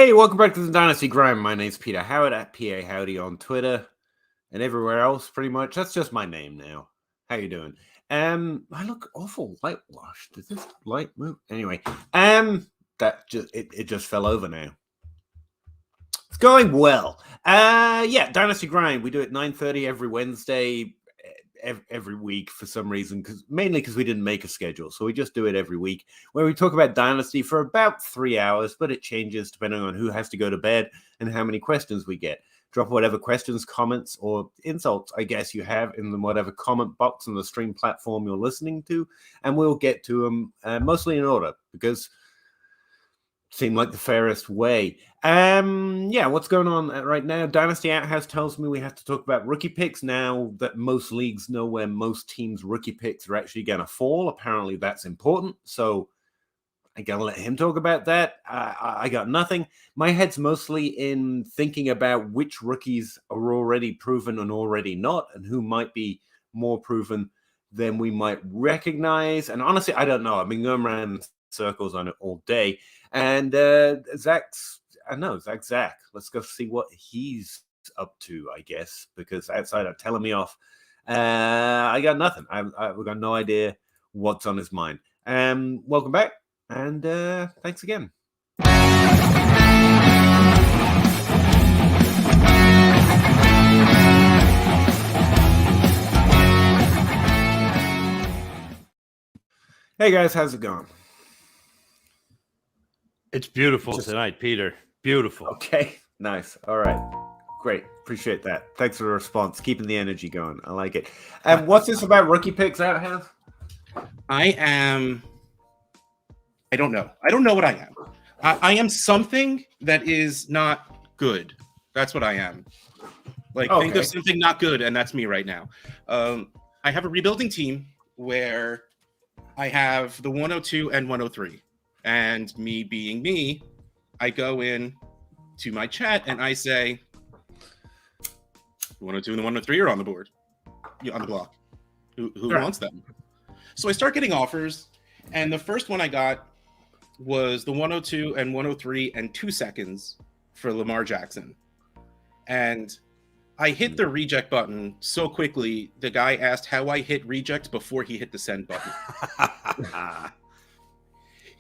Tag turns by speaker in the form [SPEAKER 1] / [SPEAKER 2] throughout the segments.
[SPEAKER 1] Hey, welcome back to the Dynasty Grind. My name's Peter Howard at PA Howdy on Twitter and everywhere else, pretty much. That's just my name now. How you doing? I look awful whitewashed. Did this light move? Anyway, that just it just fell over now. It's going well. Yeah, Dynasty Grind. We do it 9:30 every Wednesday, every week for some reason, mainly because we didn't make a schedule, so we just do it every week where we talk about Dynasty for about 3 hours, but it changes depending on who has to go to bed and how many questions we get. Drop whatever questions, comments, or insults I guess you have in the whatever comment box on the stream platform you're listening to, and we'll get to them mostly in order because seemed like the fairest way. Yeah, what's going on right now? Dynasty Outhouse tells me we have to talk about rookie picks now that most leagues know where most teams' rookie picks are actually going to fall. Apparently that's important. So I got to let him talk about that. I got nothing. My head's mostly in thinking about which rookies are already proven and already not, and who might be more proven than we might recognize. And honestly, I don't know. I've been going around circles on it all day. And Zach. Let's go see what he's up to, I guess, because outside of telling me off, I got nothing. I've got no idea what's on his mind. Welcome back, and thanks again. Hey guys, how's it going?
[SPEAKER 2] It's beautiful tonight, Peter. Beautiful.
[SPEAKER 1] Okay, nice. All right, great. Appreciate that. Thanks for the response. Keeping the energy going. I like it. What's this about rookie picks, Outhouse?
[SPEAKER 3] I don't know. I don't know what I am. I am something that is not good. That's what I am. Think of something not good, and that's me right now. I have a rebuilding team where I have the 102 and 103. And me being me, I go in to my chat and I say, the 102 and the 103 are on the board, on the block. Who wants them? So I start getting offers, and the first one I got was the 102 and 103 and 2 seconds for Lamar Jackson. And I hit the reject button so quickly, the guy asked how I hit reject before he hit the send button.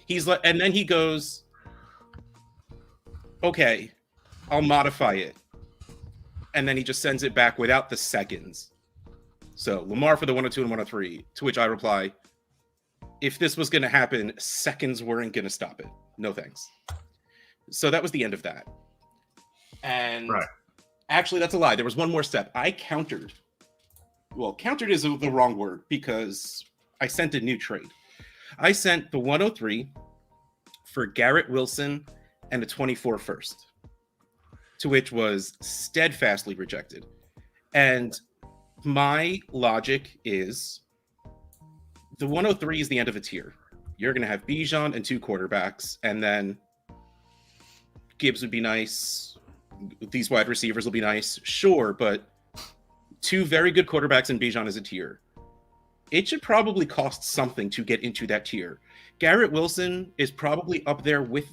[SPEAKER 3] He's like, and then he goes, okay, I'll modify it. And then he just sends it back without the seconds. So Lamar for the 102 and 103, to which I reply, if this was going to happen, seconds weren't going to stop it. No thanks. So that was the end of that. And Actually, that's a lie. There was one more step. I countered. Well, countered is the wrong word because I sent a new trade. I sent the 103 for Garrett Wilson and a 24 first, to which was steadfastly rejected. And my logic is the 103 is the end of a tier. You're going to have Bijan and 2 quarterbacks, and then Gibbs would be nice. These wide receivers will be nice. Sure, but 2 very good quarterbacks and Bijan is a tier. It should probably cost something to get into that tier. Garrett Wilson is probably up there with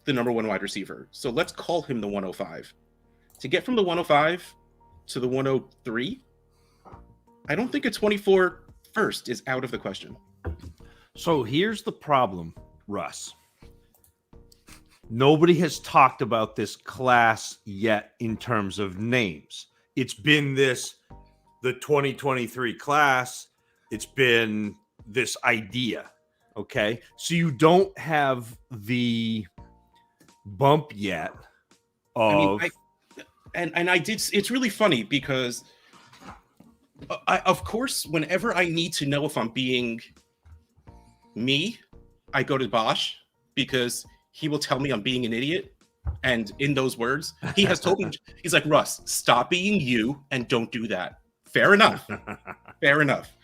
[SPEAKER 3] the number 1 wide receiver. So let's call him the 105. To get from the 105 to the 103, I don't think a 24 first is out of the question.
[SPEAKER 2] So here's the problem, Russ. Nobody has talked about this class yet in terms of names. It's been the 2023 class. It's been this idea. Okay. So you don't have the bump yet of.
[SPEAKER 3] I did. It's really funny because of course, whenever I need to know if I'm being me, I go to Bosch because he will tell me I'm being an idiot. And in those words, he has told me, he's like, Russ, stop being you and don't do that. Fair enough. Fair enough.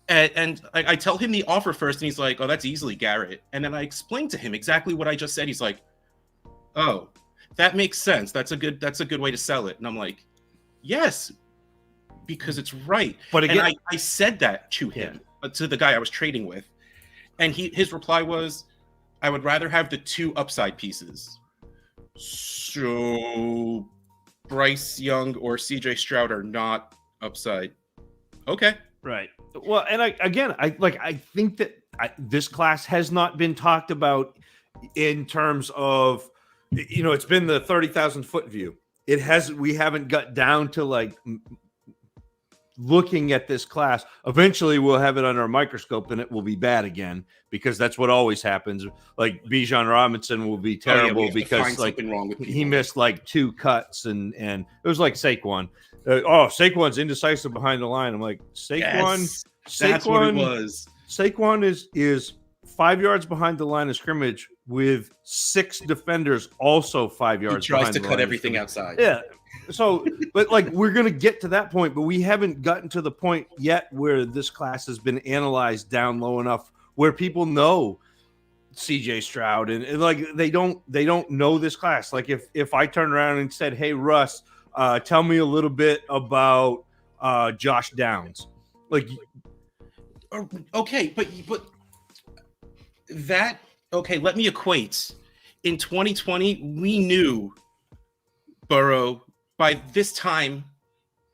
[SPEAKER 3] And I tell him the offer first, and he's like, oh, that's easily Garrett. And then I explain to him exactly what I just said. He's like, oh, that makes sense. That's a good way to sell it. And I'm like, yes, because it's right. But again, and I said that to him, to the guy I was trading with. And his reply was, I would rather have the 2 upside pieces. So Bryce Young or CJ Stroud are not upside. Okay.
[SPEAKER 2] Right. Well, and I think that this class has not been talked about in terms of, it's been the 30,000 foot view. We haven't got down to like looking at this class. Eventually we'll have it under a microscope and it will be bad again, because that's what always happens. Like Bijan Robinson will be terrible because like
[SPEAKER 3] wrong with
[SPEAKER 2] he missed like 2 cuts and it was like Saquon. Saquon's indecisive behind the line. I'm like,
[SPEAKER 3] that's what it was.
[SPEAKER 2] Saquon is 5 yards behind the line of scrimmage with 6 defenders also 5 yards.
[SPEAKER 3] He tries to cut everything outside.
[SPEAKER 2] Yeah. So, but like we're gonna get to that point, but we haven't gotten to the point yet where this class has been analyzed down low enough where people know CJ Stroud and like they don't know this class. Like if I turned around and said, "Hey Russ, tell me a little bit about Josh Downs," like,
[SPEAKER 3] okay, but that okay. Let me equate. In 2020, we knew Burrow. By this time,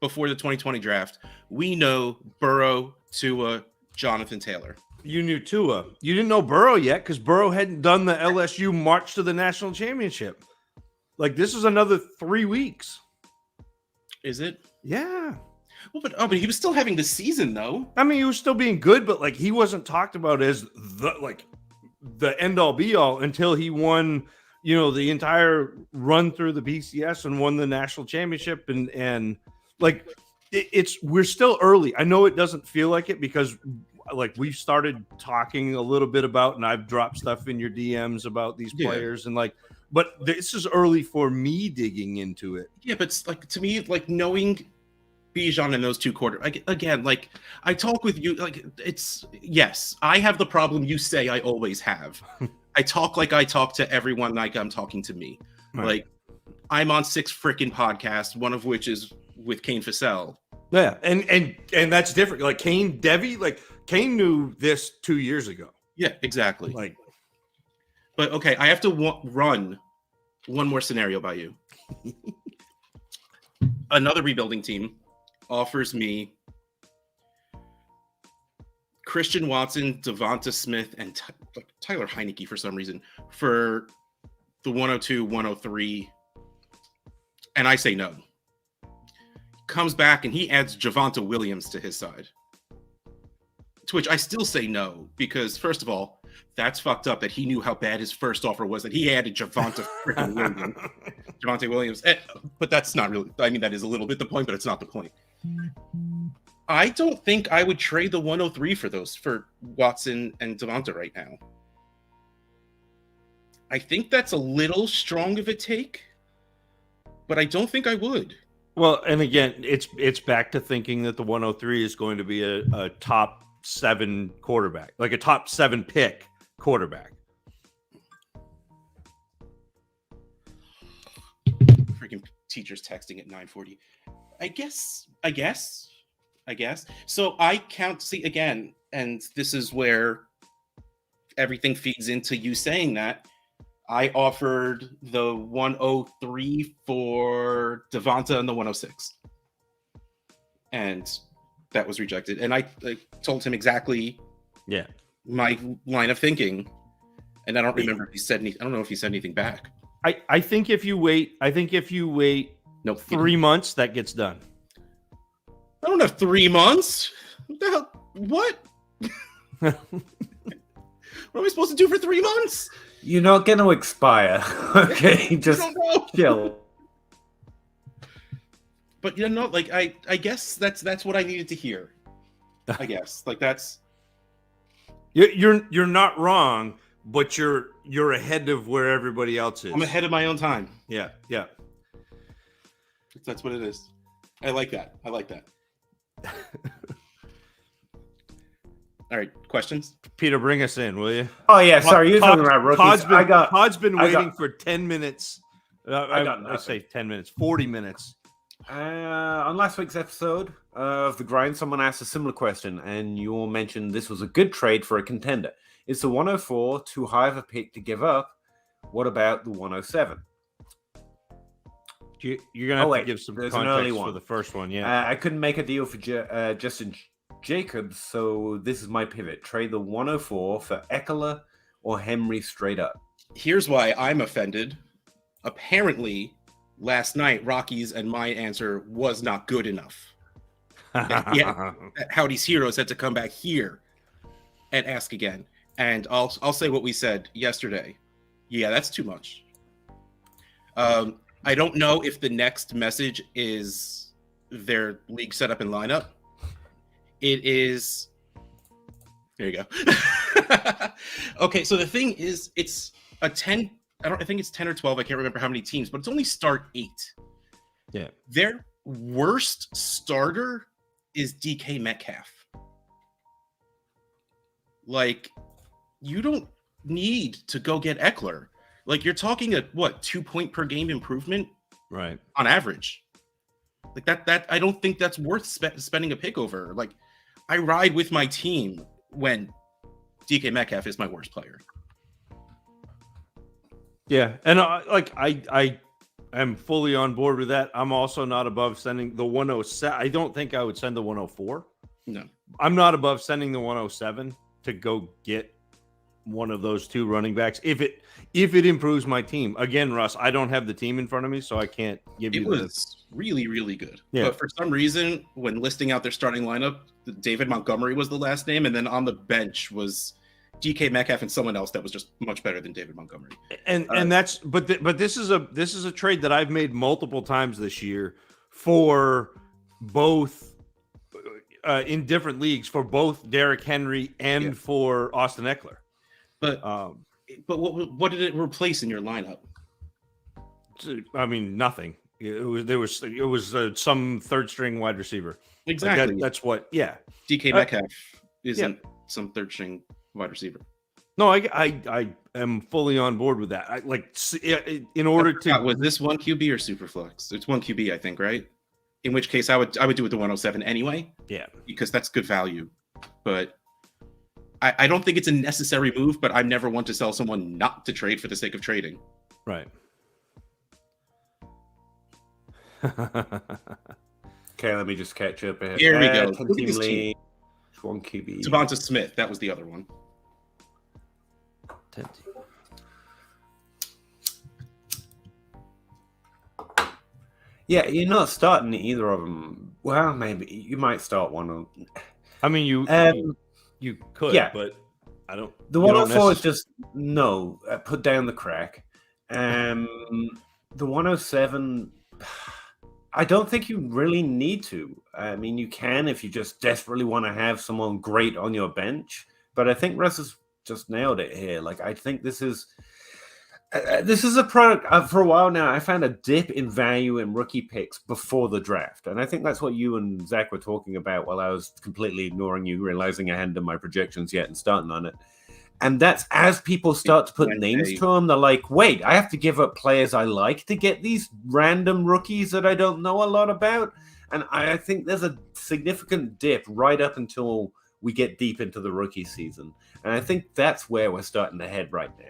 [SPEAKER 3] before the 2020 draft, we know Burrow, Tua, Jonathan Taylor.
[SPEAKER 2] You knew Tua. You didn't know Burrow yet because Burrow hadn't done the LSU march to the national championship. Like, this is another 3 weeks.
[SPEAKER 3] Is it?
[SPEAKER 2] Yeah.
[SPEAKER 3] Well, but he was still having the season, though.
[SPEAKER 2] I mean, he was still being good, but like he wasn't talked about as the end all be all until he won, the entire run through the BCS and won the national championship. And like, we're still early. I know it doesn't feel like it because like we've started talking a little bit about, and I've dropped stuff in your DMs about these players and like, but this is early for me digging into it.
[SPEAKER 3] Yeah. But like, to me, like knowing Bijan and those 2 quarters, again, like I talk with you, like yes, I have the problem you say I always have. I talk like I talk to everyone like I'm talking to me. Right. Like I'm on 6 freaking podcasts, one of which is with Kane Fassell.
[SPEAKER 2] Yeah, and that's different. Like Kane knew this 2 years ago.
[SPEAKER 3] Yeah, exactly.
[SPEAKER 2] Like,
[SPEAKER 3] but okay, I have to run one more scenario by you. Another rebuilding team offers me Christian Watson, Devonta Smith, and Tyler Heineke for some reason for the 102, 103. And I say no. Comes back and he adds Javonte Williams to his side. To which I still say no, because first of all, that's fucked up that he knew how bad his first offer was, that he added Javonte Williams. But that's not really, I mean, that is a little bit the point, but it's not the point. I don't think I would trade the 103 for Watson and Devonta right now. I think that's a little strong of a take, but I don't think I would.
[SPEAKER 2] Well, and again, it's back to thinking that the 103 is going to be a top 7 quarterback, like a top 7 pick quarterback.
[SPEAKER 3] Freaking teachers texting at 9:40. I guess. So I count, see, again, and this is where everything feeds into you saying that. I offered the 103 for Devonta and the 106. And that was rejected. And I told him exactly my line of thinking. And I don't remember if he said anything. I don't know if he said anything back.
[SPEAKER 2] I think if you wait,
[SPEAKER 3] nope,
[SPEAKER 2] 3 months, that gets done.
[SPEAKER 3] I don't have 3 months. What the hell? What? What am I supposed to do for 3 months?
[SPEAKER 1] You're not going to expire. Okay, just chill.
[SPEAKER 3] But like I guess that's what I needed to hear. I guess like that's.
[SPEAKER 2] You're not wrong, but you're ahead of where everybody else is.
[SPEAKER 3] I'm ahead of my own time.
[SPEAKER 2] Yeah.
[SPEAKER 3] That's what it is. I like that. All right, questions?
[SPEAKER 2] Peter, bring us in, will you?
[SPEAKER 1] Oh yeah, sorry, you're talking about rookies.
[SPEAKER 2] Todd's been waiting for 10 minutes. I say 10 minutes, 40 minutes.
[SPEAKER 1] On last week's episode of The Grind, someone asked a similar question, and you all mentioned this was a good trade for a contender. Is the 104 too high of a pick to give up? What about the 107?
[SPEAKER 2] You're gonna have
[SPEAKER 1] wait,
[SPEAKER 2] to give some
[SPEAKER 1] there's an early
[SPEAKER 2] context for
[SPEAKER 1] one.
[SPEAKER 2] the first one. Yeah.
[SPEAKER 1] I couldn't make a deal for Justin Jacobs, so this is my pivot. Trade the 104 for Eckler or Henry straight up.
[SPEAKER 3] Here's why I'm offended. Apparently, last night, Rockies and my answer was not good enough. Yeah, Howdy's Heroes had to come back here and ask again. And I'll say what we said yesterday. Yeah, that's too much. I don't know if the next message is their league setup and lineup. It is. There you go. Okay, so the thing is, it's a 10. I think it's 10 or 12. I can't remember how many teams, but it's only start 8.
[SPEAKER 2] Yeah.
[SPEAKER 3] Their worst starter is DK Metcalf. Like, you don't need to go get Eckler. Like, you're talking a 2-point per game improvement,
[SPEAKER 2] Right.
[SPEAKER 3] on average. Like that I don't think that's worth spending a pick over. Like, I ride with my team when DK Metcalf is my worst player.
[SPEAKER 2] Yeah, and I am fully on board with that. I'm also not above sending the 107. I don't think I would send the 104.
[SPEAKER 3] No,
[SPEAKER 2] I'm not above sending the 107 to go get one of those two running backs if it improves my team. Again, Russ, I don't have the team in front of me, so I can't give you.
[SPEAKER 3] It was really, really good.
[SPEAKER 2] Yeah.
[SPEAKER 3] But for some reason, when listing out their starting lineup, David Montgomery was the last name, and then on the bench was DK Metcalf and someone else that was just much better than David Montgomery.
[SPEAKER 2] And that's but this is a trade that I've made multiple times this year for both in different leagues for both Derrick Henry and for Austin Eckler.
[SPEAKER 3] But what did it replace in your lineup?
[SPEAKER 2] I mean, nothing. It was some third string wide receiver.
[SPEAKER 3] Exactly.
[SPEAKER 2] Like that's what. Yeah.
[SPEAKER 3] DK Metcalf isn't some third string wide receiver.
[SPEAKER 2] No, I am fully on board with that. In order to
[SPEAKER 3] was this 1 QB or Superflex? It's 1 QB, I think, right? In which case, I would do it to 107 anyway.
[SPEAKER 2] Yeah,
[SPEAKER 3] because that's good value. But I don't think it's a necessary move. But I'm never one to sell someone not to trade for the sake of trading.
[SPEAKER 2] Right.
[SPEAKER 1] Okay, let me just catch up.
[SPEAKER 3] Here we go.
[SPEAKER 1] 10
[SPEAKER 3] Look at
[SPEAKER 1] team
[SPEAKER 3] this team.
[SPEAKER 1] league, 1 QB.
[SPEAKER 3] Devonta Smith, that was the other one.
[SPEAKER 2] 10.
[SPEAKER 1] Yeah, you're not starting either of them. Well, maybe you might start one of them.
[SPEAKER 2] I mean, you could,
[SPEAKER 1] yeah.
[SPEAKER 2] but I don't.
[SPEAKER 1] The 104 is just put down the crack. The 107, I don't think you really need to. I mean, you can if you just desperately want to have someone great on your bench. But I think Russ has just nailed it here. Like, I think this is a product for a while now. I found a dip in value in rookie picks before the draft. And I think that's what you and Zach were talking about while I was completely ignoring you, realizing I hadn't done my projections yet and starting on it. And that's as people start to put names to them, they're like, wait, I have to give up players I like to get these random rookies that I don't know a lot about. And I think there's a significant dip right up until we get deep into the rookie season. And I think that's where we're starting to head right now.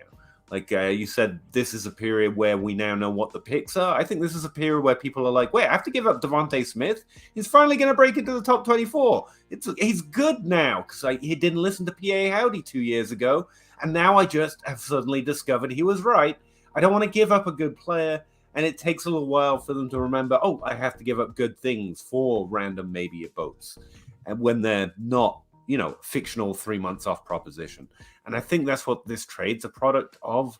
[SPEAKER 1] Like you said, this is a period where we now know what the picks are. I think this is a period where people are like, wait, I have to give up Devontae Smith. He's finally going to break into the top 24. He's good now because he didn't listen to P.A. Howdy 2 years ago. And now I just have suddenly discovered he was right. I don't want to give up a good player. And it takes a little while for them to remember, oh, I have to give up good things for random maybe boats. And when they're not, fictional 3 months off proposition. And I think that's what this trade's a product of.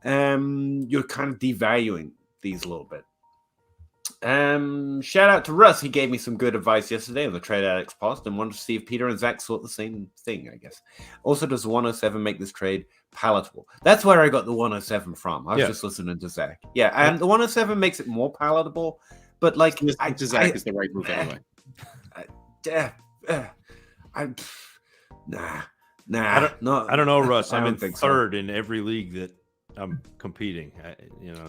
[SPEAKER 1] You're kind of devaluing these a little bit. Shout out to Russ. He gave me some good advice yesterday on the Trade Addicts post and wanted to see if Peter and Zach thought the same thing, I guess. Also, does the 107 make this trade palatable? That's where I got the 107 from. I was just listening to Zach. Yeah, and the 107 makes it more palatable, but like...
[SPEAKER 3] Listening to Zach is the right move anyway.
[SPEAKER 2] Nah. I don't know, Russ. I'm in third in every league that I'm competing.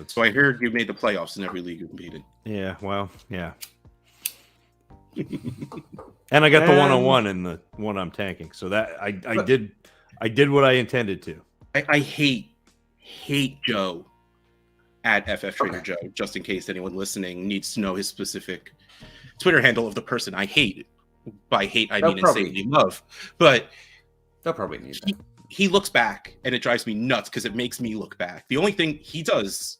[SPEAKER 3] So I heard you made the playoffs in every league you competed.
[SPEAKER 2] Yeah, well, yeah. And I got the 101 in the one I'm tanking. So that I did what I intended to.
[SPEAKER 3] I hate Joe at FF Trader Joe, just in case anyone listening needs to know his specific Twitter handle of the person I hate. By hate, I mean insanely love. But
[SPEAKER 1] they'll probably need that.
[SPEAKER 3] He looks back, and it drives me nuts because it makes me look back. The only thing he does,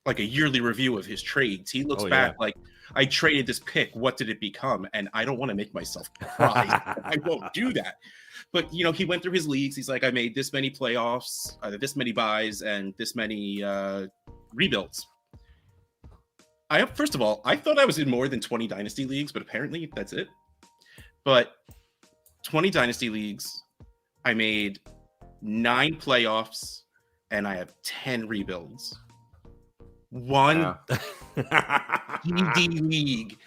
[SPEAKER 3] like a yearly review of his trades, he looks back like, I traded this pick. What did it become? And I don't want to make myself cry. I won't do that. But, you know, he went through his leagues. He's like, I made this many playoffs, this many buys, and this many rebuilds. First of all, I thought I was in more than 20 Dynasty leagues, but apparently that's it. But 20 Dynasty leagues, I made 9 playoffs, and I have 10 rebuilds. One DD league,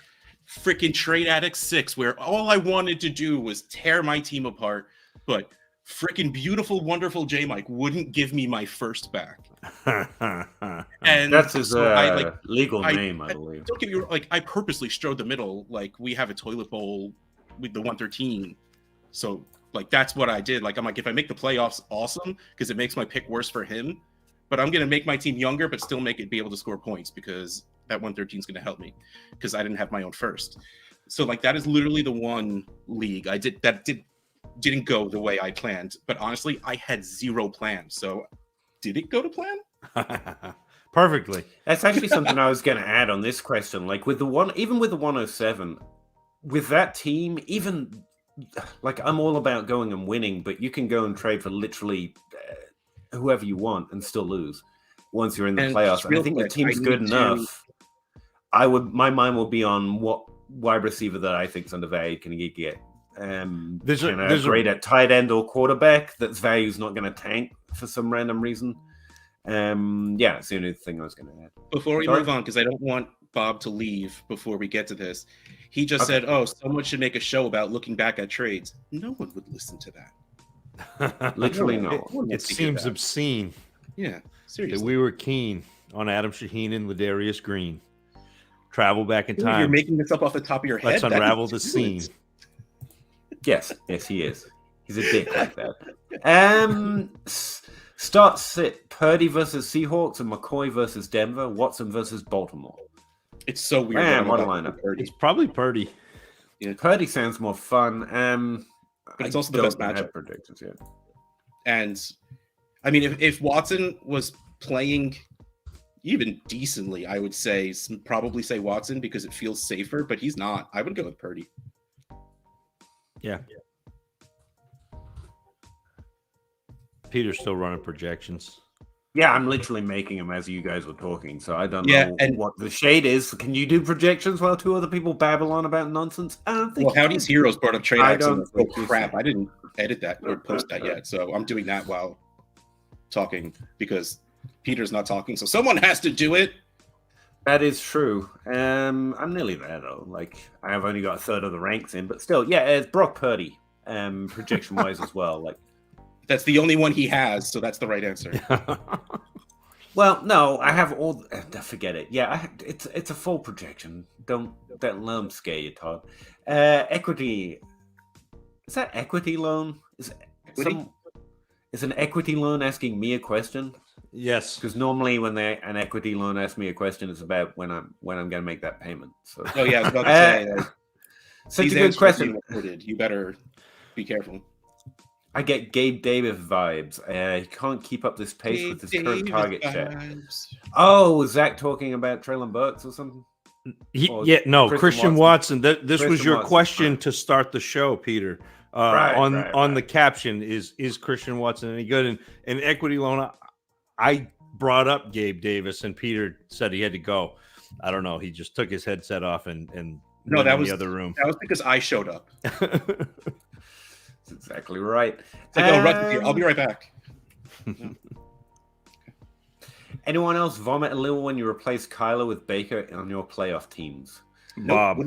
[SPEAKER 3] freaking Trade Addict 6, where all I wanted to do was tear my team apart, but freaking beautiful, wonderful J Mike wouldn't give me my first back. And
[SPEAKER 1] that's his legal name, I believe.
[SPEAKER 3] Don't get me wrong, like I purposely strode the middle, like we have a toilet bowl with the 113, so like that's what I did. Like I'm like, if I make the playoffs, awesome, because it makes my pick worse for him. But I'm gonna make my team younger, but still make it be able to score points because that 113 is gonna help me because I didn't have my own first. So like that is literally the one league I did that didn't go the way I planned. But honestly, I had 0 plans. So did it go to plan?
[SPEAKER 2] Perfectly.
[SPEAKER 1] That's actually something I was going to add on this question. Like with even with the 107, with that team, even like I'm all about going and winning, but you can go and trade for literally whoever you want and still lose once you're in the playoffs. And I think the team's good enough. My mind will be on what wide receiver that I think is undervalued can you get. There's great at tight end or quarterback that's value's not going to tank for some random reason. It's the only thing I was going to add.
[SPEAKER 3] Before we move on, because I don't want Bob to leave before we get to this, he just said, "Oh, someone should make a show about looking back at trades." No one would listen to that.
[SPEAKER 1] Literally, no.
[SPEAKER 2] It seems obscene.
[SPEAKER 3] Yeah, seriously.
[SPEAKER 2] That we were keen on Adam Shaheen and Ladarius Green. Travel back in time.
[SPEAKER 3] You're making this up off the top of your head.
[SPEAKER 2] Let's unravel the scene.
[SPEAKER 1] Yes, he is. He's a dick like that. Start sit. Purdy versus Seahawks and McCoy versus Denver. Watson versus Baltimore.
[SPEAKER 3] It's so weird.
[SPEAKER 1] Man, what a lineup.
[SPEAKER 2] It's probably Purdy.
[SPEAKER 1] Yeah. Purdy sounds more fun.
[SPEAKER 3] But it's also the best matchup.
[SPEAKER 1] Predictions, yeah.
[SPEAKER 3] And I mean, if Watson was playing even decently, I would probably say Watson because it feels safer, but he's not. I would go with Purdy.
[SPEAKER 2] Yeah. Peter's still running projections.
[SPEAKER 1] Yeah, I'm literally making them as you guys were talking, so I don't know what the shade is. Can you do projections while 2 other people babble on about nonsense? I don't think.
[SPEAKER 3] Well, Howdy's Heroes brought up trade actions. Oh crap! I didn't edit that or post that yet, so I'm doing that while talking because Peter's not talking, so someone has to do it.
[SPEAKER 1] That is true. I'm nearly there though. Like I have only got a third of the ranks in, but still, yeah, it's Brock Purdy. Projection wise as well. Like
[SPEAKER 3] that's the only one he has, so that's the right answer.
[SPEAKER 1] Well, no, I have all. Forget it. Yeah, it's a full projection. Don't let them scare you, Todd. Equity. Is that equity loan? Is an equity loan asking me a question?
[SPEAKER 2] Yes,
[SPEAKER 1] because normally when an equity loan asks me a question, it's about when I'm going to make that payment. So.
[SPEAKER 3] Oh yeah, I was about to say.
[SPEAKER 1] Such a good question.
[SPEAKER 3] You better be careful.
[SPEAKER 1] I get Gabe Davis vibes. He can't keep up this pace with his current target share. Oh, was Zach talking about Traylon Burks or something?
[SPEAKER 2] Christian Watson. This was your question to start the show, Peter. On the caption is Christian Watson any good? And equity loan. I brought up Gabe Davis, and Peter said he had to go. I don't know. He just took his headset off and
[SPEAKER 3] no, that was
[SPEAKER 2] the other room.
[SPEAKER 3] That was because I showed up.
[SPEAKER 1] That's exactly right.
[SPEAKER 3] It's like, Russ here. I'll be right back.
[SPEAKER 1] Anyone else vomit a little when you replace Kyler with Baker on your playoff teams?
[SPEAKER 2] Bob.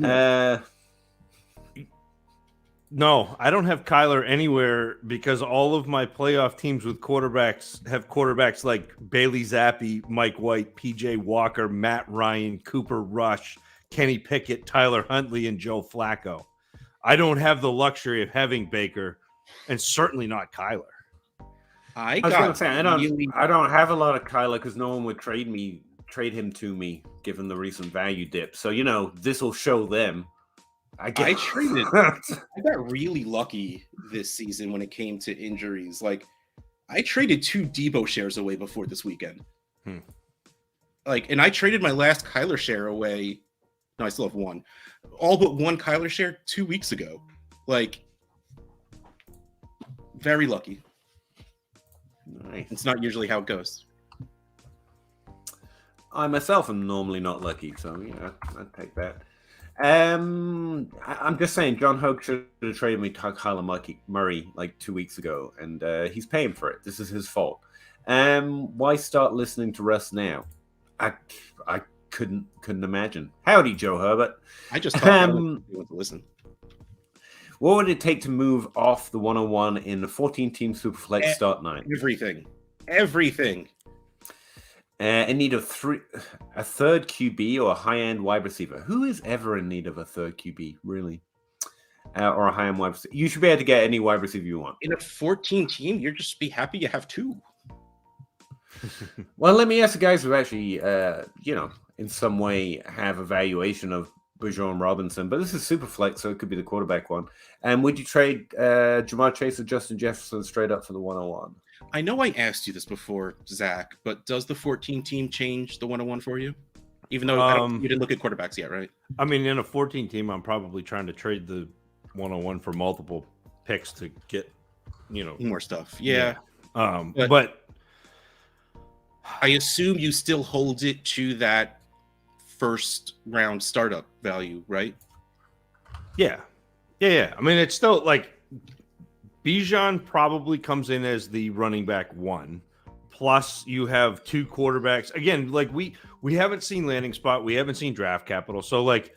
[SPEAKER 2] No, I don't have Kyler anywhere because all of my playoff teams with quarterbacks have quarterbacks like Bailey Zappi, Mike White, PJ Walker, Matt Ryan, Cooper Rush, Kenny Pickett, Tyler Huntley, and Joe Flacco. I don't have the luxury of having Baker, and certainly not Kyler.
[SPEAKER 1] I was going to say I don't have a lot of Kyler because no one would trade me trade him to me, given the recent value dip. So this will show them. I
[SPEAKER 3] traded. I got really lucky this season when it came to injuries. Like, I traded 2 Debo shares away before this weekend. And I traded my last Kyler share away. No, I still have 1. All but 1 Kyler share 2 weeks ago. Like, very lucky.
[SPEAKER 1] Nice.
[SPEAKER 3] It's not usually how it goes.
[SPEAKER 1] I myself am normally not lucky, so I'd take that. I'm just saying, John Hogue should have traded me Kyler Murray like 2 weeks ago, and he's paying for it. This is his fault. Why start listening to Russ now? I couldn't imagine. Howdy, Joe Herbert.
[SPEAKER 3] I just thought I want to listen.
[SPEAKER 1] What would it take to move off the 101 in the 14-team Superflex start 9?
[SPEAKER 3] Everything.
[SPEAKER 1] In need of a third QB or a high-end wide receiver. Who is ever in need of a third QB, really? Or a high-end wide receiver? You should be able to get any wide receiver you want.
[SPEAKER 3] In a 14 team, you're just be happy you have 2.
[SPEAKER 1] Well, let me ask the guys who actually, in some way have a valuation of Bijan Robinson, but this is Superflex, so it could be the quarterback one. And would you trade Jamar Chase or Justin Jefferson straight up for the 101?
[SPEAKER 3] I know I asked you this before, Zach, but does the 14 team change the 101 for you? Even though you didn't look at quarterbacks yet, right?
[SPEAKER 2] I mean, in a 14 team, I'm probably trying to trade the 101 for multiple picks to get,
[SPEAKER 3] more stuff. Yeah.
[SPEAKER 2] But
[SPEAKER 3] I assume you still hold it to that first round startup value, right?
[SPEAKER 2] Yeah. I mean, it's still like Bijan probably comes in as the running back 1. Plus, you have 2 quarterbacks. Again, like we haven't seen landing spot, we haven't seen draft capital, so like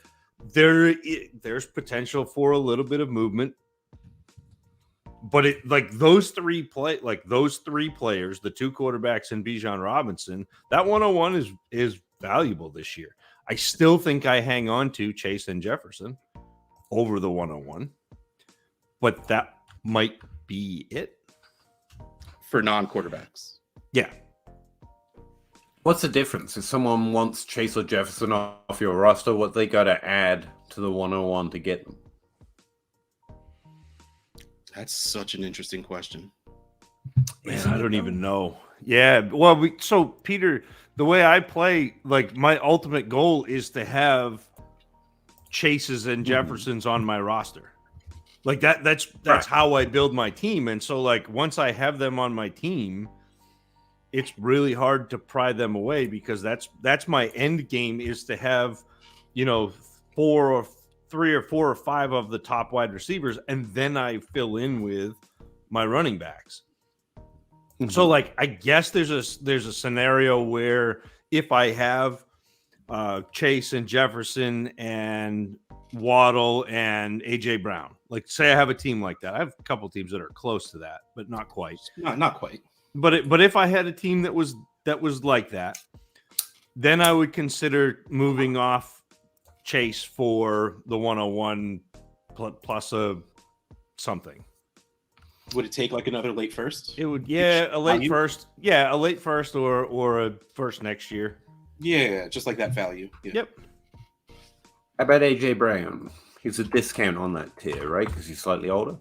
[SPEAKER 2] there's potential for a little bit of movement. But those three players, the 2 quarterbacks and Bijan Robinson, that 101 is valuable this year. I still think I hang on to Chase and Jefferson over the 101, but that might be it
[SPEAKER 3] for non-quarterbacks.
[SPEAKER 2] Yeah.
[SPEAKER 1] What's the difference? If someone wants Chase or Jefferson off your roster, what they got to add to the 101 to get them?
[SPEAKER 2] That's such an interesting question. Man, I don't even know. Yeah, well, so Peter, the way I play, like my ultimate goal is to have Chases and Jeffersons on my roster. Like that's right. How I build my team. And so like once I have them on my team, it's really hard to pry them away because that's my end game is to have, 3 or 4 or 5 of the top wide receivers, and then I fill in with my running backs. Mm-hmm. So like I guess there's a scenario where if I have Chase and Jefferson and Waddle and AJ Brown, like say I have a team like that. I have a couple teams that are close to that, but not quite.
[SPEAKER 3] Not quite.
[SPEAKER 2] But if I had a team that was like that, then I would consider moving off Chase for the 101 plus a something.
[SPEAKER 3] Would it take like another late first?
[SPEAKER 2] It would, a late first. Yeah, a late first or a first next year.
[SPEAKER 3] Yeah, just like that value. Yeah.
[SPEAKER 2] Yep.
[SPEAKER 1] How about AJ Brown? He's a discount on that tier, right? Because he's slightly older.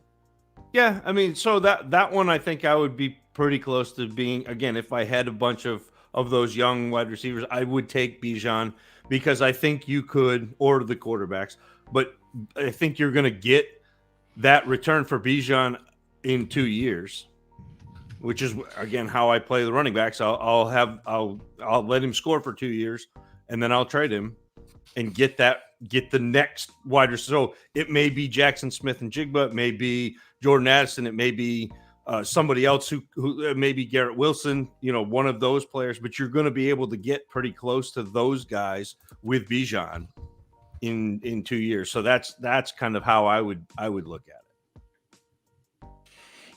[SPEAKER 2] Yeah, I mean, so that one I think I would be pretty close to being, again, if I had a bunch of those young wide receivers, I would take Bijan because I think you could, or the quarterbacks, but I think you're going to get that return for Bijan in 2 years, which is, again, how I play the running backs. I'll let him score for 2 years, and then I'll trade him and get the next wide receiver. So it may be Jackson Smith and Jigba, it may be Jordan Addison, it may be somebody else who maybe Garrett Wilson, one of those players, but you're going to be able to get pretty close to those guys with Bijan in 2 years. So that's kind of how I would look at it.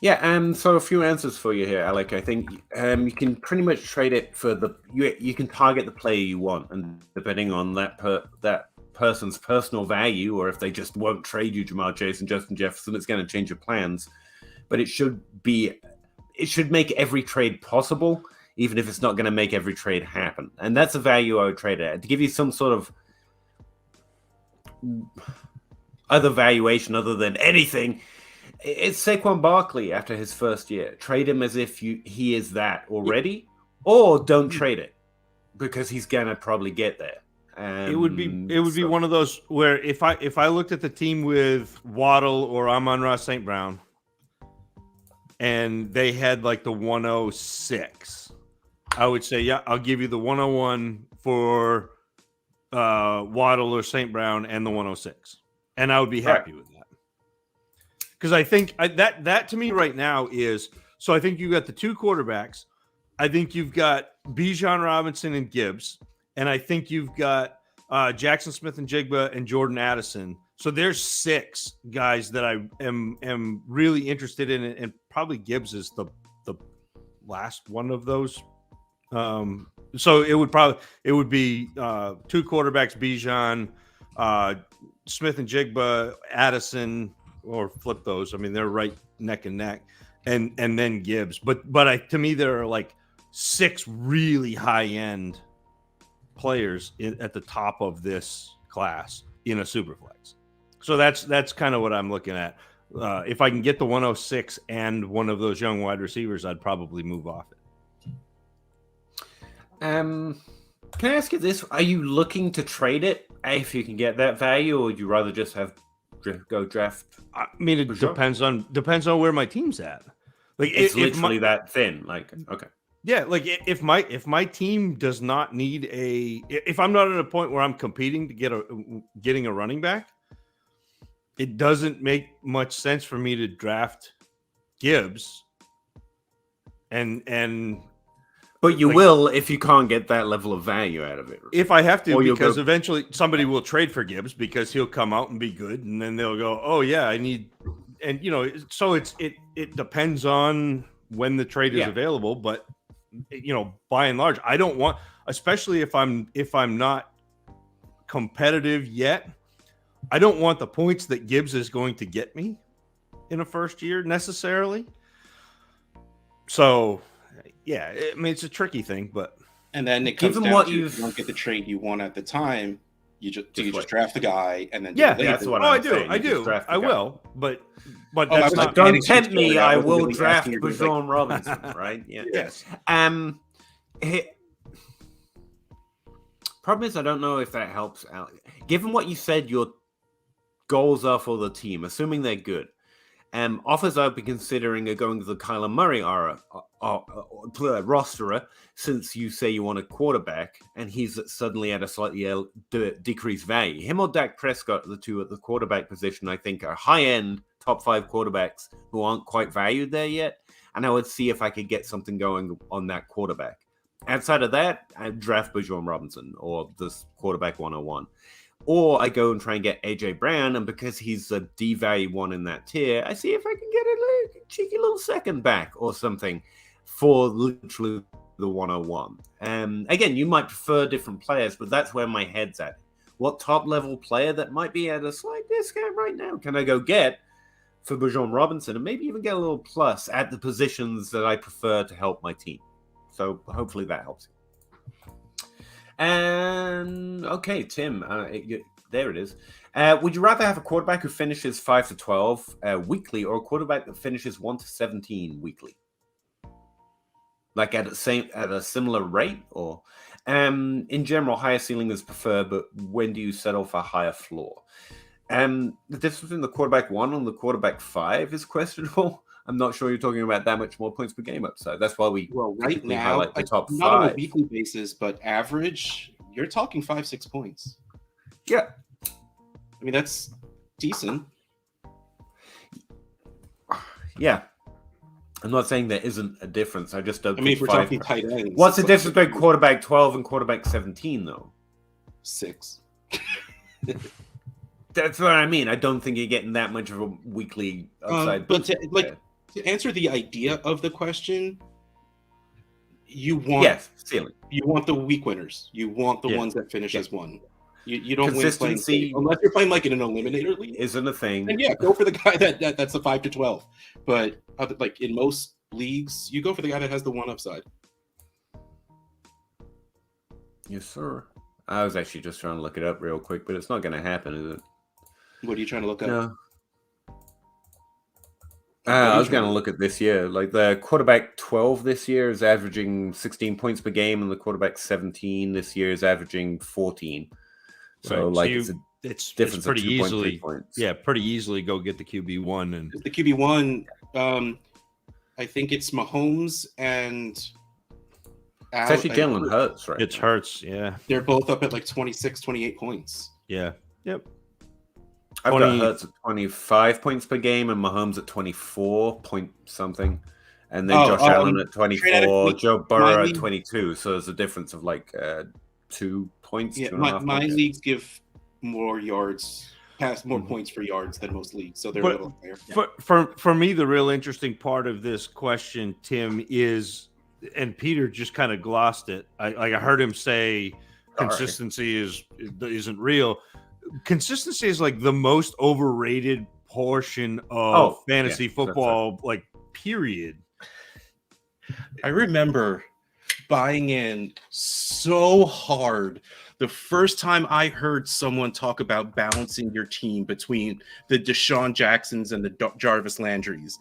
[SPEAKER 1] Yeah, so a few answers for you here, Alec. I think you can pretty much trade it for you can target the player you want, and depending on that person's personal value, or if they just won't trade you Jamar Chase and Justin Jefferson, it's going to change your plans. But it should make every trade possible. even if it's not going to make every trade happen. And that's a value I would trade it at. To give you some sort of other valuation other than anything, it's Saquon Barkley after his first year. Trade him as if he is that already, or don't trade it because he's going to probably get there.
[SPEAKER 2] It would be one of those where if I looked at the team with Waddle or Amon-Ra St. Brown and they had like the 106, I would say, yeah, I'll give you the 101 for Waddle or St. Brown and the 106. And I would be happy with that. Because I think that to me right now is, so I think you've got the two quarterbacks. I think you've got Bijan Robinson and Gibbs. And I think you've got Jackson Smith and Jigba and Jordan Addison. So there's 6 guys that I am really interested in, and probably Gibbs is the last one of those. So it would be 2 quarterbacks, Bijan, Smith and Jigba, Addison, or flip those. I mean, they're right neck and neck, and then Gibbs. But to me, there are like 6 really high end players at the top of this class in a superflex. So that's kind of what I'm looking at. If I can get the 106 and one of those young wide receivers, I'd probably move off it.
[SPEAKER 1] Can I ask you this? Are you looking to trade it if you can get that value, or would you rather just go draft?
[SPEAKER 2] I mean, it depends on where my team's at. Like
[SPEAKER 1] it's literally that thin. Like, okay.
[SPEAKER 2] Yeah, like if my team does not need if I'm not at a point where I'm competing to getting a running back, it doesn't make much sense for me to draft Gibbs. But
[SPEAKER 1] you will if you can't get that level of value out of it.
[SPEAKER 2] If I have to, because eventually somebody will trade for Gibbs because he'll come out and be good, and then they'll go, "Oh yeah, I need," and so it depends on when the trade is available, but. By and large, I don't want, especially if I'm not competitive yet, I don't want the points that Gibbs is going to get me in a first year necessarily. So, yeah, I mean, it's a tricky thing, but.
[SPEAKER 3] And then it comes down to you don't get the trade you want at the time. You just draft the guy and then
[SPEAKER 1] that's what I'm saying.
[SPEAKER 2] I do. I will, but
[SPEAKER 1] that's not. Don't tempt me. I will draft Bijan Robinson. Right? Yeah.
[SPEAKER 2] Yes.
[SPEAKER 1] Problem is, I don't know if that helps out. Given what you said, your goals are for the team, assuming they're good. Offers I've been considering are going to the Kyler Murray rosterer, since you say you want a quarterback, and he's suddenly at a slightly decreased value. Him or Dak Prescott, the two at the quarterback position, I think are high-end top 5 quarterbacks who aren't quite valued there yet, and I would see if I could get something going on that quarterback. Outside of that, I'd draft Bijan Robinson or this quarterback 101. Or I go and try and get AJ Brown, and because he's a D-value one in that tier, I see if I can get a cheeky little second back or something for literally the 101. Again, you might prefer different players, but that's where my head's at. What top-level player that might be at a slight discount right now can I go get for Bijan Robinson, and maybe even get a little plus at the positions that I prefer to help my team? So hopefully that helps you. And okay, Tim, there it is. Would you rather have a quarterback who finishes 5 to 12 weekly, or a quarterback that finishes 1 to 17 weekly? Like at a similar rate, or in general, higher ceiling is preferred, but when do you settle for higher floor? The difference between the quarterback 1 and the quarterback 5 is questionable. I'm not sure you're talking about that much more points per game upside. That's why we
[SPEAKER 3] right now
[SPEAKER 1] highlight the top 5.
[SPEAKER 3] Not on a weekly basis, but average, you're talking 5-6 points.
[SPEAKER 1] Yeah,
[SPEAKER 3] I mean that's decent.
[SPEAKER 1] Yeah, I'm not saying there isn't a difference. I just don't.
[SPEAKER 3] I mean, if we're talking tight ends,
[SPEAKER 1] what's the difference between quarterback 12 and quarterback 17, though?
[SPEAKER 3] 6.
[SPEAKER 1] That's what I mean. I don't think you're getting that much of a weekly upside.
[SPEAKER 3] But to answer the idea of the question, you want
[SPEAKER 1] ceiling.
[SPEAKER 3] You want the week winners. You want the ones that finish as 1. You don't win playing unless you're playing like in an eliminator league.
[SPEAKER 1] Isn't a thing.
[SPEAKER 3] And go for the guy that's a 5 to 12. But like in most leagues, you go for the guy that has the 1 upside.
[SPEAKER 1] Yes, sir. I was actually just trying to look it up real quick, but it's not going to happen, is it?
[SPEAKER 3] What are you trying to look up?
[SPEAKER 1] No.
[SPEAKER 3] What are
[SPEAKER 1] I
[SPEAKER 3] you
[SPEAKER 1] was going
[SPEAKER 3] trying
[SPEAKER 1] to look at this year. Like the quarterback 12 this year is averaging 16 points per game, and the quarterback 17 this year is averaging 14. So,
[SPEAKER 2] Right.
[SPEAKER 1] like,
[SPEAKER 2] So
[SPEAKER 1] it's a
[SPEAKER 2] it's
[SPEAKER 1] difference of
[SPEAKER 2] pretty
[SPEAKER 1] 2.3
[SPEAKER 2] easily,
[SPEAKER 1] points.
[SPEAKER 2] yeah, pretty easily go get the QB1 and
[SPEAKER 3] The QB1, I think it's Mahomes and
[SPEAKER 1] It's actually Jalen Hurts, right?
[SPEAKER 2] it's Hurts. Yeah.
[SPEAKER 3] They're both up at like 26, 28 points.
[SPEAKER 2] Yeah. Yep.
[SPEAKER 1] I've
[SPEAKER 2] 20
[SPEAKER 1] got Hurts at 25 points per game and Mahomes at 24 point something. And then Josh Allen at 24, Joe Burrow at 22. So there's a difference of like 2 points,
[SPEAKER 3] Yeah,
[SPEAKER 1] 2.5
[SPEAKER 3] my
[SPEAKER 1] points.
[SPEAKER 3] leagues give more yards, more points for yards than most leagues, so they're a little higher.
[SPEAKER 2] For me, the real interesting part of this question, Tim, is, and Peter just kind of glossed it. I heard him say consistency isn't real. Consistency is like the most overrated portion of fantasy football, like period.
[SPEAKER 3] I remember buying in so hard the first time I heard someone talk about balancing your team between the Deshaun Jacksons and the Jarvis Landrys.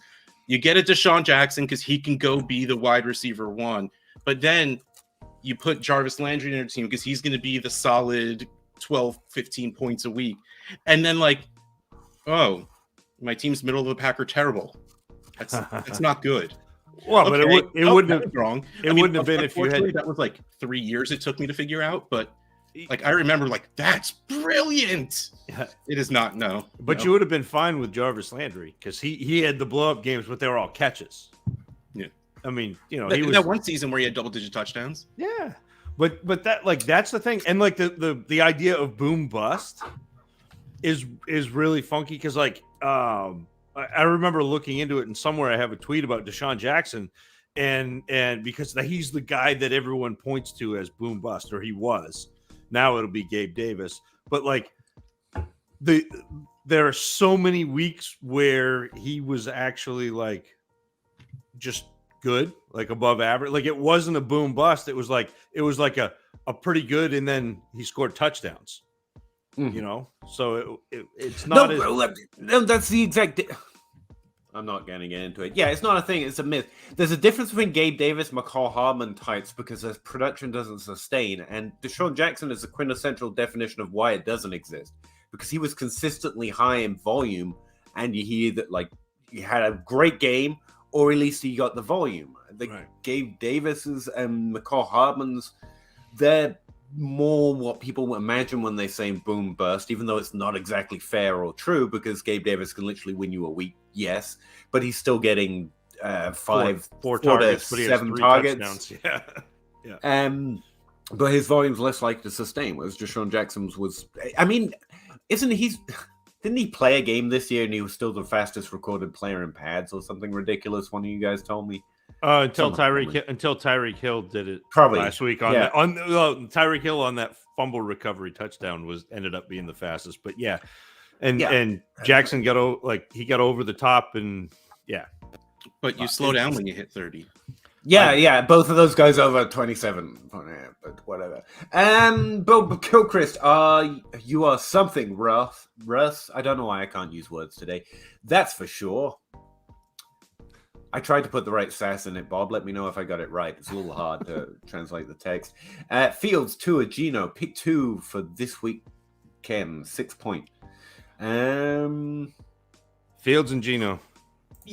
[SPEAKER 3] You get a Deshaun Jackson because he can go be the wide receiver 1, but then you put Jarvis Landry in your team because he's going to be the solid 12, 15 points a week. And then like, oh, my team's middle of the pack are terrible. That's not good.
[SPEAKER 2] Well, but it wouldn't have
[SPEAKER 3] wrong.
[SPEAKER 2] It wouldn't have been if you had.
[SPEAKER 3] That was like 3 years it took me to figure out, but like I remember, like that's brilliant.
[SPEAKER 2] Yeah.
[SPEAKER 3] It is not, no.
[SPEAKER 2] But
[SPEAKER 3] no.
[SPEAKER 2] you would have been fine with Jarvis Landry because he had the blow up games, but they were all catches.
[SPEAKER 3] Yeah,
[SPEAKER 2] I mean, you know,
[SPEAKER 3] that one season where he had double-digit touchdowns.
[SPEAKER 2] Yeah, but that like that's the thing, and like the idea of boom bust is really funky because like I remember looking into it, and somewhere I have a tweet about Deshaun Jackson, and because he's the guy that everyone points to as boom bust, or he was. Now it'll be Gabe Davis, but like there are so many weeks where he was actually like just good, like above average. Like it wasn't a boom bust. It was like a pretty good, and then he scored touchdowns. You know, so it's not.
[SPEAKER 1] No, that's the exact. I'm not going to get into it. Yeah, it's not a thing. It's a myth. There's a difference between Gabe Davis, McCall Hardman types because the production doesn't sustain, and Deshaun Jackson is the quintessential definition of why it doesn't exist because he was consistently high in volume, and you hear that like he had a great game, or at least he got the volume. Gabe Davis's and McCall Hardman's, they're more what people imagine when they say boom bust, even though it's not exactly fair or true because Gabe Davis can literally win you a week, yes, but he's still getting four targets, but 7 targets.
[SPEAKER 2] Yeah.
[SPEAKER 1] But his volume's less likely to sustain, whereas Deshaun Jackson's was. I mean, didn't he play a game this year and he was still the fastest recorded player in pads or something ridiculous? One of you guys told me.
[SPEAKER 2] Until Tyreek Hill did it
[SPEAKER 1] probably
[SPEAKER 2] last week Tyreek Hill on that fumble recovery touchdown ended up being the fastest, but and Jackson got over the top, and
[SPEAKER 3] but you slow down when you hit 30.
[SPEAKER 1] Both of those guys over 27, but whatever. But Gilchrist, you are something Russ. I don't know why I can't use words today. That's for sure. I tried to put the right sass in it, Bob. Let me know if I got it right. It's a little hard to translate the text. Fields, Tua, Gino. Pick 2 for this week, Ken. 6 point.
[SPEAKER 2] Fields and Gino.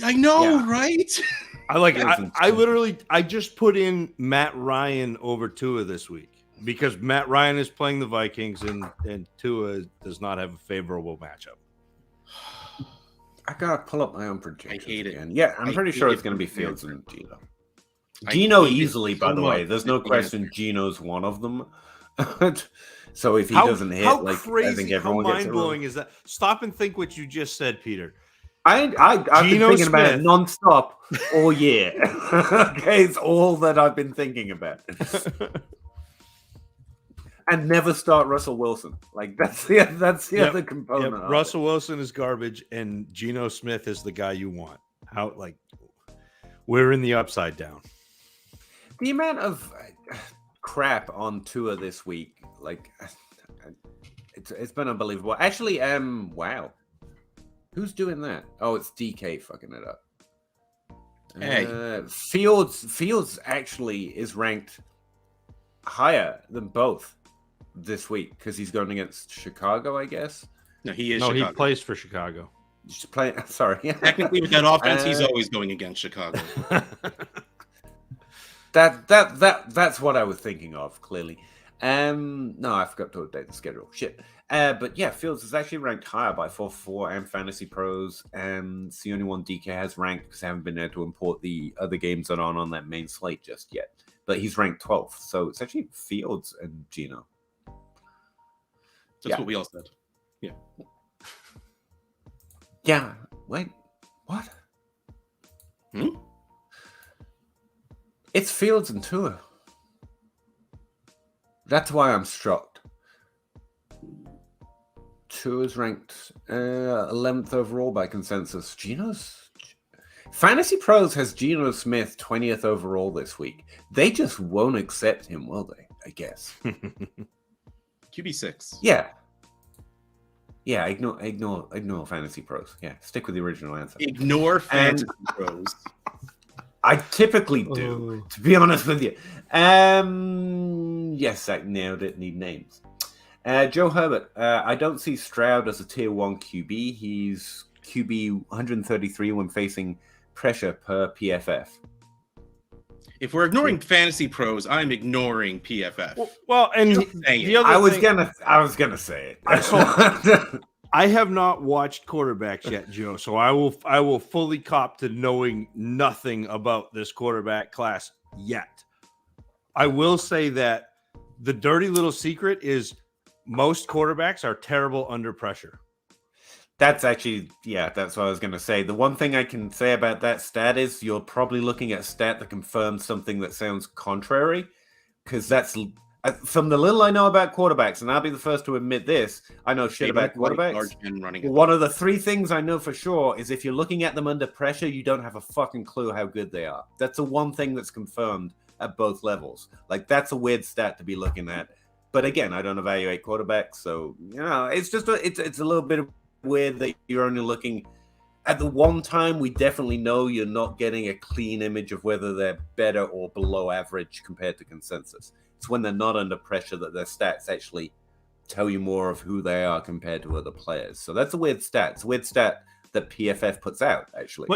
[SPEAKER 3] I know, right?
[SPEAKER 2] I like it. I just put in Matt Ryan over Tua this week because Matt Ryan is playing the Vikings and Tua does not have a favorable matchup.
[SPEAKER 1] I gotta pull up my own projections.
[SPEAKER 3] I hate it.
[SPEAKER 1] Again. Yeah, I'm pretty sure it's going to be Fields and Gino. Gino easily, by the way. There's no question Gino's one of them. So if he doesn't hit, like
[SPEAKER 2] crazy,
[SPEAKER 1] I think everyone gets it.
[SPEAKER 2] How mind-blowing is that? Stop and think what you just said, Peter.
[SPEAKER 1] I've been thinking about it nonstop all year. Okay, it's all that I've been thinking about. And never start Russell Wilson. Like that's the other component.
[SPEAKER 2] Yep. Russell Wilson is garbage, and Geno Smith is the guy you want. We're in the upside down.
[SPEAKER 1] The amount of crap on Tua this week. Like, it's been unbelievable. Actually, wow. Who's doing that? Oh, it's DK fucking it up.
[SPEAKER 3] Hey.
[SPEAKER 1] Fields actually is ranked higher than both this week because he's going against Chicago, I guess.
[SPEAKER 3] No, he is.
[SPEAKER 2] No,
[SPEAKER 3] Chicago.
[SPEAKER 2] he plays for Chicago.
[SPEAKER 1] Just play. Sorry.
[SPEAKER 3] Technically, with that offense, he's always going against Chicago.
[SPEAKER 1] That's what I was thinking of. Clearly, no, I forgot to update the schedule. Shit. But yeah, Fields is actually ranked higher by 4-4 and Fantasy Pros, and it's the only one DK has ranked because I haven't been able to import the other games that aren't on that main slate just yet. But he's ranked 12th, so it's actually Fields and Gino.
[SPEAKER 3] That's what we all said. Yeah.
[SPEAKER 1] Yeah. Wait. What? It's Fields and Tua. That's why I'm shocked. Tua's ranked 11th overall by consensus. Fantasy Pros has Geno Smith 20th overall this week. They just won't accept him, will they? I guess.
[SPEAKER 3] QB6.
[SPEAKER 1] Yeah. Yeah, ignore Fantasy Pros. Yeah, stick with the original answer.
[SPEAKER 3] Ignore Fantasy Pros.
[SPEAKER 1] I typically do, to be honest with you. Yes, I nailed it. Need names. Joe Herbert. I don't see Stroud as a tier 1 QB. He's QB 133 when facing pressure per PFF.
[SPEAKER 3] If we're ignoring Fantasy Pros, I'm ignoring PFF.
[SPEAKER 2] Well, and the other
[SPEAKER 1] I was gonna say it.
[SPEAKER 2] I have not watched quarterbacks yet, Joe, so I will fully cop to knowing nothing about this quarterback class yet. I will say that the dirty little secret is most quarterbacks are terrible under pressure.
[SPEAKER 1] That's actually, that's what I was going to say. The one thing I can say about that stat is you're probably looking at a stat that confirms something that sounds contrary, because that's from the little I know about quarterbacks, and I'll be the first to admit this, I know shit about quarterbacks. One of the three things I know for sure is if you're looking at them under pressure, you don't have a fucking clue how good they are. That's the one thing that's confirmed at both levels. Like, that's a weird stat to be looking at. But again, I don't evaluate quarterbacks, so, it's just it's a little bit of weird that you're only looking at the one time. We definitely know you're not getting a clean image of whether they're better or below average compared to consensus. It's when they're not under pressure that their stats actually tell you more of who they are compared to other players. So that's a weird stat. It's a weird stat that PFF puts out, actually.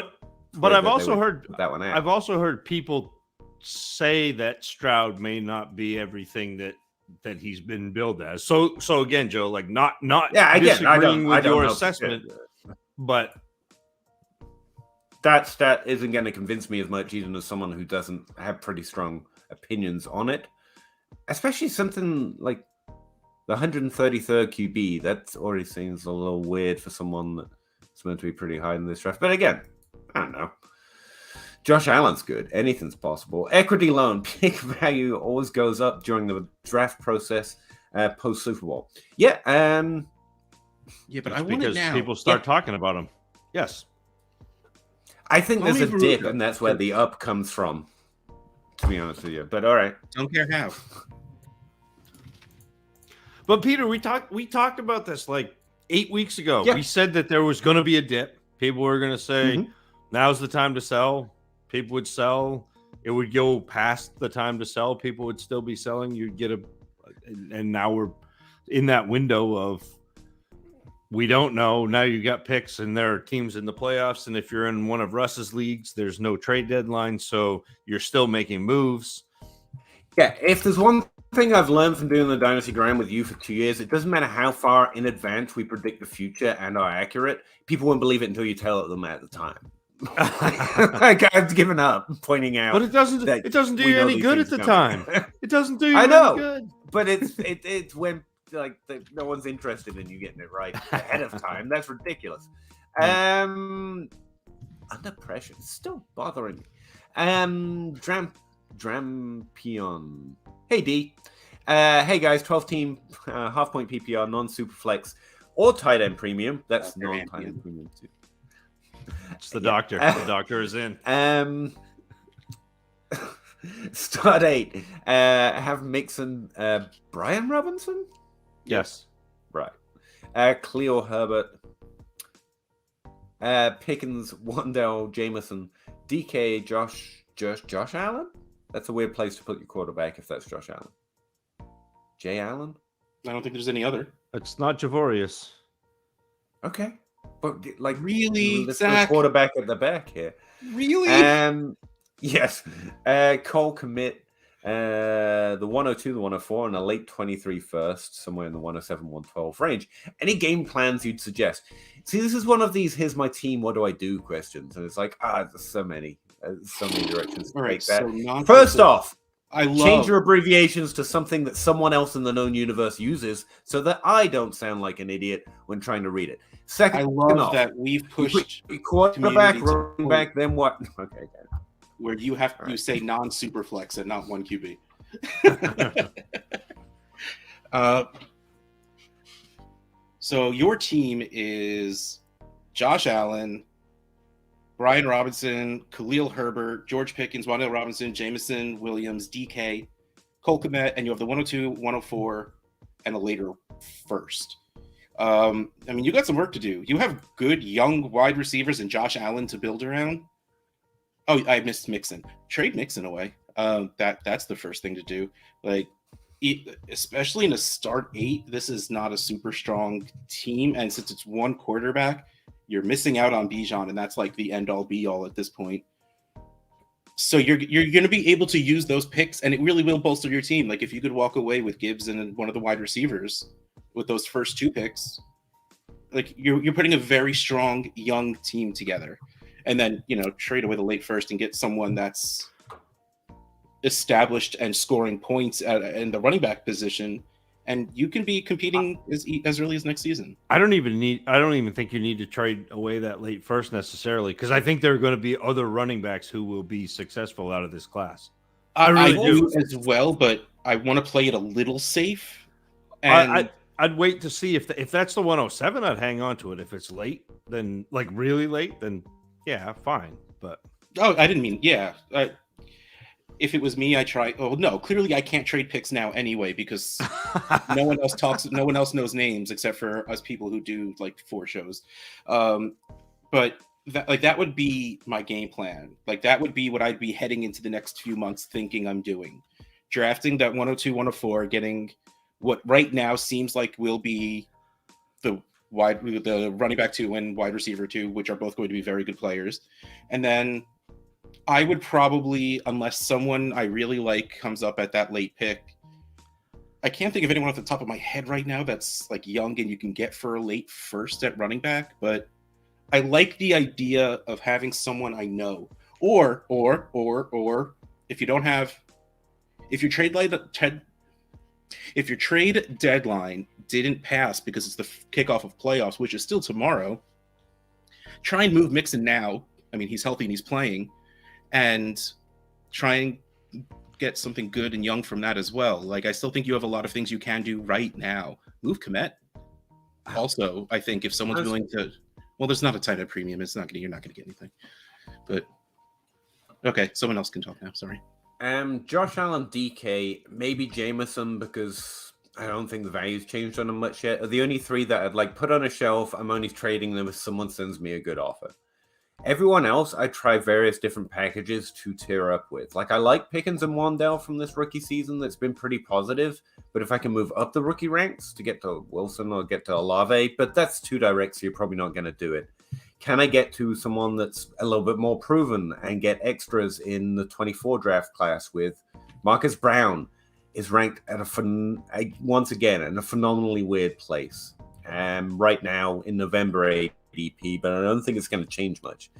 [SPEAKER 2] But I've also heard
[SPEAKER 1] that one out.
[SPEAKER 2] I've also heard people say that Stroud may not be everything that he's been billed as. So again, Joe, like not disagreeing with your assessment, but that stat isn't going to convince me as much, even as someone who doesn't have pretty strong opinions on it. Especially something like the 133rd QB. That already seems a little weird for someone that's meant to be pretty high in this draft. But again, I don't know. Josh Allen's good. Anything's possible. Equity loan, pick value always goes up during the draft process post Super Bowl. Yeah,
[SPEAKER 3] but I want it now.
[SPEAKER 2] People start talking about them. Yes,
[SPEAKER 1] I think there's a dip, and that's where the up comes from. To be honest with you, but all right,
[SPEAKER 3] don't care how.
[SPEAKER 2] But Peter, we talked about this like 8 weeks ago.
[SPEAKER 1] Yeah.
[SPEAKER 2] We said that there was going to be a dip. People were going to say, now's the time to sell. People would sell. It would go past the time to sell. People would still be selling. You'd get and now we're in that window of we don't know. Now you got picks and there are teams in the playoffs. And if you're in one of Russ's leagues, there's no trade deadline. So you're still making moves.
[SPEAKER 1] Yeah, if there's one thing I've learned from doing the Dynasty grind with you for 2 years, it doesn't matter how far in advance we predict the future and are accurate. People won't believe it until you tell them at the time. Like, I've given up pointing out,
[SPEAKER 2] but it doesn't do you any good at the time. It doesn't do you any good.
[SPEAKER 1] But it's when like no one's interested in you getting it right ahead of time. That's ridiculous. Under pressure, it's still bothering me. Drampion. Hey D. Hey guys, 12-team half-point PPR, non-super flex, or tight end premium. That's non-tight end premium too.
[SPEAKER 2] It's the doctor. The doctor is in.
[SPEAKER 1] Start 8. Have Mixon, Brian Robinson?
[SPEAKER 2] Yes.
[SPEAKER 1] Right. Cleo Herbert, Pickens, Wandell, Jameson, DK, Josh Allen? That's a weird place to put your quarterback if that's Josh Allen. Jay Allen?
[SPEAKER 3] I don't think there's any other.
[SPEAKER 2] It's not Javorius.
[SPEAKER 1] Okay. But like
[SPEAKER 3] Really,
[SPEAKER 1] let's
[SPEAKER 3] Zach?
[SPEAKER 1] put quarterback at the back here.
[SPEAKER 3] Really?
[SPEAKER 1] Yes. Cole commit the 102, the 104, and a late 23 first, somewhere in the 107, 112 range. Any game plans you'd suggest? See, this is one of these here's my team, what do I do questions. And it's like, there's so many directions to
[SPEAKER 3] All right,
[SPEAKER 1] take that.
[SPEAKER 3] so
[SPEAKER 1] First off, change your
[SPEAKER 3] love
[SPEAKER 1] abbreviations to something that someone else in the known universe uses so that I don't sound like an idiot when trying to read it. Second,
[SPEAKER 3] I love
[SPEAKER 1] off,
[SPEAKER 3] that we've pushed
[SPEAKER 1] quarterback,
[SPEAKER 3] community to the
[SPEAKER 1] running back, then what? Okay.
[SPEAKER 3] where you have
[SPEAKER 1] All
[SPEAKER 3] to
[SPEAKER 1] right.
[SPEAKER 3] say non-super flex and not one QB. So your team is Josh Allen, Brian Robinson, Khalil Herbert, George Pickens, Wandale Robinson, Jameson Williams, DK, Cole Kmet, and you have the 102, 104, and a later first. I mean, you got some work to do. You have good young wide receivers and Josh Allen to build around. Oh, I missed Mixon. Trade Mixon away. That's the first thing to do. Like, especially in a start 8, this is not a super strong team, and since it's one quarterback, you're missing out on Bijan, and that's like the end all be all at this point. So you're going to be able to use those picks, and it really will bolster your team. Like if you could walk away with Gibbs and one of the wide receivers with those first 2 picks, like you're putting a very strong young team together. And then, trade away the late first and get someone that's established and scoring points in the running back position, and you can be competing as early as next season.
[SPEAKER 2] I don't even think you need to trade away that late first necessarily, because I think there are going to be other running backs who will be successful out of this class.
[SPEAKER 3] I
[SPEAKER 2] really
[SPEAKER 3] do as well, but I want to play it a little safe. And
[SPEAKER 2] I'd wait to see if that's the 107. I'd hang on to it. If it's late, then like really late, then yeah, fine. But
[SPEAKER 3] I didn't mean if it was me, I try. Oh no, clearly I can't trade picks now anyway because no one else talks. No one else knows names except for us people who do like 4 shows. But that would be my game plan. Like that would be what I'd be heading into the next few months thinking I'm doing. Drafting that 102, 104, getting what right now seems like will be the running back 2 and wide receiver 2, which are both going to be very good players. And then I would probably, unless someone I really like comes up at that late pick, I can't think of anyone off the top of my head right now that's like young and you can get for a late first at running back, but I like the idea of having someone I know. Or if you don't have, if your trade deadline didn't pass because it's the kickoff of playoffs, which is still tomorrow, try and move Mixon now. I mean, he's healthy and he's playing, and try and get something good and young from that as well. Like, I still think you have a lot of things you can do right now. Move Kmet. Also, I think if someone's willing to, well, there's not a tight end premium. You're not going to get anything. But okay, someone else can talk now. Sorry.
[SPEAKER 1] Josh Allen, DK, maybe Jameson, because I don't think the value's changed on them much yet. Are the only 3 that I'd like put on a shelf. I'm only trading them if someone sends me a good offer. Everyone else, I try various different packages to tier up with. Like, I like Pickens and Wandell from this rookie season. That's been pretty positive. But if I can move up the rookie ranks to get to Wilson or get to Olave, but that's too direct, so you're probably not going to do it. Can I get to someone that's a little bit more proven and get extras in the 24 draft class with Marcus Brown is ranked at once again in a phenomenally weird place. Right now in November ADP, but I don't think it's going to change much.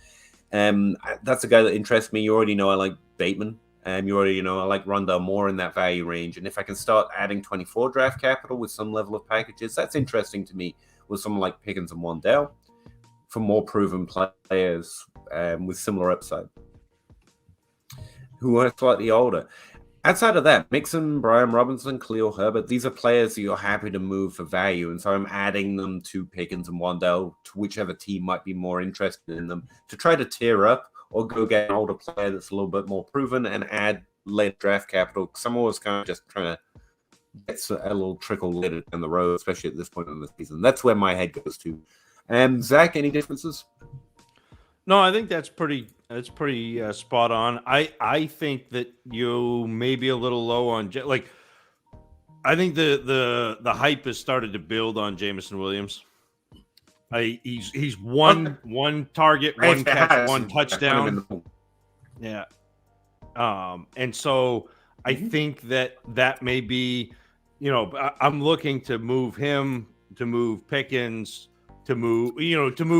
[SPEAKER 1] That's a guy that interests me. You already know I like Bateman. You already know I like Rondell Moore in that value range. And if I can start adding 24 draft capital with some level of packages, that's interesting to me with someone like Pickens and Wandell for more proven players with similar upside who are slightly older. Outside of that, Mixon, Brian Robinson, Khalil Herbert, these are players that you're happy to move for value. And so I'm adding them to Pickens and Wandell, to whichever team might be more interested in them, to try to tier up or go get an older player that's a little bit more proven and add late draft capital, because I'm always kind of just trying to get a little trickle later down the road, especially at this point in the season. That's where my head goes to. Zach, any differences?
[SPEAKER 2] No, I think that's pretty spot on. I think that you may be a little low on like. I think the hype has started to build on Jameson Williams. He's one target, one catch, one touchdown. Yeah. And so I think that may be, I'm looking to move him, to move Pickens, to move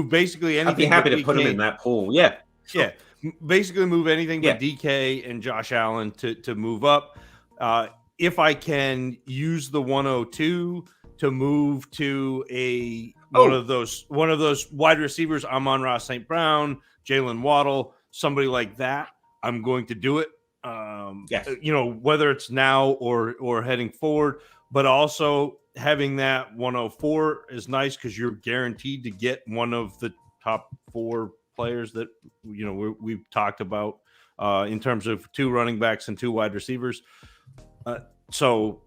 [SPEAKER 2] basically anything.
[SPEAKER 1] I'd be happy to put him in that pool. Yeah.
[SPEAKER 2] Sure. Yeah. Basically move anything but DK and Josh Allen to move up. If I can use the 102 to move to one of those wide receivers, Amon-Ra St. Brown, Jalen Waddle, somebody like that, I'm going to do it.
[SPEAKER 1] Yes.
[SPEAKER 2] Whether it's now or heading forward, but also having that 104 is nice because you're guaranteed to get one of the top 4 players that we've talked about in terms of 2 running backs and 2 wide receivers. So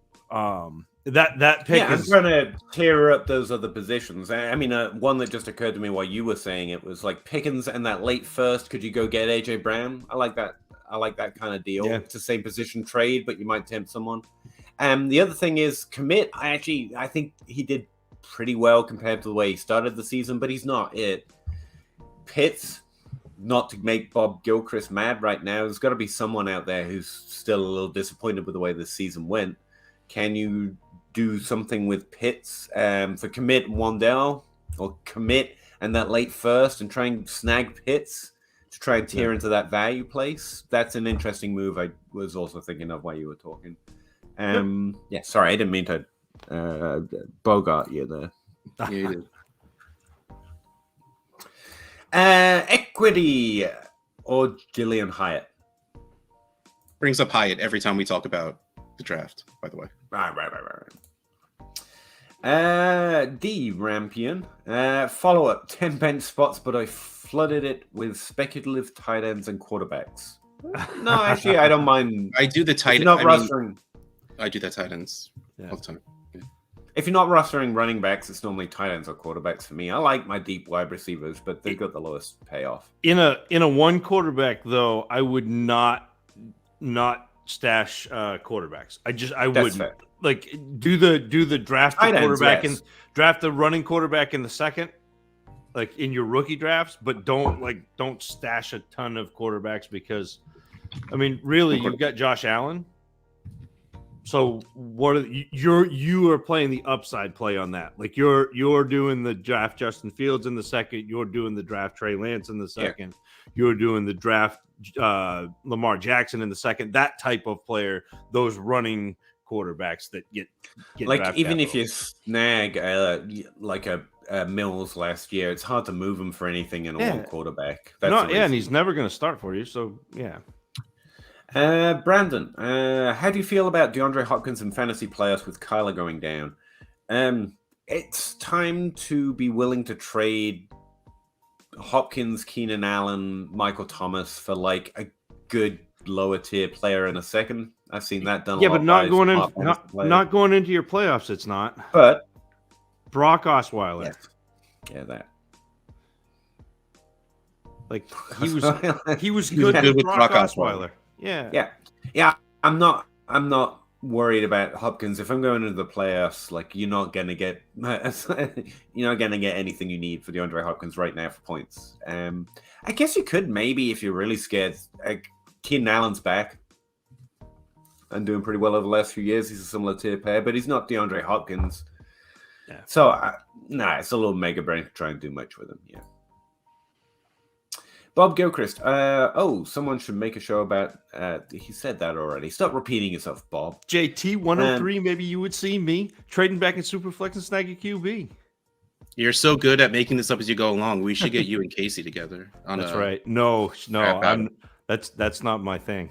[SPEAKER 2] that pick
[SPEAKER 1] I'm trying to tear up those other positions. I mean, one that just occurred to me while you were saying it was like Pickens and that late first. Could you go get AJ Brown? I like that. I like that kind of deal.
[SPEAKER 2] Yeah.
[SPEAKER 1] It's the same position trade, but you might tempt someone. The other thing is commit. I think he did pretty well compared to the way he started the season, but he's not it. Pitts, not to make Bob Gilchrist mad right now, there's got to be someone out there who's still a little disappointed with the way this season went. Can you do something with Pitts for commit Wandell, or commit and that late first and try and snag Pitts to try and tear into that value place? That's an interesting move I was also thinking of while you were talking. Sorry, I didn't mean to bogart you there.
[SPEAKER 3] Yeah, you did.
[SPEAKER 1] Equity or Jillian Hyatt?
[SPEAKER 3] Brings up Hyatt every time we talk about the draft, by the way.
[SPEAKER 1] Right. D Rampion. Follow-up 10 bench spots, but I flooded it with speculative tight ends and quarterbacks. No, actually, I don't mind.
[SPEAKER 3] I do the tight
[SPEAKER 1] end.
[SPEAKER 3] I do the tight ends all the time. Yeah.
[SPEAKER 1] If you're not rostering running backs, it's normally tight ends or quarterbacks for me. I like my deep wide receivers, but they've got the lowest payoff.
[SPEAKER 2] In a one quarterback though, I would not stash quarterbacks. I wouldn't.
[SPEAKER 1] Fair.
[SPEAKER 2] Like do the draft the quarterback and draft the running quarterback in the second, like in your rookie drafts, but don't stash a ton of quarterbacks because, I mean, really, you've got Josh Allen. So you are playing the upside play on that. Like you're doing the draft Justin Fields in the second. You're doing the draft Trey Lance in the second. Yeah. You're doing the draft Lamar Jackson in the second. That type of player. Those running quarterbacks that get
[SPEAKER 1] like even if you snag like a Mills last year, it's hard to move him for anything in a one quarterback.
[SPEAKER 2] And he's never going to start for you. So yeah.
[SPEAKER 1] Brandon, how do you feel about DeAndre Hopkins in fantasy playoffs with Kyler going down? It's time to be willing to trade Hopkins, Keenan Allen, Michael Thomas for like a good lower tier player in a second. I've seen that done.
[SPEAKER 2] Yeah, but not going into your playoffs. It's not.
[SPEAKER 1] But
[SPEAKER 2] Brock Osweiler.
[SPEAKER 1] Yes. Yeah, that.
[SPEAKER 2] Like he was good with Brock Osweiler.
[SPEAKER 1] Yeah. I'm not worried about Hopkins. If I'm going into the playoffs, like you're not gonna get anything you need for DeAndre Hopkins right now for points. I guess you could maybe if you're really scared. Keenan Allen's back and doing pretty well over the last few years. He's a similar tier player, but he's not DeAndre Hopkins. Yeah. So it's a little mega brain to try and do much with him. Yeah. Bob Gilchrist. Someone should make a show about. He said that already. Stop repeating yourself, Bob.
[SPEAKER 2] JT 103. Maybe you would see me trading back in Superflex and snag a QB.
[SPEAKER 3] You're so good at making this up as you go along. We should get you and Casey together.
[SPEAKER 2] That's right. No. That's not my thing.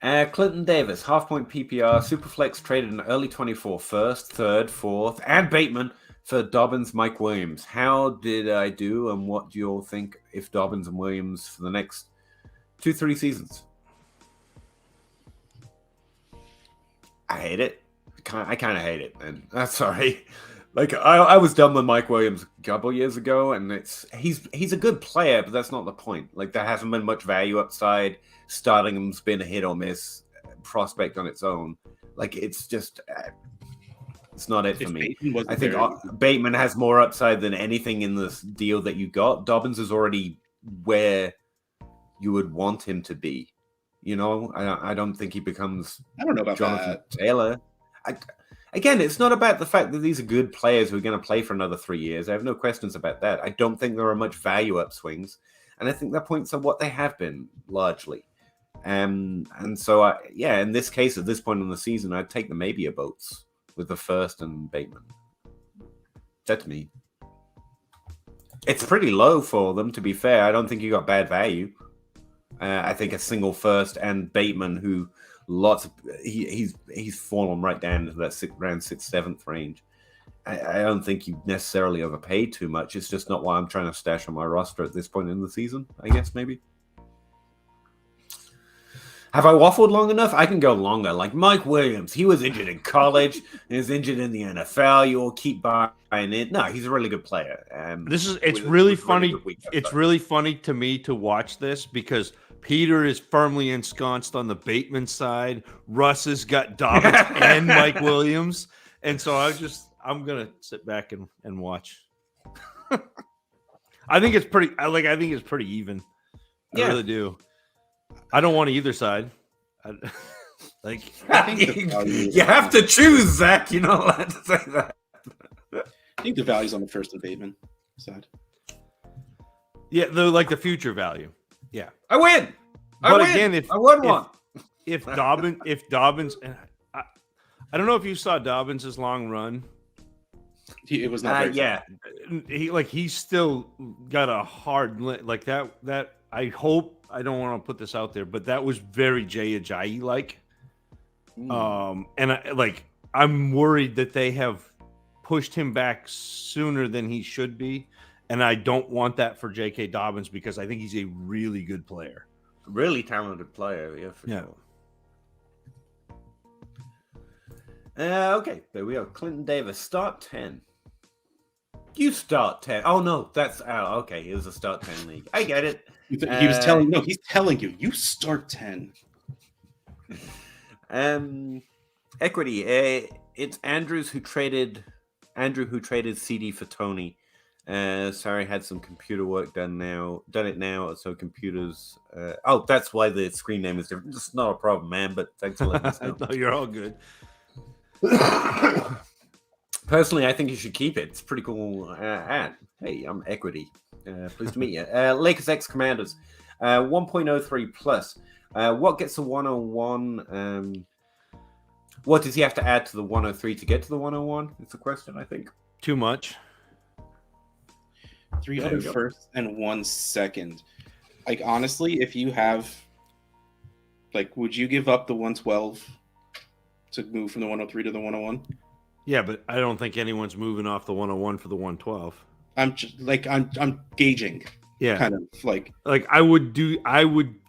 [SPEAKER 1] Clinton Davis, half point PPR, Superflex traded an early 24 first, third, fourth, and Bateman for Dobbins, Mike Williams. How did I do, and what do you all think if Dobbins and Williams for the next 2-3 seasons. I hate it. I kind of hate it, man. I'm sorry. Like I was done with Mike Williams a couple years ago, and he's a good player, but that's not the point. Like there hasn't been much value upside. Starting him's been a hit or miss prospect on its own. Like it's just it's not it for me. I think Bateman has more upside than anything in this deal that you got. Dobbins is already where you would want him to be. You know, I don't think he becomes.
[SPEAKER 3] I don't know about
[SPEAKER 1] Jonathan
[SPEAKER 3] that.
[SPEAKER 1] Taylor. Again, it's not about the fact that these are good players who are going to play for another 3 years. I have no questions about that. I don't think there are much value upswings, and I think that points at what they have been largely. And so, in this case, at this point in the season, I'd take the maybe a boats with the first and Bateman. That's me. It's pretty low for them, to be fair. I don't think you got bad value. I think a single first and Bateman, who he's fallen right down into that round 6th, 7th range. I don't think you necessarily overpaid too much. It's just not why I'm trying to stash on my roster at this point in the season, I guess, maybe. Have I waffled long enough? I can go longer. Like Mike Williams, he was injured in college, and is injured in the NFL. You all keep buying it. No, he's a really good player.
[SPEAKER 2] It's really funny. It's really funny to me to watch this because Peter is firmly ensconced on the Bateman side. Russ has got Dobbins and Mike Williams, and so I'm gonna sit back and watch. I think it's pretty. I think it's pretty even. I really do. I don't want either side.
[SPEAKER 3] I think
[SPEAKER 1] you have to choose, Zach. You're not allowed to say that.
[SPEAKER 3] I think the value's on the first and Bateman side.
[SPEAKER 2] Yeah, the future value. Yeah,
[SPEAKER 1] I win.
[SPEAKER 2] But again,
[SPEAKER 1] I won one.
[SPEAKER 2] If Dobbins, I don't know if you saw Dobbins' long run.
[SPEAKER 3] It was not.
[SPEAKER 2] He's still got a hard like that. I hope. I don't want to put this out there, but that was very Jay Ajayi like. And I'm worried that they have pushed him back sooner than he should be, and I don't want that for J.K. Dobbins because I think he's a really good player,
[SPEAKER 1] really talented player. Yeah, for sure. Okay, there we go. Clinton Davis, start 10. You start 10. Oh no, that's okay. It was a start 10 league. I get it.
[SPEAKER 3] He's telling you. You start 10.
[SPEAKER 1] Equity. It's Andrew who traded CD for Tony. Sorry, had some computer work done it now. So computers. That's why the screen name is different. It's not a problem, man. But thanks for letting us know.
[SPEAKER 2] No, you're all good.
[SPEAKER 1] Personally, I think you should keep it. It's a pretty cool ad. Hey, I'm Equity. Pleased to meet you. Lakers X Commanders, 1.03 plus. What gets the 101? What does he have to add to the 103 to get to the 101? It's a question, I think.
[SPEAKER 2] Too much.
[SPEAKER 3] 300 first and 1 second. Like, honestly, if you have, would you give up the 112 to move from the 103 to the 101?
[SPEAKER 2] Yeah, but I don't think anyone's moving off the 101 for the 112.
[SPEAKER 3] I'm just I'm gauging.
[SPEAKER 2] Yeah,
[SPEAKER 3] kind of like
[SPEAKER 2] I would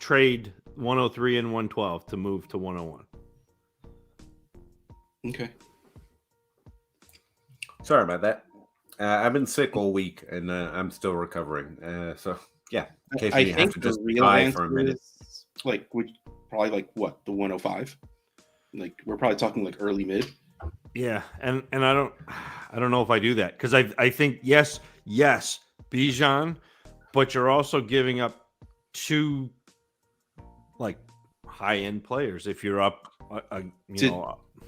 [SPEAKER 2] trade 103 and 112 to move to 101.
[SPEAKER 3] Okay.
[SPEAKER 1] Sorry about that. I've been sick all week and I'm still recovering. So yeah,
[SPEAKER 3] I think the real answer for a minute. Is would probably what the 105. We're probably talking early mid.
[SPEAKER 2] Yeah, and I don't know if I do that because I think yes, Bijan, but you're also giving up 2 high end players if you're up.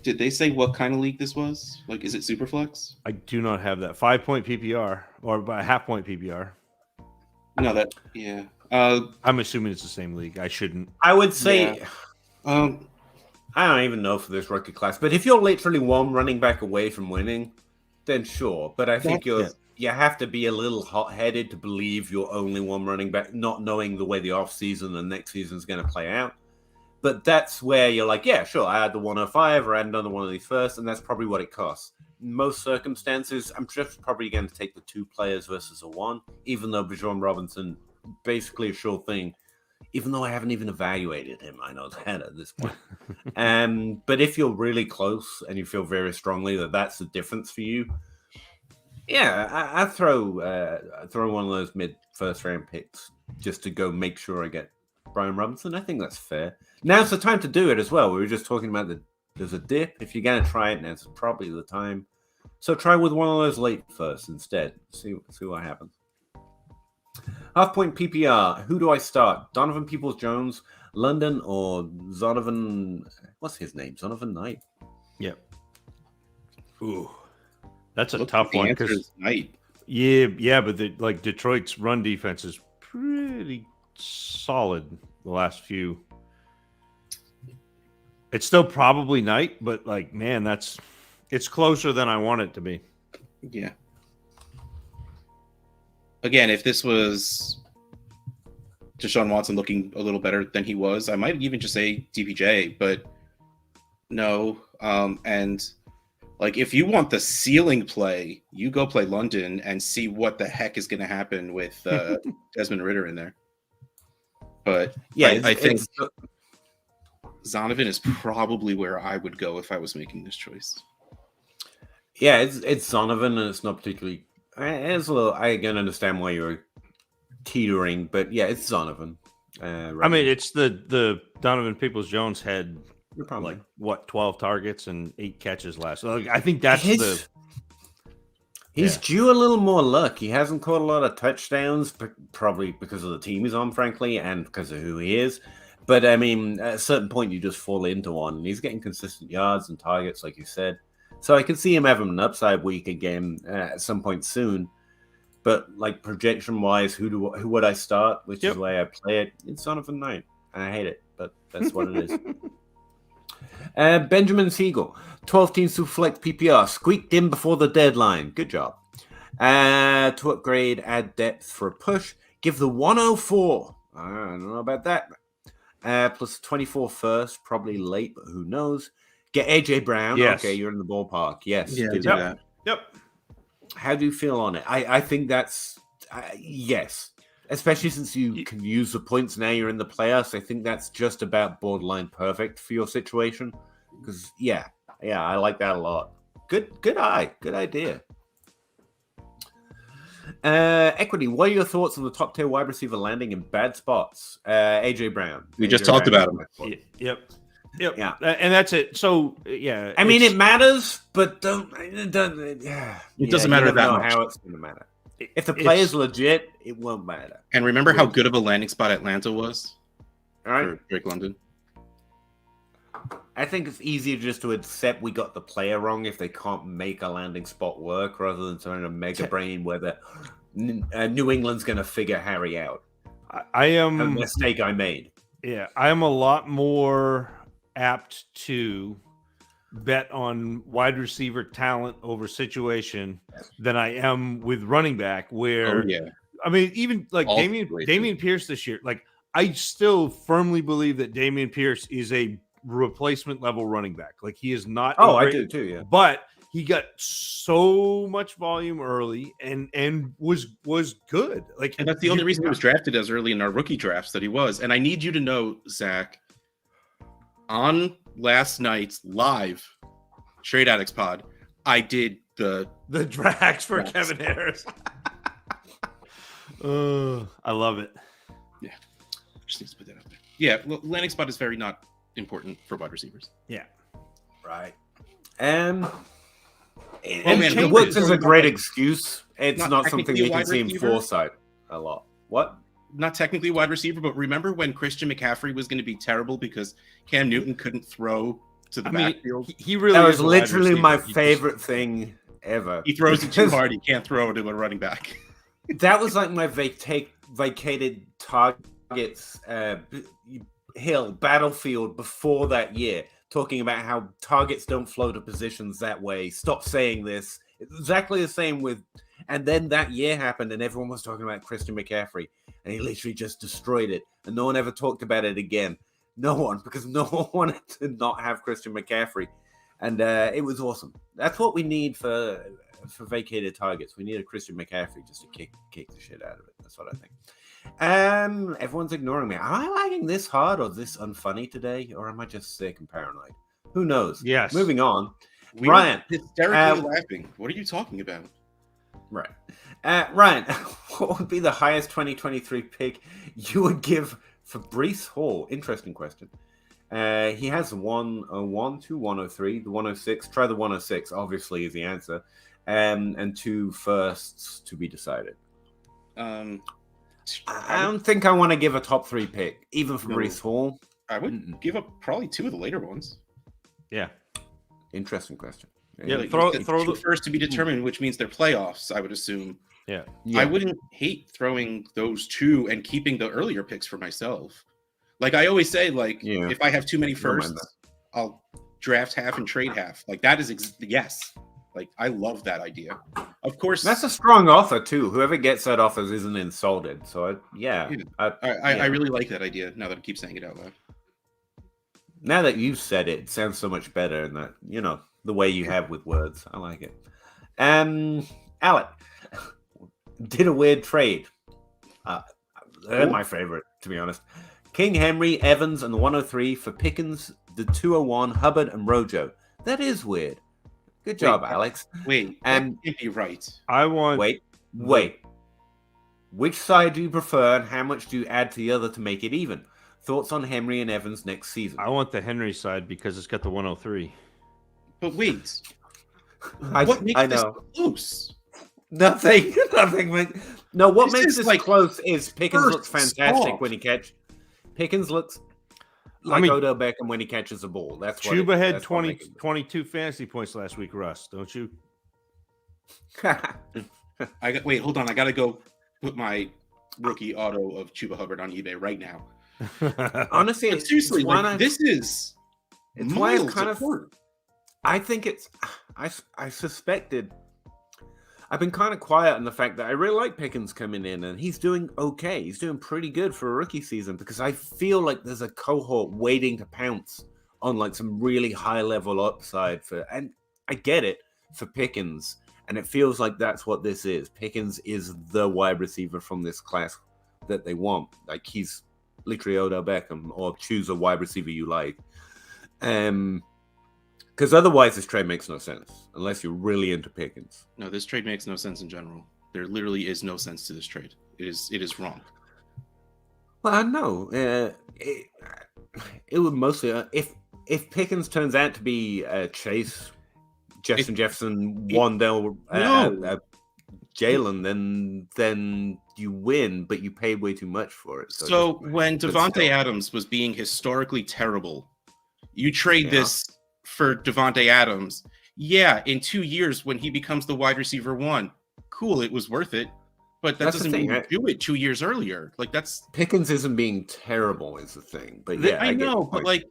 [SPEAKER 3] Did they say what kind of league this was? Is it Superflex?
[SPEAKER 2] I do not have that 5-point PPR or by half-point PPR.
[SPEAKER 3] No,
[SPEAKER 2] I'm assuming it's the same league. I shouldn't.
[SPEAKER 1] I would say. Yeah. I don't even know for this rookie class, but if you're literally one running back away from winning, then sure. But I think you have to be a little hot-headed to believe you're only one running back, not knowing the way the offseason and next season is going to play out. But that's where you're yeah, sure, I had the 105 or I had another one of these first, and that's probably what it costs. In most circumstances, I'm just probably going to take the 2 players versus a 1, even though Bijan Robinson, basically a sure thing, even though I haven't even evaluated him. I know that at this point. But if you're really close and you feel very strongly that that's the difference for you, yeah, I'd throw one of those mid first round picks just to go make sure I get Brian Robinson. I think that's fair. Now's the time to do it as well. We were just talking about there's a dip. If you're going to try it, now's probably the time. So try with one of those late first instead. See what happens. Half point PPR. Who do I start? Donovan Peoples-Jones, London, or Zonovan? What's his name? Zonovan Knight.
[SPEAKER 2] Yep. Ooh, that's a
[SPEAKER 3] Look,
[SPEAKER 2] tough
[SPEAKER 3] the
[SPEAKER 2] one
[SPEAKER 3] answer
[SPEAKER 2] because
[SPEAKER 3] is Knight.
[SPEAKER 2] yeah, but Detroit's run defense is pretty solid the last few. It's still probably Knight, but like, man, it's closer than I want it to be.
[SPEAKER 3] Yeah. Again, if this was Deshaun Watson looking a little better than he was, I might even just say DPJ, but no. And like, if you want the ceiling play, you go play London and see what the heck is going to happen with Desmond Ridder in there. But yeah, I think Zonovan is probably where I would go if I was making this choice.
[SPEAKER 1] Yeah, it's Zonovan, and it's not particularly. It's a little. I can understand why you're teetering, but yeah, it's Zonovan.
[SPEAKER 2] I mean, it's the Donovan Peoples-Jones had
[SPEAKER 1] probably
[SPEAKER 2] like what 12 targets and 8 catches last. So I think that's
[SPEAKER 1] He's due a little more luck. He hasn't caught a lot of touchdowns, probably because of the team he's on, frankly, and because of who he is. But I mean, at a certain point, you just fall into one. And he's getting consistent yards and targets, like you said. So I can see him having an upside week again at some point soon. But like projection-wise, who would I start? Which is the way I play it. It's Donovan Knight. And I hate it, but that's what it is. Benjamin Siegel, 12 teams to flex PPR, squeaked in before the deadline. Good job. To upgrade, add depth for a push. Give the 104. I don't know about that. Plus 24 first, probably late, but who knows? Get AJ Brown.
[SPEAKER 2] Yes.
[SPEAKER 1] Okay, you're in the ballpark. Yes.
[SPEAKER 3] Yeah,
[SPEAKER 1] do
[SPEAKER 3] do
[SPEAKER 1] that.
[SPEAKER 3] that.
[SPEAKER 2] Yep.
[SPEAKER 1] How do you feel on it? I think that's yes. Especially since you can use the points now you're in the playoffs. I think that's just about borderline perfect for your situation. Because yeah, I like that a lot. Good idea. Equity, what are your thoughts on the top tier wide receiver landing in bad spots? AJ Brown.
[SPEAKER 3] We just talked about him.
[SPEAKER 2] Yep.
[SPEAKER 1] Yeah.
[SPEAKER 2] And that's it. So yeah.
[SPEAKER 1] I mean, it matters, but
[SPEAKER 3] it doesn't matter that much.
[SPEAKER 1] How it's going to matter. If the play is legit, it won't matter.
[SPEAKER 3] And remember how good of a landing spot Atlanta was
[SPEAKER 1] All right.
[SPEAKER 3] for Drake London?
[SPEAKER 1] I think it's easier just to accept we got the player wrong if they can't make a landing spot work rather than trying to mega brain whether New England's going to figure Harry out.
[SPEAKER 2] I am
[SPEAKER 1] a mistake I made.
[SPEAKER 2] Yeah, I am a lot more apt to bet on wide receiver talent over situation than I am with running back. Where I mean, even like Damian Pierce this year, like I still firmly believe that Damian Pierce is a replacement level running back. Like he is not.
[SPEAKER 1] I do too. Yeah,
[SPEAKER 2] but he got so much volume early and was good. Like,
[SPEAKER 3] and that's the only reason he was drafted as early in our rookie drafts that he was. And I need you to know, Zach, on last night's live Trade Addicts pod, I did the
[SPEAKER 2] drags for Kevin Harris. I love it.
[SPEAKER 3] Yeah, just need to put that out there. Yeah, landing spot is very not important for wide receivers.
[SPEAKER 2] Yeah,
[SPEAKER 1] right.
[SPEAKER 2] It
[SPEAKER 1] works as a great excuse. It's not something you can see in
[SPEAKER 3] receiver.
[SPEAKER 1] foresight a lot. What?
[SPEAKER 3] Not technically wide receiver, but remember when Christian McCaffrey was going to be terrible because Cam Newton couldn't throw to the backfield?
[SPEAKER 2] He really
[SPEAKER 1] that was literally my favorite thing ever.
[SPEAKER 3] He throws it too hard. He can't throw to a running back.
[SPEAKER 1] That was like my vacated targets battlefield before that year, talking about how targets don't flow to positions that way. Stop saying this. It's exactly the same with, and then that year happened and everyone was talking about Christian McCaffrey and he literally just destroyed it and no one ever talked about it again. No one, because no one wanted to not have Christian McCaffrey. And it was awesome. That's what we need for vacated targets. We need a Christian McCaffrey just to kick the shit out of it. That's what I think. Everyone's ignoring me. Am I lagging this hard or this unfunny today, or am I just sick and paranoid? Who knows?
[SPEAKER 2] Yes.
[SPEAKER 1] Moving on.
[SPEAKER 3] We're
[SPEAKER 1] Ryan,
[SPEAKER 3] hysterically laughing. What are you talking about?
[SPEAKER 1] Right. Ryan, what would be the highest 2023 pick you would give for Breece Hall? Interesting question. He has 101 to 103, the 106. Try the 106, obviously, is the answer. And 2 firsts to be decided. I don't think I want to give a top 3 pick, even for Breece Hall.
[SPEAKER 3] I would give up probably 2 of the later ones.
[SPEAKER 2] Yeah.
[SPEAKER 1] Interesting question.
[SPEAKER 3] Yeah, like
[SPEAKER 2] throw
[SPEAKER 3] the first to be determined, which means they're playoffs, I would assume.
[SPEAKER 2] Yeah.
[SPEAKER 3] I wouldn't hate throwing those 2 and keeping the earlier picks for myself. Like I always say, like if I have too many firsts, I'll draft half and trade half. Like that is yes. Like I love that idea. Of course,
[SPEAKER 1] that's a strong offer too. Whoever gets that offer isn't insulted. So
[SPEAKER 3] I really like that idea. Now that I keep saying it out loud.
[SPEAKER 1] Now that you've said it, it sounds so much better, and that the way you have with words, I like it. Alec did a weird trade. They're my favorite, to be honest. King Henry, Evans, and the 103 for Pickens, the 201, Hubbard, and Rojo. That is weird. Good job, Alex.
[SPEAKER 3] Wait, that can't be right.
[SPEAKER 2] I want...
[SPEAKER 1] Wait. Which side do you prefer, and how much do you add to the other to make it even? Thoughts on Henry and Evans next season?
[SPEAKER 2] I want the Henry side because it's got the 103.
[SPEAKER 3] But wait. What makes this close?
[SPEAKER 1] Nothing. No, what makes this close is Pickens looks fantastic when he catches. Pickens looks like Odell Beckham when he catches a ball. That's what
[SPEAKER 2] Chuba had 22 fantasy points last week, Russ, don't you?
[SPEAKER 3] Wait, hold on. I got to go put my rookie auto of Chuba Hubbard on eBay right now.
[SPEAKER 1] Honestly,
[SPEAKER 3] but seriously, this is
[SPEAKER 1] it's why it's kind of. I think it's. I suspected. I've been kind of quiet on the fact that I really like Pickens coming in, and he's doing okay. He's doing pretty good for a rookie season because I feel like there's a cohort waiting to pounce on like some really high level upside and I get it for Pickens, and it feels like that's what this is. Pickens is the wide receiver from this class that they want. Like he's literally Odell Beckham, or choose a wide receiver you like. Because otherwise this trade makes no sense unless you're really into Pickens.
[SPEAKER 3] No, this trade makes no sense in general. There literally is no sense to this trade. It is wrong.
[SPEAKER 1] Well, I know. It would mostly if Pickens turns out to be Chase, Jefferson, Wandell, Jalen, then you win, but you paid way too much for it.
[SPEAKER 3] So when Devontae Adams was being historically terrible, you trade this for Devontae Adams. Yeah, in 2 years when he becomes the wide receiver 1, cool, it was worth it. But that doesn't mean you do it 2 years earlier. Like that's
[SPEAKER 1] Pickens isn't being terrible is the thing. But
[SPEAKER 3] I know, but like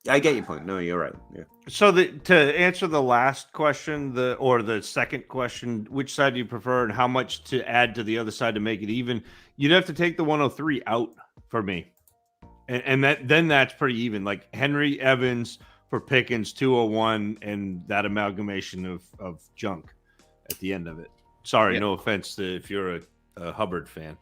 [SPEAKER 1] I get your point. No, you're right. Yeah.
[SPEAKER 2] So to answer the last question, the second question, which side do you prefer and how much to add to the other side to make it even? You'd have to take the 103 out for me. And then that's pretty even. Like Henry, Evans for Pickens, 201, and that amalgamation of junk at the end of it. Sorry, no offense if you're a Hubbard fan.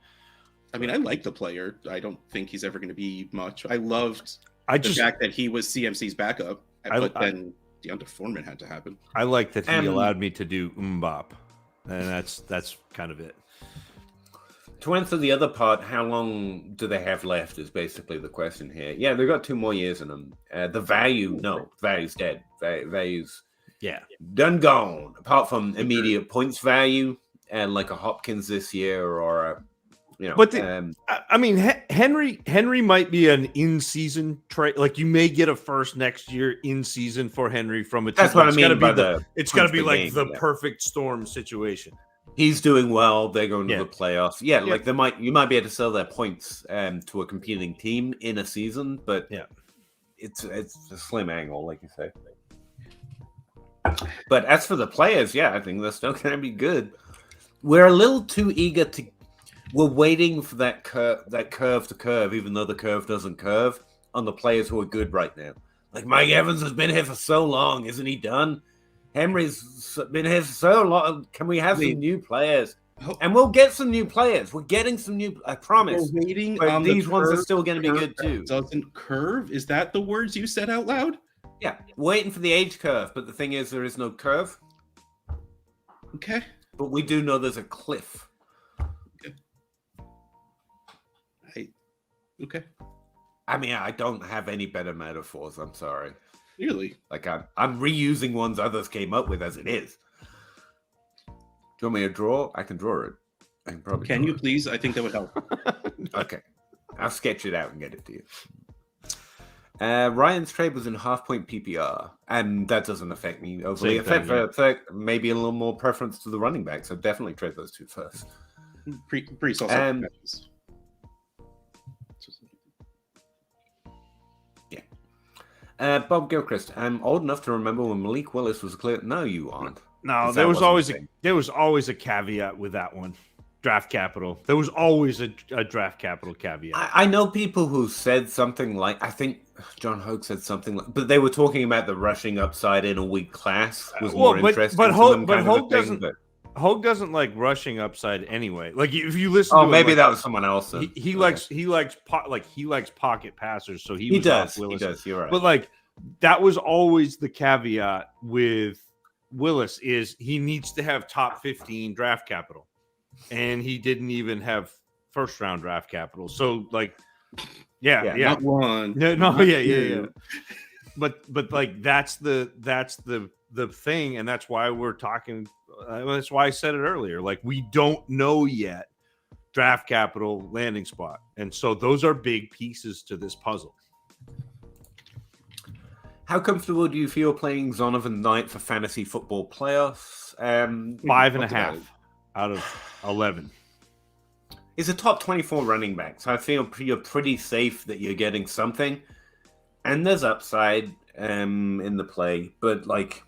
[SPEAKER 3] I mean, I like the player. I don't think he's ever going to be much. I loved the fact that he was CMC's backup, but then Deonta Foreman had to happen.
[SPEAKER 2] I like that he allowed me to do Mbop, and that's kind of it.
[SPEAKER 1] To answer the other part, how long do they have left is basically the question here. Yeah, they've got 2 more years in them. The value's dead. Value's done gone. Apart from immediate points value and like a Hopkins this year or
[SPEAKER 2] But I mean, Henry might be an in-season trade. Like you may get a first next year in season for Henry from a team.
[SPEAKER 1] That's what I mean.
[SPEAKER 2] It's got to be like the perfect storm situation.
[SPEAKER 1] He's doing well. They're going to the playoffs. Yeah, like you might be able to sell their points to a competing team in a season, but it's a slim angle, like you say. But as for the players, I think they're still going to be good. We're a little too eager to. We're waiting for that curve to curve, even though the curve doesn't curve on the players who are good right now. Like Mike Evans has been here for so long, isn't he done? Henry's been here for so long. Can we have some new players? And we'll get some new players. We're getting some new. I promise.
[SPEAKER 3] We're waiting
[SPEAKER 1] But
[SPEAKER 3] on
[SPEAKER 1] these ones are still going to be good too.
[SPEAKER 3] Doesn't curve? Is that the words you said out loud?
[SPEAKER 1] Yeah, waiting for the age curve. But the thing is, there is no curve.
[SPEAKER 3] Okay.
[SPEAKER 1] But we do know there's a cliff.
[SPEAKER 3] Okay.
[SPEAKER 1] I mean, I don't have any better metaphors. I'm sorry.
[SPEAKER 3] Really?
[SPEAKER 1] Like I'm reusing ones others came up with as it is. Do you want me to draw? I can draw it. I can probably.
[SPEAKER 3] Can you please? I think that would help.
[SPEAKER 1] Okay, I'll sketch it out and get it to you. Ryan's trade was in half-point PPR, and that doesn't affect me overly. Affect maybe a little more preference to the running back, so definitely trade those two first.
[SPEAKER 3] Priest also matches.
[SPEAKER 1] Yeah. Bob Gilchrist, I'm old enough to remember when Malik Willis was clear. No, you aren't.
[SPEAKER 2] No, there was always a caveat with that one. Draft capital. There was always a draft capital caveat.
[SPEAKER 1] I know people who said something like, I think John Hogue said something like, but they were talking about the rushing upside in a weak class was more interesting.
[SPEAKER 2] But Hogue doesn't like rushing upside anyway. Like if you listen, to
[SPEAKER 1] maybe
[SPEAKER 2] him,
[SPEAKER 1] that was someone else.
[SPEAKER 2] He likes pocket passers, so he
[SPEAKER 1] does. You're right.
[SPEAKER 2] But like that was always the caveat with Willis is he needs to have top 15 draft capital. And he didn't even have first round draft capital. So like, yeah.
[SPEAKER 3] Not one.
[SPEAKER 2] Yeah. But like that's the thing, and that's why we're talking. That's why I said it earlier. Like we don't know yet draft capital, landing spot, and so those are big pieces to this puzzle.
[SPEAKER 1] How comfortable do you feel playing Zonovan Knight for fantasy football playoffs?
[SPEAKER 2] 5.5 out of 11.
[SPEAKER 1] He's a top 24 running back, so I feel you're pretty safe that you're getting something. And there's upside in the play, but like,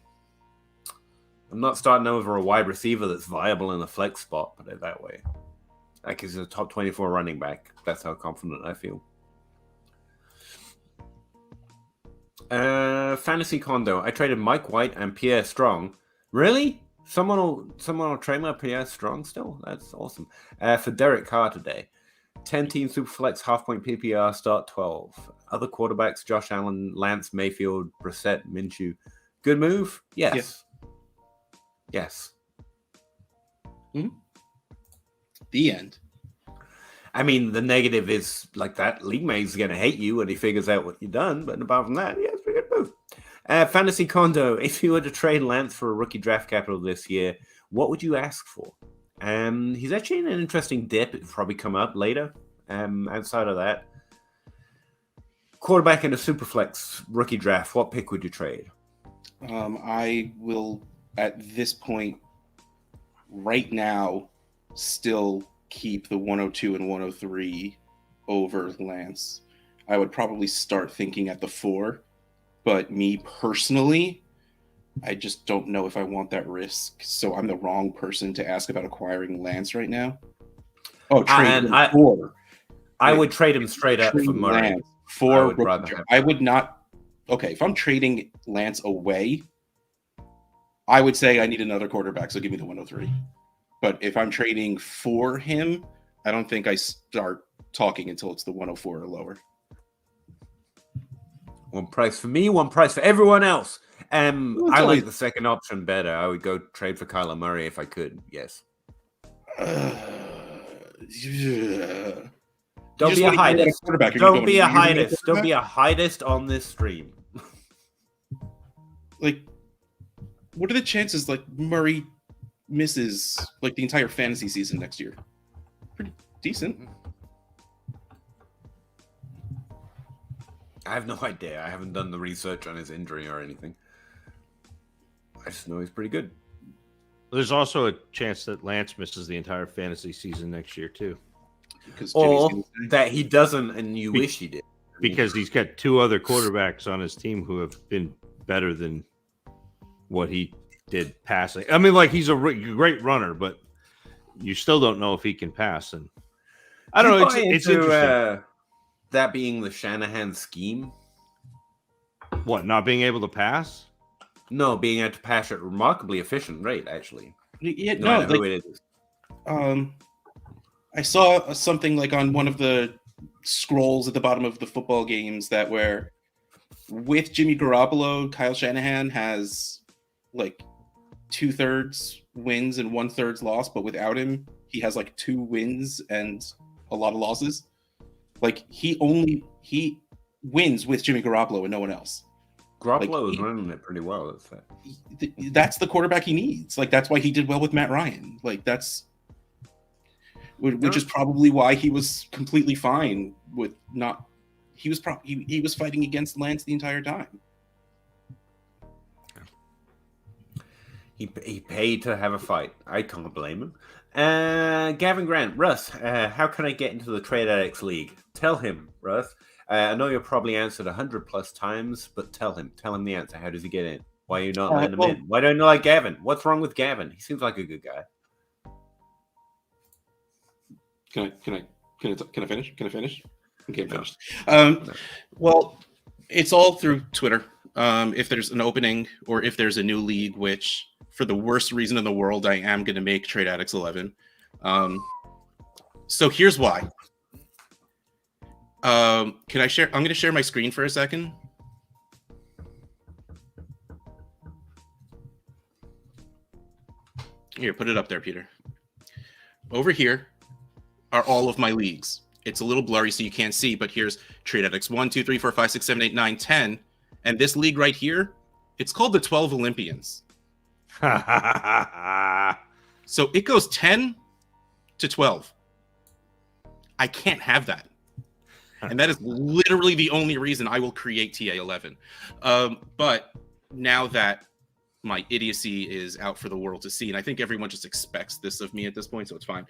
[SPEAKER 1] I'm not starting over a wide receiver that's viable in a flex spot, put it that way. Like, he's a top 24 running back. That's how confident I feel. Fantasy Condo. I traded Mike White and Pierre Strong. Really? Someone will trade my Pierre Strong still? That's awesome. For Derek Carr today. 10-team Superflex half-point PPR, start 12. Other quarterbacks, Josh Allen, Lance, Mayfield, Brissett, Minshew. Good move? Yes.
[SPEAKER 3] Mm-hmm. The end.
[SPEAKER 1] I mean, the negative is like that. League mate's going to hate you when he figures out what you've done. But apart from that, yeah, it's a pretty good move. Fantasy Condo, if you were to trade Lance for a rookie draft capital this year, what would you ask for? He's actually in an interesting dip. It'll probably come up later. Outside of that, quarterback in a Superflex rookie draft, what pick would you trade?
[SPEAKER 3] I will, at this point, right now, still keep the 102 and 103 over Lance. I would probably start thinking at the 4. But me personally, I just don't know if I want that risk. So I'm the wrong person to ask about acquiring Lance right now. Oh, trade him for.
[SPEAKER 1] I would trade him straight up for Murray.
[SPEAKER 3] Lance for I would not. Okay, if I'm trading Lance away, I would say I need another quarterback. So give me the 103. But if I'm trading for him, I don't think I start talking until it's the 104 or lower.
[SPEAKER 1] One price for me, one price for everyone else. I like the second option better. I would go trade for Kyler Murray if I could. Yes. Don't be a hidist. Don't be a hidist. Don't be a hidist on this stream.
[SPEAKER 3] Like, what are the chances like Murray misses like the entire fantasy season next year? Pretty decent.
[SPEAKER 1] I have no idea. I haven't done the research on his injury or anything. I just know he's pretty good.
[SPEAKER 2] There's also a chance that Lance misses the entire fantasy season next year, too.
[SPEAKER 1] Or that he doesn't and you wish he did.
[SPEAKER 2] Because he's got 2 other quarterbacks on his team who have been better than what he did passing. I mean, like, he's a great runner, but you still don't know if he can pass. And I don't know. It's interesting.
[SPEAKER 1] That being the Shanahan scheme.
[SPEAKER 2] What, not being able to pass?
[SPEAKER 1] No, being able to pass at a remarkably efficient rate, actually.
[SPEAKER 3] Yeah,
[SPEAKER 1] No matter who it is.
[SPEAKER 3] I saw something like on one of the scrolls at the bottom of the football games that where with Jimmy Garoppolo, Kyle Shanahan has like 2/3 wins and 1/3 loss, but without him, he has like 2 wins and a lot of losses. Like he wins with Jimmy Garoppolo and no one else.
[SPEAKER 1] Garoppolo is running it pretty well.
[SPEAKER 3] That's the quarterback he needs. Like that's why he did well with Matt Ryan. Like which is probably why he was completely fine with not. He was fighting against Lance the entire time.
[SPEAKER 1] He paid to have a fight. I can't blame him. Gavin Grant, Russ, how can I get into the Trade Addicts League? Tell him, Russ. I know you've probably answered 100+ times, but tell him the answer. How does he get in? Why are you not letting him in? Why don't you like Gavin? What's wrong with Gavin? He seems like a good guy.
[SPEAKER 3] Can I finish? Can I finish? Okay,
[SPEAKER 1] No.
[SPEAKER 3] finished. Well, it's all through Twitter. If there's an opening or if there's a new league, which for the worst reason in the world, I am going to make Trade Addicts 11. So here's why. Can I share? I'm going to share my screen for a second. Here, put it up there, Peter. Over here are all of my leagues. It's a little blurry, so you can't see, but here's Trade Addicts 1, 2, 3, 4, 5, 6, 7, 8, 9, 10. And this league right here, it's called the 12 Olympians. So it goes 10 to 12. I can't have that. And that is literally the only reason I will create TA11. But now that my idiocy is out for the world to see, and I think everyone just expects this of me at this point, so it's fine.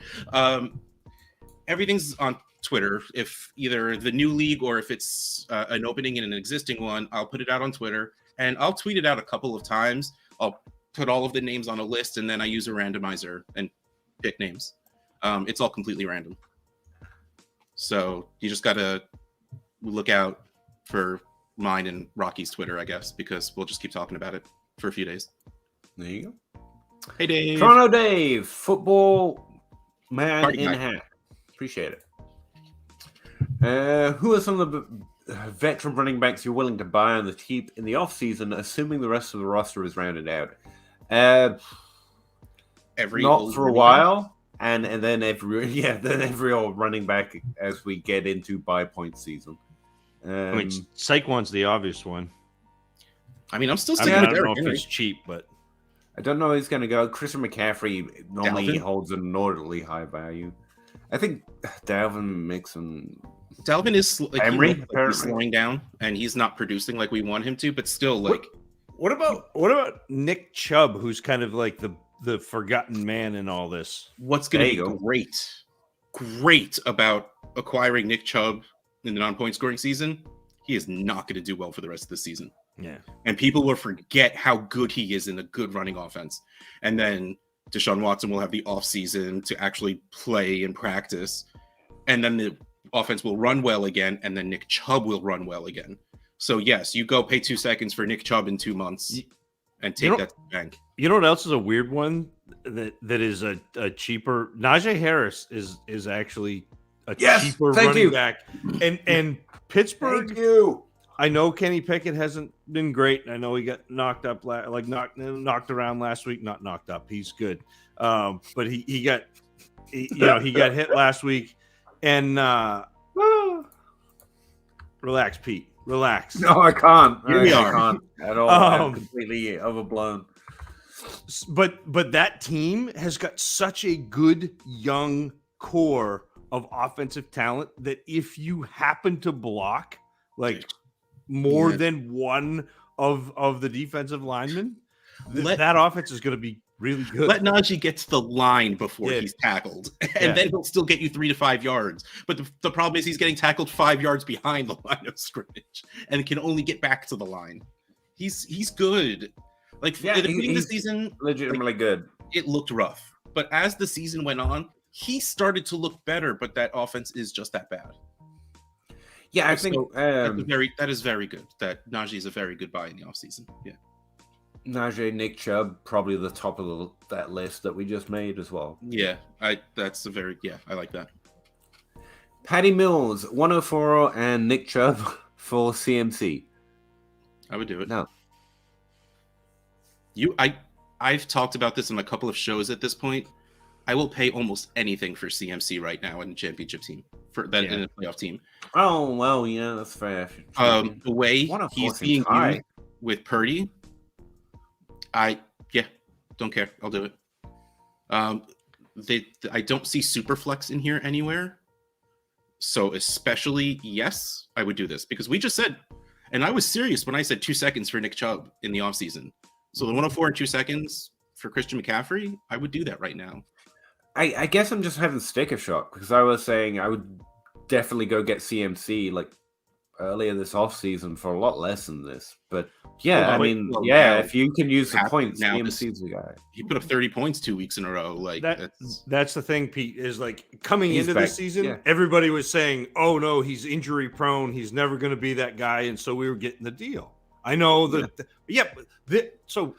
[SPEAKER 3] Everything's on Twitter. If either the new league or if it's an opening in an existing one, I'll put it out on Twitter and I'll tweet it out a couple of times. I'll put all of the names on a list and then I use a randomizer and pick names. It's all completely random. So you just got to look out for mine and Rocky's Twitter, I guess, because we'll just keep talking about it for a few days.
[SPEAKER 1] There you go.
[SPEAKER 3] Hey, Dave.
[SPEAKER 1] Toronto Dave, football man
[SPEAKER 3] Party
[SPEAKER 1] in
[SPEAKER 3] guy.
[SPEAKER 1] hat. Appreciate it. Who are some of the veteran running backs you're willing to buy on the cheap in the offseason, assuming the rest of the roster is rounded out? Not for a while. And then every old running back as we get into buy point season.
[SPEAKER 2] I mean, Saquon's the obvious one.
[SPEAKER 3] I mean, I'm still
[SPEAKER 2] I
[SPEAKER 3] sticking with
[SPEAKER 2] don't
[SPEAKER 3] Derrick
[SPEAKER 2] know if
[SPEAKER 3] Henry.
[SPEAKER 2] he's cheap, but
[SPEAKER 1] I don't know who's going to go. Christian McCaffrey normally
[SPEAKER 3] Dalvin?
[SPEAKER 1] holds an inordinately high value. I think Dalvin, Mixon,
[SPEAKER 3] Dalvin is
[SPEAKER 1] Emery,
[SPEAKER 3] he's
[SPEAKER 1] apparently.
[SPEAKER 3] slowing down, and he's not producing like we want him to. But still, like,
[SPEAKER 2] what about Nick Chubb, who's kind of like the forgotten man in all this?
[SPEAKER 3] what's going
[SPEAKER 1] There
[SPEAKER 3] to
[SPEAKER 1] you
[SPEAKER 3] be
[SPEAKER 1] go.
[SPEAKER 3] great about acquiring Nick Chubb in the non-point scoring season? He is not going to do well for the rest of the season.
[SPEAKER 2] Yeah.
[SPEAKER 3] And people will forget how good he is in a good running offense. And then Deshaun Watson will have the offseason to actually play and practice. And then the offense will run well again. And then Nick Chubb will run well again. So, yes, you go pay 2 seconds for Nick Chubb in 2 months and take that to the bank.
[SPEAKER 2] You know what else is a weird one that is a cheaper? Najee Harris is actually a cheaper running back. And Pittsburgh.
[SPEAKER 1] Thank you.
[SPEAKER 2] I know Kenny Pickett hasn't been great. I know he got knocked up, knocked around last week. Not knocked up. He's good, but he got hit last week. And relax, Pete. Relax.
[SPEAKER 1] No, I can't.
[SPEAKER 3] Here we
[SPEAKER 1] I
[SPEAKER 3] are.
[SPEAKER 1] can't at all. I'm completely overblown.
[SPEAKER 2] But that team has got such a good young core of offensive talent that if you happen to block like more than one of the defensive linemen, that offense is going to be really good.
[SPEAKER 3] Let Najee get to the line before he's tackled, and then he'll still get you 3 to 5 yards. But the problem is he's getting tackled 5 yards behind the line of scrimmage and can only get back to the line. He's good. Like at the beginning of the season,
[SPEAKER 1] legitimately good.
[SPEAKER 3] It looked rough, but as the season went on, he started to look better. But that offense is just that bad.
[SPEAKER 1] Yeah, I think
[SPEAKER 3] that is very good. That Najee is a very good buy in the offseason. Yeah.
[SPEAKER 1] Najee, Nick Chubb, probably the top of that list that we just made as well.
[SPEAKER 3] Yeah, I like that.
[SPEAKER 1] Patty Mills, 104, and Nick Chubb for CMC.
[SPEAKER 3] I would do it.
[SPEAKER 1] No.
[SPEAKER 3] I've talked about this on a couple of shows at this point. I will pay almost anything for CMC right now in a championship team in a playoff team.
[SPEAKER 1] Oh well, yeah, that's fair.
[SPEAKER 3] The way he's being used with Purdy, I don't care. I'll do it. I don't see Superflex in here anywhere. So especially, yes, I would do this because we just said, and I was serious when I said 2 seconds for Nick Chubb in the offseason. So the 104 and 2 seconds for Christian McCaffrey, I would do that right now.
[SPEAKER 1] I guess I'm just having sticker shock because I was saying I would definitely go get CMC like earlier this offseason for a lot less than this. But yeah, if you can use the points, CMC's the guy.
[SPEAKER 3] He put up 30 points 2 weeks in a row. Like
[SPEAKER 2] that's the thing, Pete, is like coming into this season, everybody was saying, oh no, he's injury prone. He's never going to be that guy. And so we were getting the deal. I know that. So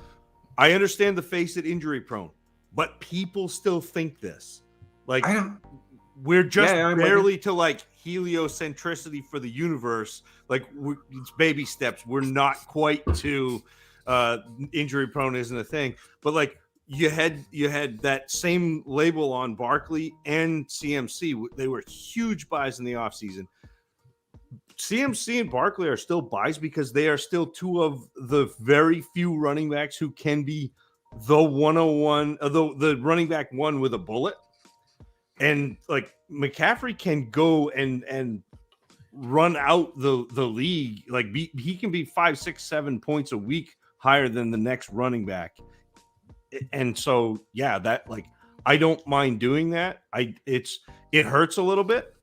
[SPEAKER 2] I understand the face it injury prone, but people still think this. Like we're just barely to like heliocentricity for the universe. Like it's baby steps. We're not quite to injury prone isn't a thing. But like you had that same label on Barkley and CMC. They were huge buys in the offseason. CMC and Barkley are still buys because they are still two of the very few running backs who can be the 101, the running back one with a bullet. And like McCaffrey can go and run out the league. Like he can be 5, 6, 7 points a week higher than the next running back. And so, that like, I don't mind doing that. It hurts a little bit,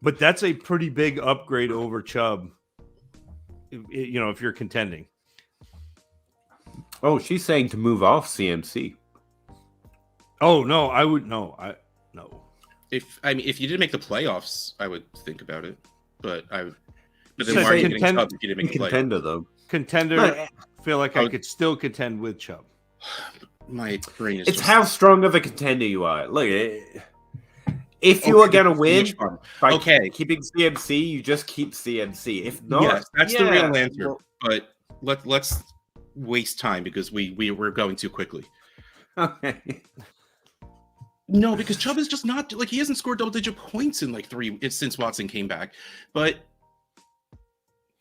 [SPEAKER 2] but that's a pretty big upgrade over Chubb. If you're contending.
[SPEAKER 1] Oh, she's saying to move off CMC.
[SPEAKER 3] Oh no, I would no. If you didn't make the playoffs, I would think about it. But then why are you getting Chubb if you didn't make the
[SPEAKER 1] contender
[SPEAKER 3] playoffs?
[SPEAKER 1] though?
[SPEAKER 2] Contender, I feel like I could still contend with Chubb.
[SPEAKER 3] My brain is.
[SPEAKER 1] It's how strong of a contender you are. Look, if you are going to win by keeping CMC, you just keep CMC. If not,
[SPEAKER 3] that's the real answer. But let's waste time because we're going too quickly.
[SPEAKER 1] Okay.
[SPEAKER 3] No, because Chubb is just not like he hasn't scored double-digit points in like 3 since Watson came back. But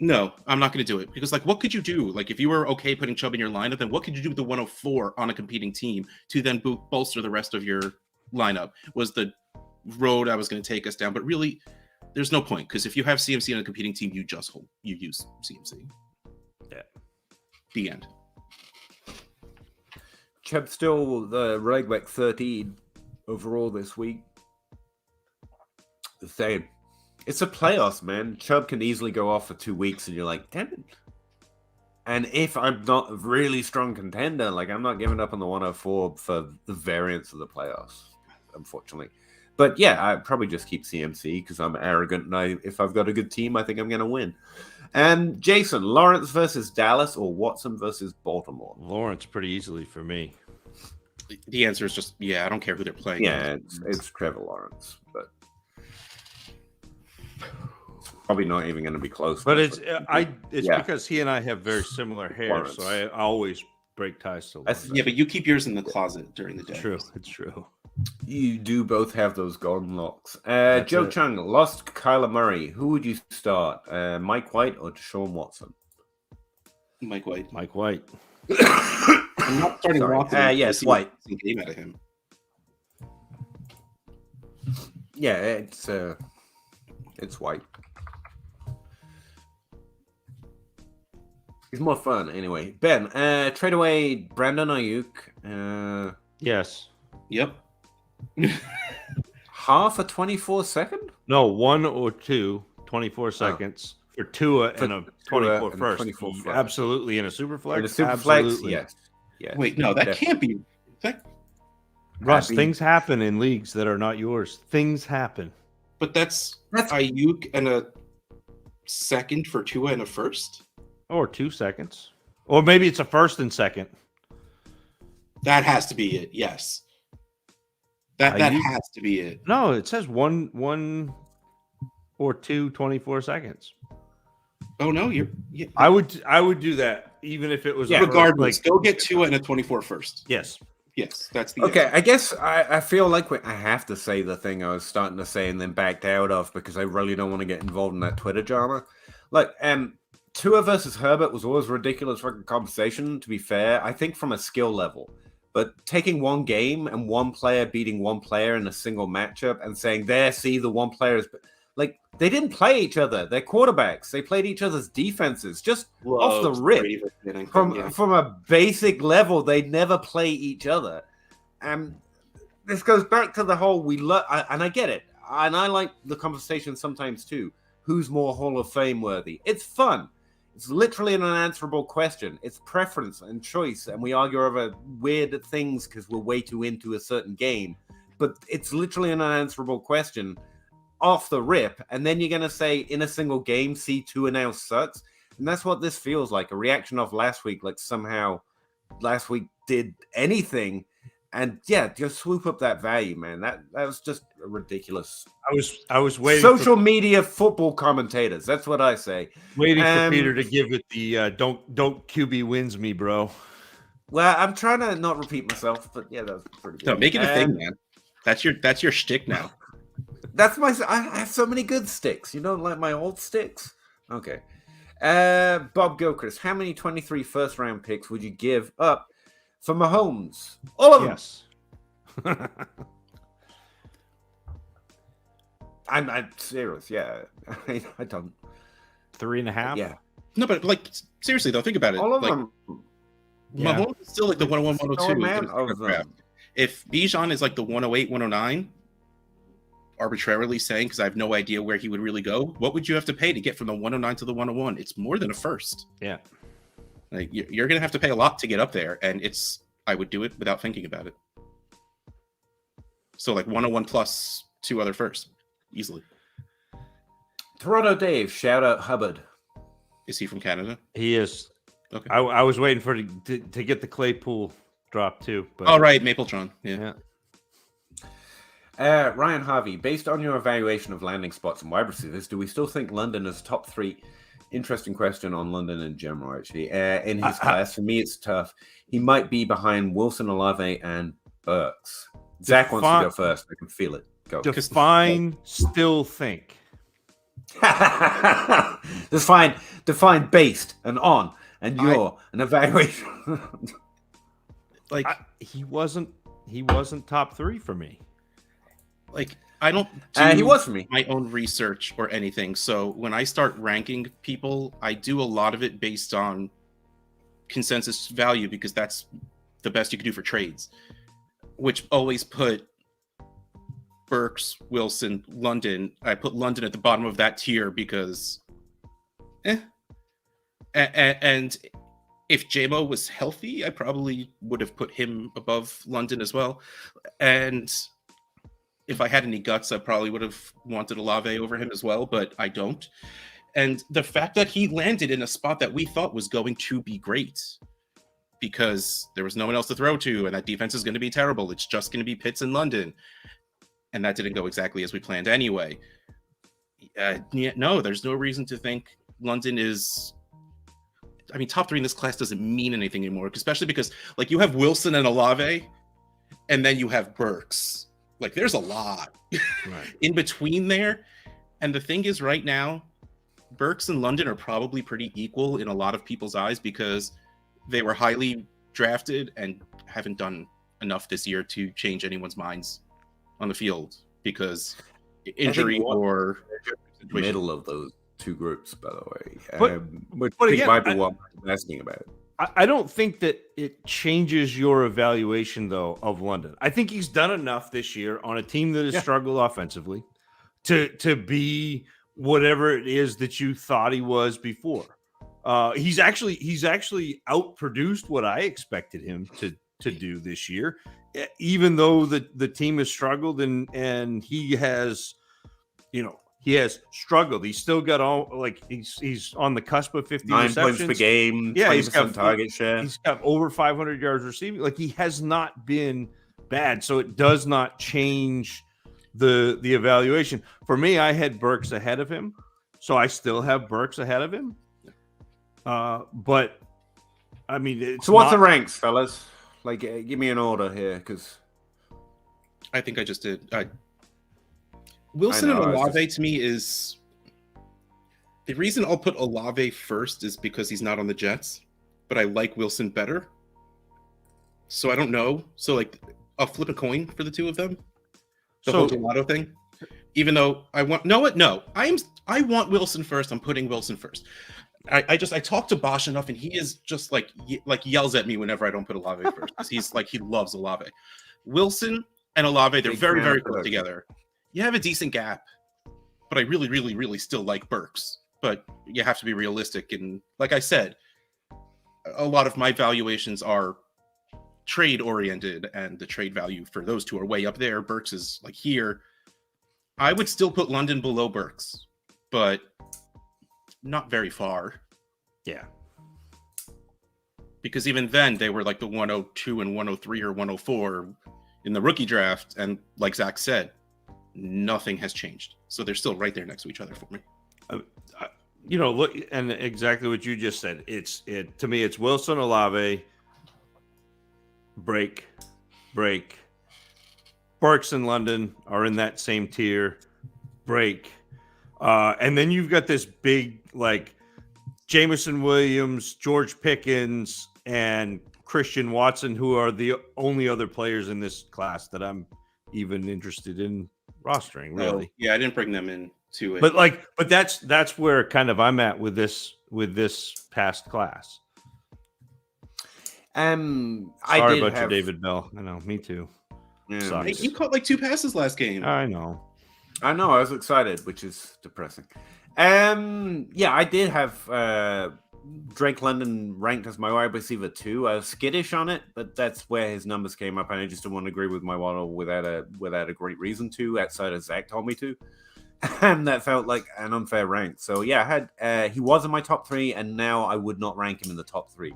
[SPEAKER 3] no, I'm not going to do it because like what could you do? Like if you were okay putting Chubb in your lineup, then what could you do with the 104 on a competing team to then bolster the rest of your lineup? Was the road I was going to take us down, but really there's no point because if you have CMC on a competing team, you use CMC.
[SPEAKER 2] Yeah.
[SPEAKER 3] The end.
[SPEAKER 1] Chubb still the running back 13 overall this week. The same. It's a playoffs, man. Chubb can easily go off for 2 weeks, and you're like, damn it. And if I'm not a really strong contender, like I'm not giving up on the 104 for the variance of the playoffs, unfortunately. But yeah, I probably just keep CMC because I'm arrogant, and if I've got a good team, I think I'm going to win. And Jason, Lawrence versus Dallas or Watson versus Baltimore?
[SPEAKER 2] Lawrence pretty easily for me.
[SPEAKER 3] The answer is just, I don't care who they're playing.
[SPEAKER 1] Yeah, it's Trevor Lawrence, but it's probably not even going to be close.
[SPEAKER 2] But it's because he and I have very similar hair, Lawrence. So I always break ties to Lawrence.
[SPEAKER 3] Yeah, but you keep yours in the closet during the day.
[SPEAKER 2] It's true.
[SPEAKER 1] You do both have those golden locks. Joe Chung lost Kyler Murray. Who would you start? Mike White or Deshaun Watson?
[SPEAKER 3] Mike White.
[SPEAKER 2] Mike White.
[SPEAKER 3] I'm not starting Watson.
[SPEAKER 1] Yes, White.
[SPEAKER 3] Game out of him.
[SPEAKER 1] Yeah, it's White. He's more fun anyway. Ben, trade away Brandon Ayuk.
[SPEAKER 2] Yes.
[SPEAKER 3] Yep.
[SPEAKER 1] Half a 24 second?
[SPEAKER 2] No, 1 or 2, 24 seconds for Tua and a 24 first.
[SPEAKER 1] 24 first.
[SPEAKER 2] Absolutely in a super flex.
[SPEAKER 1] In a super flex, yes.
[SPEAKER 3] Wait, no, that can't be.
[SPEAKER 2] Russ, things happen in leagues that are not yours. Things happen.
[SPEAKER 3] But that's Ayuk and a second for Tua and a first?
[SPEAKER 2] Or 2 seconds. Or maybe it's a first and second.
[SPEAKER 3] That has to be it. Yes. That has to be it.
[SPEAKER 2] No, it says one or 2 24 seconds.
[SPEAKER 3] Oh no,
[SPEAKER 2] I would do that even if it was
[SPEAKER 3] regardless. Go get Tua and a 24 first.
[SPEAKER 2] Yes.
[SPEAKER 3] Yes, that's the
[SPEAKER 1] okay. I guess I feel like I have to say the thing I was starting to say and then backed out of because I really don't want to get involved in that Twitter drama. Like, Tua versus Herbert was always a ridiculous fucking conversation. To be fair, I think from a skill level, but taking one game and one player beating one player in a single matchup and saying, "There, see the one player is." Like, they didn't play each other. They're quarterbacks. They played each other's defenses just off the rip. From a basic level, they never play each other. And this goes back to the whole and I get it. And I like the conversation sometimes too. Who's more Hall of Fame worthy? It's fun. It's literally an unanswerable question. It's preference and choice. And we argue over weird things because we're way too into a certain game. But it's literally an unanswerable question off the rip, and then you're going to say in a single game, C2 now sucks. And that's what this feels like, a reaction of last week, like somehow last week did anything. And yeah, just swoop up that value, man. That was just ridiculous.
[SPEAKER 2] I was waiting
[SPEAKER 1] social media football commentators. That's what I say.
[SPEAKER 2] Waiting for Peter to give it the don't QB wins me, bro.
[SPEAKER 1] Well, I'm trying to not repeat myself, but yeah, that was pretty good.
[SPEAKER 3] No, make it a thing, man. That's your shtick now.
[SPEAKER 1] That's I have so many good sticks. You don't like my old sticks? Okay. Bob Gilchrist, how many 23 first round picks would you give up for Mahomes? All of them.
[SPEAKER 2] Yes.
[SPEAKER 1] I'm serious. Yeah. I don't.
[SPEAKER 2] 3.5.
[SPEAKER 1] Yeah.
[SPEAKER 3] No, but like seriously though, think about it.
[SPEAKER 1] All of
[SPEAKER 3] like,
[SPEAKER 1] them.
[SPEAKER 3] Mahomes is still like the 101, 102. If Bijan is like the 108, 109, arbitrarily saying, because I have no idea where he would really go, what would you have to pay to get from the 109 to the 101? It's more than a first.
[SPEAKER 2] Yeah.
[SPEAKER 3] Like you're going to have to pay a lot to get up there, and I would do it without thinking about it. So like 101 plus 2 other firsts, easily.
[SPEAKER 1] Toronto Dave, shout out Hubbard.
[SPEAKER 3] Is he from Canada?
[SPEAKER 2] He is.
[SPEAKER 3] Okay.
[SPEAKER 2] I was waiting for to get the Claypool drop too. But...
[SPEAKER 3] Oh, right. Mapletron. Yeah.
[SPEAKER 1] Ryan Harvey, based on your evaluation of landing spots and wide receivers, do we still think London is top 3? Interesting question on London in general, actually. In his class, for me, it's tough. He might be behind Wilson, Olave, and Burks. Zach wants to go first. I can feel it. Go.
[SPEAKER 2] Define still think.
[SPEAKER 1] define based and on and your an evaluation.
[SPEAKER 3] Like
[SPEAKER 2] he wasn't top 3 for me.
[SPEAKER 3] Like I don't
[SPEAKER 1] he was for me.
[SPEAKER 3] My own research or anything. So when I start ranking people, I do a lot of it based on consensus value because that's the best you can do for trades, which always put Burks, Wilson, London. I put London at the bottom of that tier because and if JMO was healthy, I probably would have put him above London as well. And if I had any guts, I probably would have wanted Olave over him as well, but I don't. And the fact that he landed in a spot that we thought was going to be great because there was no one else to throw to, and that defense is going to be terrible. It's just going to be Pitts in London. And that didn't go exactly as we planned anyway. No, there's no reason to think London is... I mean, top 3 in this class doesn't mean anything anymore, especially because, like, you have Wilson and Olave, and then you have Burks. Like, there's a lot in between there. And the thing is, right now, Burks and London are probably pretty equal in a lot of people's eyes because they were highly drafted and haven't done enough this year to change anyone's minds on the field because injury or
[SPEAKER 1] middle of those 2 groups, by the way.
[SPEAKER 2] But again,
[SPEAKER 1] might be what I'm asking about.
[SPEAKER 2] I don't think that it changes your evaluation, though, of London. I think he's done enough this year on a team that has struggled offensively to be whatever it is that you thought he was before. He's actually outproduced what I expected him to do this year, even though the team has struggled and he has, he has struggled. He's still got he's on the cusp of 50
[SPEAKER 1] 9
[SPEAKER 2] receptions.
[SPEAKER 1] points per game.
[SPEAKER 2] Yeah,
[SPEAKER 1] 20%
[SPEAKER 2] he's got
[SPEAKER 1] target share.
[SPEAKER 2] He's got over 500 yards receiving. Like, he has not been bad, so it does not change the evaluation. For me, I had Burks ahead of him, so I still have Burks ahead of him. But I mean,
[SPEAKER 1] so what's the ranks, fellas? Like, give me an order here, because
[SPEAKER 3] I think I just did. Wilson and Olave to me is the reason I'll put Olave first is because he's not on the Jets, but I like Wilson better. So I don't know. So like, I'll flip a coin for the two of them. The whole gelato thing. Even though I want I want Wilson first. I'm putting Wilson first. I talked to Bosch enough, and he is just like yells at me whenever I don't put Olave first, because he's like, he loves Olave. Wilson and Olave, they're very, very close together. You have a decent gap, but I really, really, really still like Burks. But you have to be realistic, and like I said, a lot of my valuations are trade oriented, and the trade value for those two are way up there. Burks is like here. I would still put London below Burks, but not very far.
[SPEAKER 2] Yeah.
[SPEAKER 3] Because even then they were like the 102 and 103 or 104 in the rookie draft, and like Zach said, nothing has changed. So they're still right there next to each other for me.
[SPEAKER 2] Look, and exactly what you just said. To me, it's Wilson, Olave, break. Burks and London are in that same tier, break. And then you've got this big, like, Jameson Williams, George Pickens, and Christian Watson, who are the only other players in this class that I'm even interested in rostering, really.
[SPEAKER 3] Oh, yeah, I didn't bring them into it.
[SPEAKER 2] But that's where kind of I'm at with this past class. Sorry about your David Bell. I know, me too.
[SPEAKER 1] Yeah.
[SPEAKER 3] Hey, you caught like 2 passes last game.
[SPEAKER 2] I know.
[SPEAKER 1] I was excited, which is depressing. I did have Drake London ranked as my wide receiver 2. I was skittish on it, but that's where his numbers came up, and I just didn't want to agree with my model without a great reason to, outside of Zach told me to. And that felt like an unfair rank. So yeah, I had he was in my top 3, and now I would not rank him in the top 3.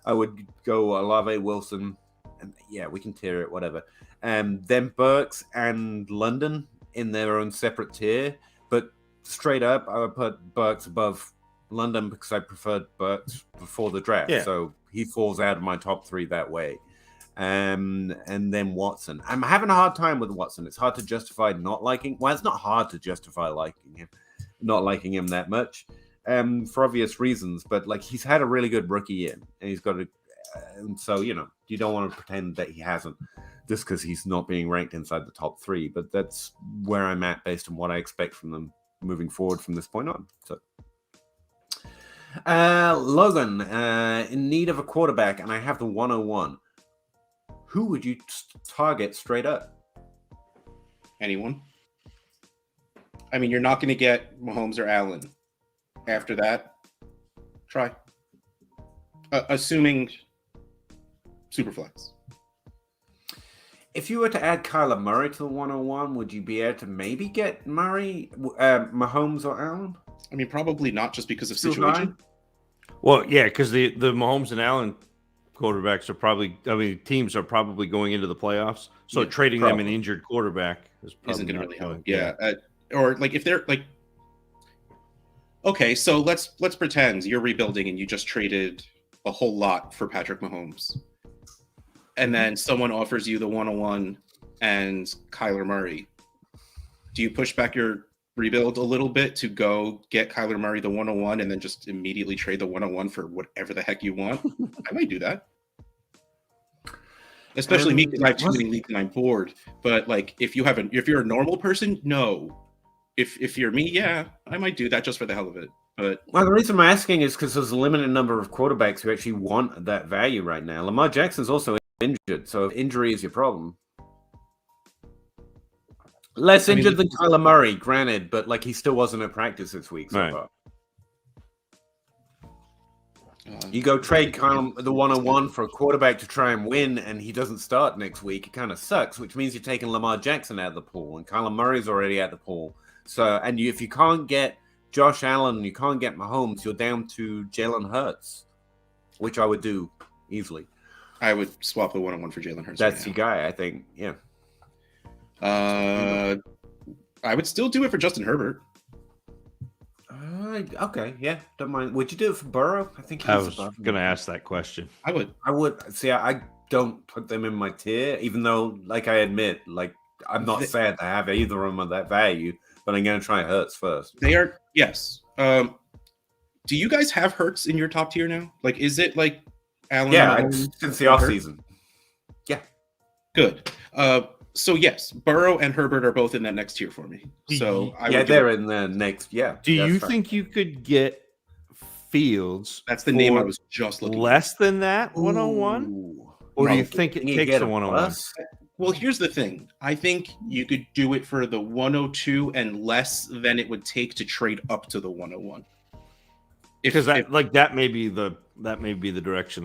[SPEAKER 1] I would go Olave, Wilson, and yeah, we can tier it, whatever. Then Burks and London in their own separate tier, but straight up, I would put Burks above London because I preferred Burks before the draft.
[SPEAKER 2] Yeah.
[SPEAKER 1] So he falls out of my top 3 that way. And then Watson. I'm having a hard time with Watson. It's hard to justify not liking. Well, it's not hard to justify not liking him that much, for obvious reasons. But like, he's had a really good rookie year, and he's got and so you don't want to pretend that he hasn't, just because he's not being ranked inside the top 3. But that's where I'm at based on what I expect from them moving forward from this point on. So, Logan, in need of a quarterback, and I have the 101. Who would you target straight up?
[SPEAKER 3] Anyone. I mean, you're not going to get Mahomes or Allen. After that, try. Assuming Superflex.
[SPEAKER 1] If you were to add Kyler Murray to the 101, would you be able to maybe get Mahomes or Allen?
[SPEAKER 3] I mean, probably not, just because of situation.
[SPEAKER 2] Well, yeah, because the Mahomes and Allen quarterbacks are probably, teams are probably going into the playoffs. So trading them an injured quarterback
[SPEAKER 3] isn't going to really help. Yeah. Or like, if they're like, okay, so let's pretend you're rebuilding and you just traded a whole lot for Patrick Mahomes. And then someone offers you the 101 and Kyler Murray. Do you push back your rebuild a little bit to go get Kyler Murray the 101 and then just immediately trade the 101 for whatever the heck you want? I might do that. Especially me, because I have too many leagues and I'm bored. But like, if you're a normal person, no. If you're me, yeah, I might do that just for the hell of it. But
[SPEAKER 1] the reason I'm asking is because there's a limited number of quarterbacks who actually want that value right now. Lamar Jackson's also injured, so if injury is your problem. Less injured than Kyler Murray, granted, but like, he still wasn't at practice this week so far. You go trade Kyler the 101 for a quarterback to try and win, and he doesn't start next week. It kind of sucks, which means you're taking Lamar Jackson out of the pool, and Kyler Murray's already out of the pool. So, and if you can't get Josh Allen and you can't get Mahomes, you're down to Jalen Hurts, which I would do easily.
[SPEAKER 3] I would swap the 101 for Jalen Hurts.
[SPEAKER 1] That's your guy, I think. Yeah.
[SPEAKER 3] I would still do it for Justin Herbert.
[SPEAKER 1] Okay, yeah, don't mind. Would you do it for Burrow? I think
[SPEAKER 2] I was going to ask that question.
[SPEAKER 3] I would.
[SPEAKER 1] See. I don't put them in my tier, even though, like, I admit, like, I'm not sad to have either of them at that value, but I'm going to try Hurts first.
[SPEAKER 3] They are, yes. Do you guys have Hurts in your top tier now? Like, is it like Allen?
[SPEAKER 1] Yeah, since the offseason. Yeah.
[SPEAKER 3] Good. So yes, Burrow and Herbert are both in that next tier for me. So
[SPEAKER 1] they're in the next. Yeah.
[SPEAKER 2] Do you think you could get Fields?
[SPEAKER 3] That's the name I was just looking.
[SPEAKER 2] Less than that 101, or do you think it takes a 101?
[SPEAKER 3] Well, here's the thing. I think you could do it for the 102 and less than it would take to trade up to the 101.
[SPEAKER 2] Because that may be the direction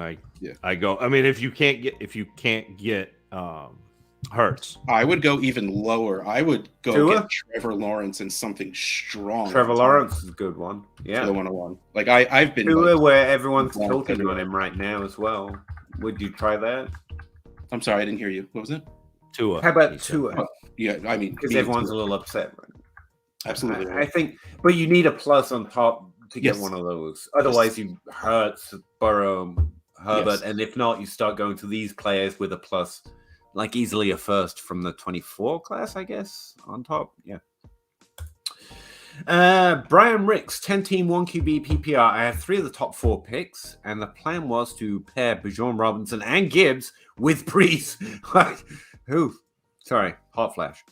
[SPEAKER 2] I go. I mean, if you can't get Hurts,
[SPEAKER 3] I would go even lower. I would go get Trevor Lawrence and something strong.
[SPEAKER 1] Trevor Lawrence is a good one. Yeah,
[SPEAKER 3] the 101. Like I've been
[SPEAKER 1] Tua, where everyone's tilting on him right now as well. Would you try that?
[SPEAKER 3] I'm sorry, I didn't hear you. What was it?
[SPEAKER 2] Tua.
[SPEAKER 1] How about Tua?
[SPEAKER 3] Yeah, I mean,
[SPEAKER 1] because everyone's a little upset. Right?
[SPEAKER 3] Absolutely,
[SPEAKER 1] I think, but you need a plus on top to get one of those. Otherwise, you Hurts, Burrow, Herbert, and if not, you start going to these players with a plus. Like easily a first from the 24 class, I guess, on top. Yeah. Brian Ricks, 10-team, 1QB PPR. I have 3 of the top 4 picks, and the plan was to pair Bijan Robinson and Gibbs with Brees. Sorry, hot flash.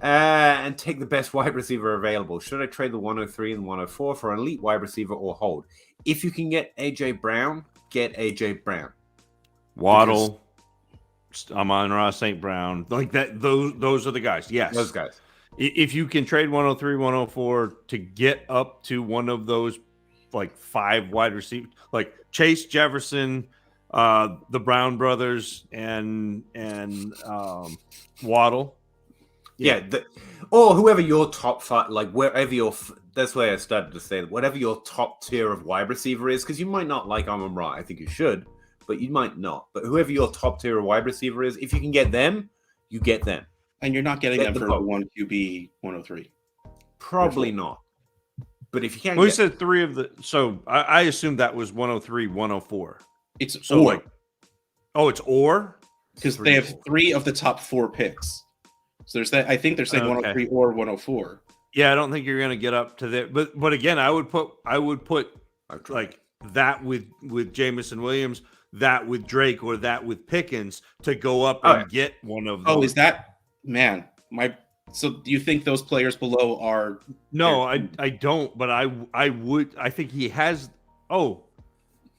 [SPEAKER 1] And take the best wide receiver available. Should I trade the 103 and 104 for an elite wide receiver or hold? If you can get AJ Brown, get AJ Brown.
[SPEAKER 2] Waddle. Amon-Ra St. Brown, like that. Those are the guys. Yes,
[SPEAKER 1] those guys.
[SPEAKER 2] If you can trade 103, 104 to get up to one of those, like 5 wide receivers, like Chase, Jefferson, the Brown brothers, and Waddle.
[SPEAKER 1] Yeah, or whoever your top 5, like wherever your. That's why I started to say that whatever your top tier of wide receiver is, because you might not like Amon-Ra. I think you should. But you might not. But whoever your top tier wide receiver is, if you can get them, you get them.
[SPEAKER 3] And you're not getting them for the 1QB 103.
[SPEAKER 1] Probably not. But if you can't,
[SPEAKER 2] we said 3 of the. So I assumed that was 103, 104.
[SPEAKER 3] It's
[SPEAKER 2] so or. It's or
[SPEAKER 3] because they have 3 of the top 4 picks. So there's that. I think they're saying 103 or 104.
[SPEAKER 2] Yeah, I don't think you're going to get up to that. But again, I would put like that with Jamison Williams. That with Drake or that with Pickens to go up and get one of those.
[SPEAKER 3] Oh, is that so do you think those players below are
[SPEAKER 2] No, I don't, but I think he has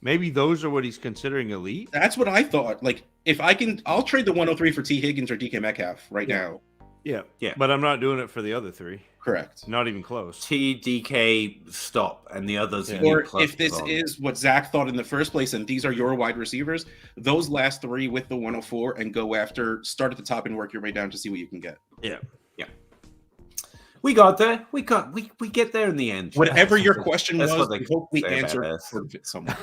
[SPEAKER 2] maybe those are what he's considering elite.
[SPEAKER 3] That's what I thought. Like if I'll trade the 103 for T. Higgins or DK Metcalf right now.
[SPEAKER 2] Yeah. But I'm not doing it for the other 3.
[SPEAKER 3] Correct.
[SPEAKER 2] Not even close.
[SPEAKER 1] TDK stop and the others.
[SPEAKER 3] Or if this is what Zach thought in the first place, and these are your wide receivers, those last 3 with the 104 and go after, start at the top and work your way down to see what you can get.
[SPEAKER 2] Yeah.
[SPEAKER 1] We got there. We get there in the end.
[SPEAKER 3] Whatever your question was, I hope we answered somewhere.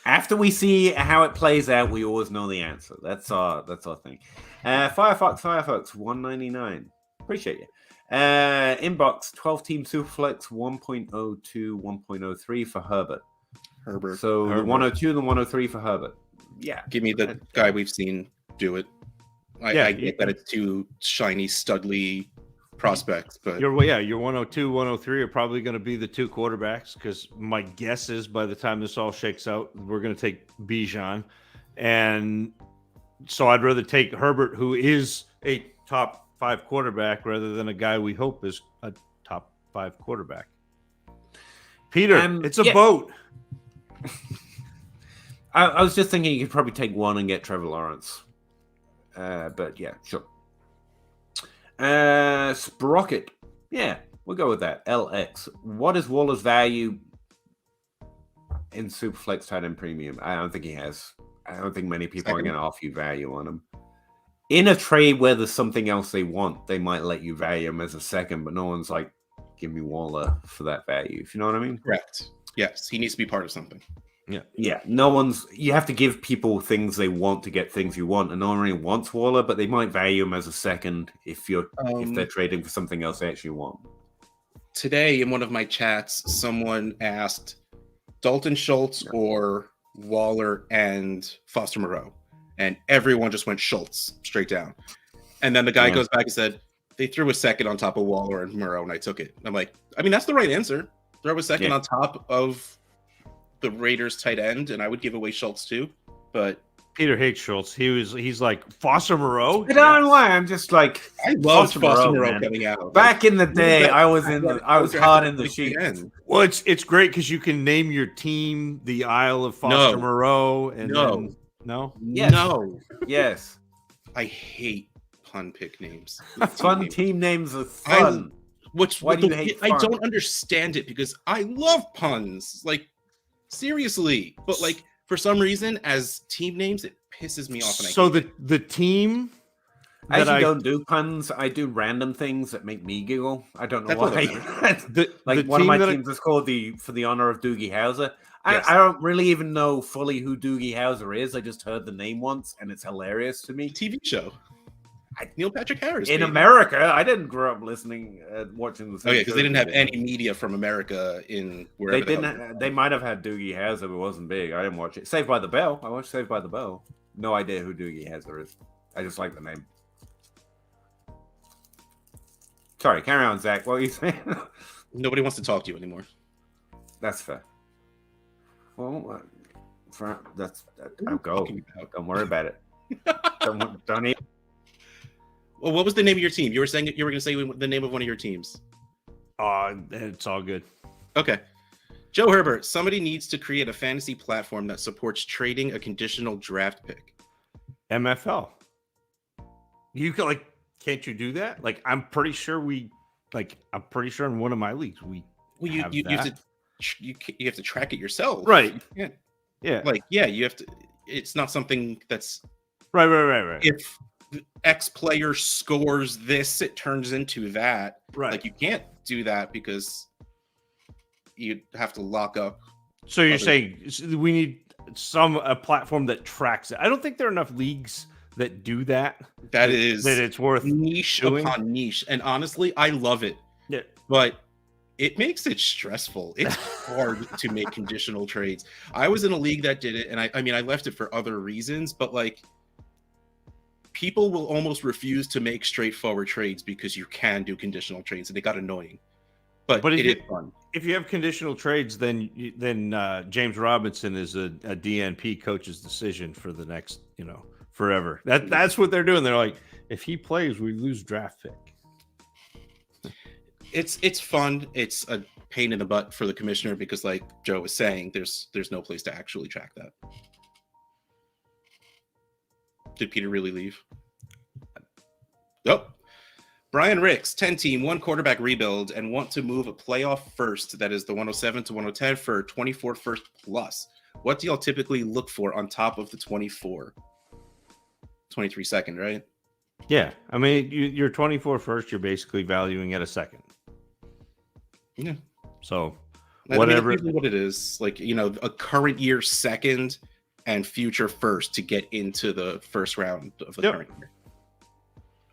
[SPEAKER 1] After we see how it plays out, we always know the answer. That's our thing. Firefox 199. Appreciate you. Inbox 12-team Superflex 1.02, 1.03 for Herbert. So the 102 and the 103 for Herbert. Yeah.
[SPEAKER 3] Give me the guy we've seen do it. I get that it's too shiny, studly prospects, but
[SPEAKER 2] your 102, 103 are probably going to be the 2 quarterbacks, because my guess is by the time this all shakes out, we're going to take Bijan. And so I'd rather take Herbert, who is a top 5 quarterback, rather than a guy we hope is a top 5 quarterback. Peter, it's a boat.
[SPEAKER 1] I was just thinking you could probably take one and get Trevor Lawrence. But yeah, sure. Sprocket. Yeah, we'll go with that. LX. What is Waller's value in Superflex tight end premium? I don't think he has. I don't think many people are going to offer you value on him. in a trade where there's something else they want, they might let you value him as a second, but no one's like, give me Waller for that value. If you know what I mean?
[SPEAKER 3] Correct. Yes, he needs to be part of something.
[SPEAKER 1] Yeah. No one's. You have to give people things they want to get things you want, and no one really wants Waller, but they might value him as a second if they're trading for something else they actually want.
[SPEAKER 3] Today, in one of my chats, someone asked Dalton Schultz or Waller and Foster Moreau, and everyone just went Schultz straight down. And then the guy goes back and said they threw a second on top of Waller and Moreau, and I took it. I'm like, I mean, that's the right answer. Throw a second on top of the Raiders tight end, and I would give away Schultz too. But
[SPEAKER 2] Peter hates Schultz. He's like Foster Moreau.
[SPEAKER 1] I don't know why. I'm just like,
[SPEAKER 3] I love Foster Moreau coming out.
[SPEAKER 1] Back in the day, I was hard in the sheets.
[SPEAKER 2] Well, it's great because you can name your team the Isle of Foster Moreau. And no,
[SPEAKER 1] yes.
[SPEAKER 3] No,
[SPEAKER 1] yes.
[SPEAKER 3] I hate pun pick names.
[SPEAKER 1] Fun team names are fun.
[SPEAKER 3] Why do you hate fun? I don't understand it because I love puns. Like, seriously. But like, for some reason, as team names, it pisses me off.
[SPEAKER 2] So the team
[SPEAKER 1] I actually don't do puns. I do random things that make me giggle. I don't know why. Like one of my teams is called for the honor of Doogie Howser.
[SPEAKER 3] Yes.
[SPEAKER 1] I don't really even know fully who Doogie Howser is. I just heard the name once, and it's hilarious to me.
[SPEAKER 3] TV show. Neil Patrick Harris.
[SPEAKER 1] In America, I didn't grow up watching the same.
[SPEAKER 3] Oh yeah, because they didn't have any media from America in wherever
[SPEAKER 1] they didn't. They might have had Doogie Howser, but it wasn't big. I didn't watch it. Saved by the Bell. I watched Saved by the Bell. No idea who Doogie Howser is. I just like the name. Sorry, carry on, Zach. What were you saying?
[SPEAKER 3] Nobody wants to talk to you anymore.
[SPEAKER 1] That's fair. Well, I'll go. Don't worry about it. don't even.
[SPEAKER 3] Well, what was the name of your team? You were saying you were going to say the name of one of your teams.
[SPEAKER 2] It's all good.
[SPEAKER 3] Okay. Joe Herbert, somebody needs to create a fantasy platform that supports trading a conditional draft pick.
[SPEAKER 2] MFL. You can can't you do that? Like, I'm pretty sure in one of my leagues you have to track it yourself. Right.
[SPEAKER 3] Yeah. You have to. It's not something that's
[SPEAKER 2] right.
[SPEAKER 3] If X player scores this, it turns into that.
[SPEAKER 2] Right.
[SPEAKER 3] Like, you can't do that because you'd have to lock up.
[SPEAKER 2] So you're saying we need a platform that tracks it. I don't think there are enough leagues that do that.
[SPEAKER 3] That it's
[SPEAKER 2] worth
[SPEAKER 3] niche
[SPEAKER 2] doing.
[SPEAKER 3] Upon niche. And honestly, I love it.
[SPEAKER 2] Yeah.
[SPEAKER 3] But it makes it stressful. It's hard to make conditional trades. I was in a league that did it, and I left it for other reasons, but like, people will almost refuse to make straightforward trades because you can do conditional trades, and they got annoying. But it is fun.
[SPEAKER 2] If you have conditional trades, then James Robinson is a DNP coach's decision for the next, forever. That's what they're doing. They're like, if he plays, we lose draft pick.
[SPEAKER 3] It's fun. It's a pain in the butt for the commissioner because, like Joe was saying, there's no place to actually track that. Did Peter really leave? Nope. Brian Ricks, 10 team, 1 quarterback rebuild, and want to move a playoff first. That is the 107 to 110 for 24 first plus. What do y'all typically look for on top of the 24? 23 second, right?
[SPEAKER 2] Yeah. I mean, you're 24 first, you're basically valuing at a second.
[SPEAKER 3] Yeah.
[SPEAKER 2] So
[SPEAKER 3] whatever. I mean, what it is, like, a current year second and future first to get into the first round of the current year.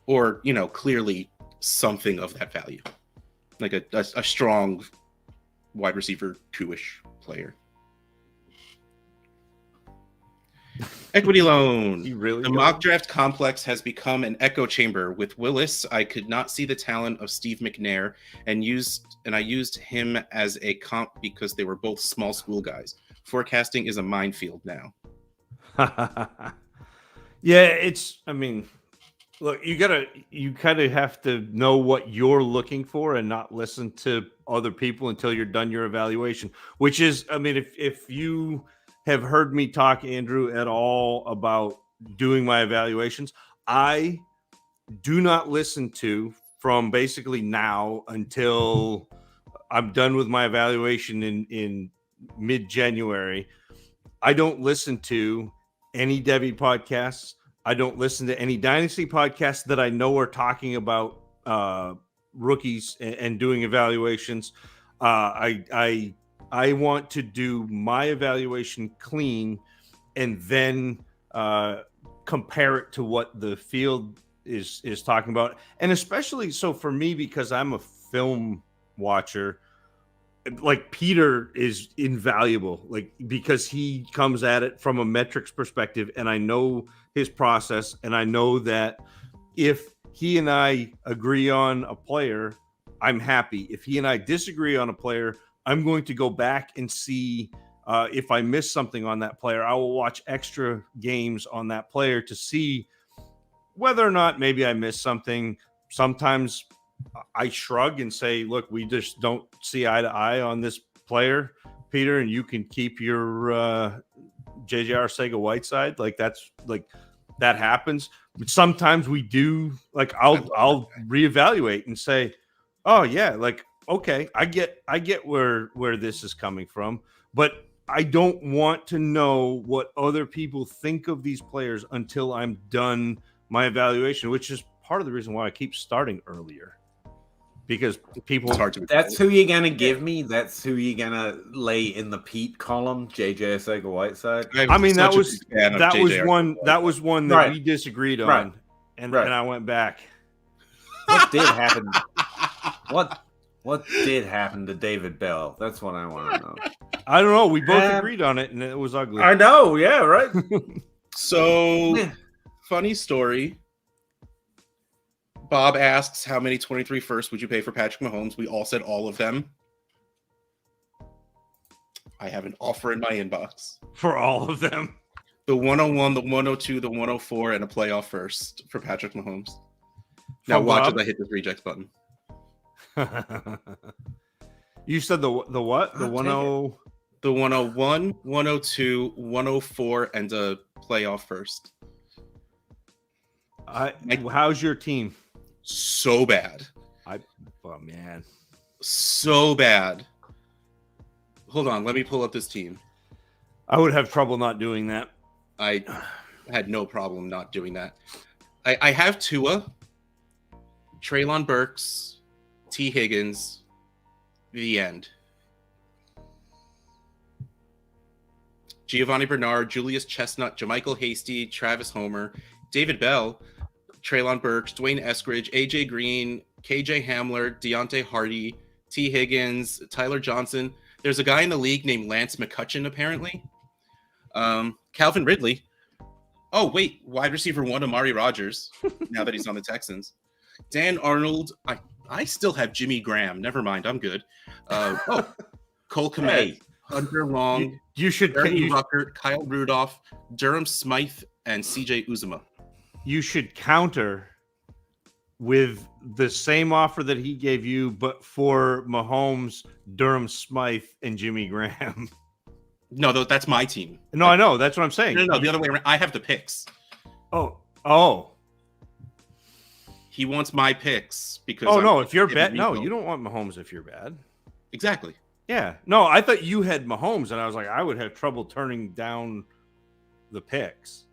[SPEAKER 3] Or, clearly something of that value. Like a strong wide receiver 2-ish player. Equity loan. The mock draft complex has become an echo chamber. With Willis, I could not see the talent of Steve McNair and I used him as a comp because they were both small school guys. Forecasting is a minefield now.
[SPEAKER 2] Yeah, look, you kind of have to know what you're looking for and not listen to other people until you're done your evaluation, which is, if you have heard me talk, Andrew, at all about doing my evaluations, I do not listen to from basically now until I'm done with my evaluation in mid-January. I don't listen to any Debbie podcasts. I don't listen to any Dynasty podcasts that I know are talking about rookies and doing evaluations. I want to do my evaluation clean and then compare it to what the field is talking about. And especially so for me, because I'm a film watcher, like Peter is invaluable, like because he comes at it from a metrics perspective, and I know his process, and I know that if he and I agree on a player, I'm happy. If he and I disagree on a player, I'm going to go back and see if I miss something on that player. I will watch extra games on that player to see whether or not maybe I missed something. Sometimes I shrug and say, look, we just don't see eye to eye on this player, Peter, and you can keep your JJ Arcega-Whiteside. Like that's like that happens. But sometimes we do, like I'll reevaluate and say, oh yeah, like okay, I get where this is coming from, but I don't want to know what other people think of these players until I'm done my evaluation, which is part of the reason why I keep starting earlier. Because people,
[SPEAKER 1] that's who you're gonna give me. That's who you're gonna lay in the Pete column, JJ Arcega-Whiteside.
[SPEAKER 2] I mean, that was one that we disagreed on, and I went back.
[SPEAKER 1] What did happen? What did happen to David Bell? That's what I want to know.
[SPEAKER 2] I don't know. We both agreed on it, and it was ugly.
[SPEAKER 1] I know. Yeah. Right.
[SPEAKER 3] So, funny story. Bob asks, how many 23 firsts would you pay for Patrick Mahomes? We all said all of them. I have an offer in my inbox.
[SPEAKER 2] For all of them?
[SPEAKER 3] The 101, the 102, the 104, and a playoff first for Patrick Mahomes. Now watch as I hit this rejects button.
[SPEAKER 2] You said the what? The 10...
[SPEAKER 3] The 101, 102, 104, and a playoff first.
[SPEAKER 2] How's your team?
[SPEAKER 3] So bad.
[SPEAKER 2] Oh man.
[SPEAKER 3] So bad. Hold on, let me pull up this team.
[SPEAKER 2] I would have trouble not doing that.
[SPEAKER 3] I had no problem not doing that. I have Tua, Treylon Burks, T. Higgins, the end. Giovanni Bernard, Julius Chestnut, Jermichael Hasty, Travis Homer, David Bell, Treylon Burks, Dwayne Eskridge, AJ Green, KJ Hamler, Deontay Hardy, T. Higgins, Tyler Johnson. There's a guy in the league named Lance McCutcheon, apparently. Calvin Ridley. Oh, wait. Wide receiver 1, Amari Rodgers, now that he's on the Texans. Dan Arnold. I still have Jimmy Graham. Never mind. I'm good. Cole Kmet, Hunter Long, Ruckert, Kyle Rudolph, Durham Smythe, and CJ Uzuma.
[SPEAKER 2] You should counter with the same offer that he gave you, but for Mahomes, Durham Smythe, and Jimmy Graham.
[SPEAKER 3] No, that's my team.
[SPEAKER 2] No, I know. That's what I'm saying.
[SPEAKER 3] No, the other way around. I have the picks.
[SPEAKER 2] Oh.
[SPEAKER 3] He wants my picks because.
[SPEAKER 2] Oh, no. If you're bad. No, you don't want Mahomes if you're bad.
[SPEAKER 3] Exactly.
[SPEAKER 2] Yeah. No, I thought you had Mahomes, and I was like, I would have trouble turning down the picks.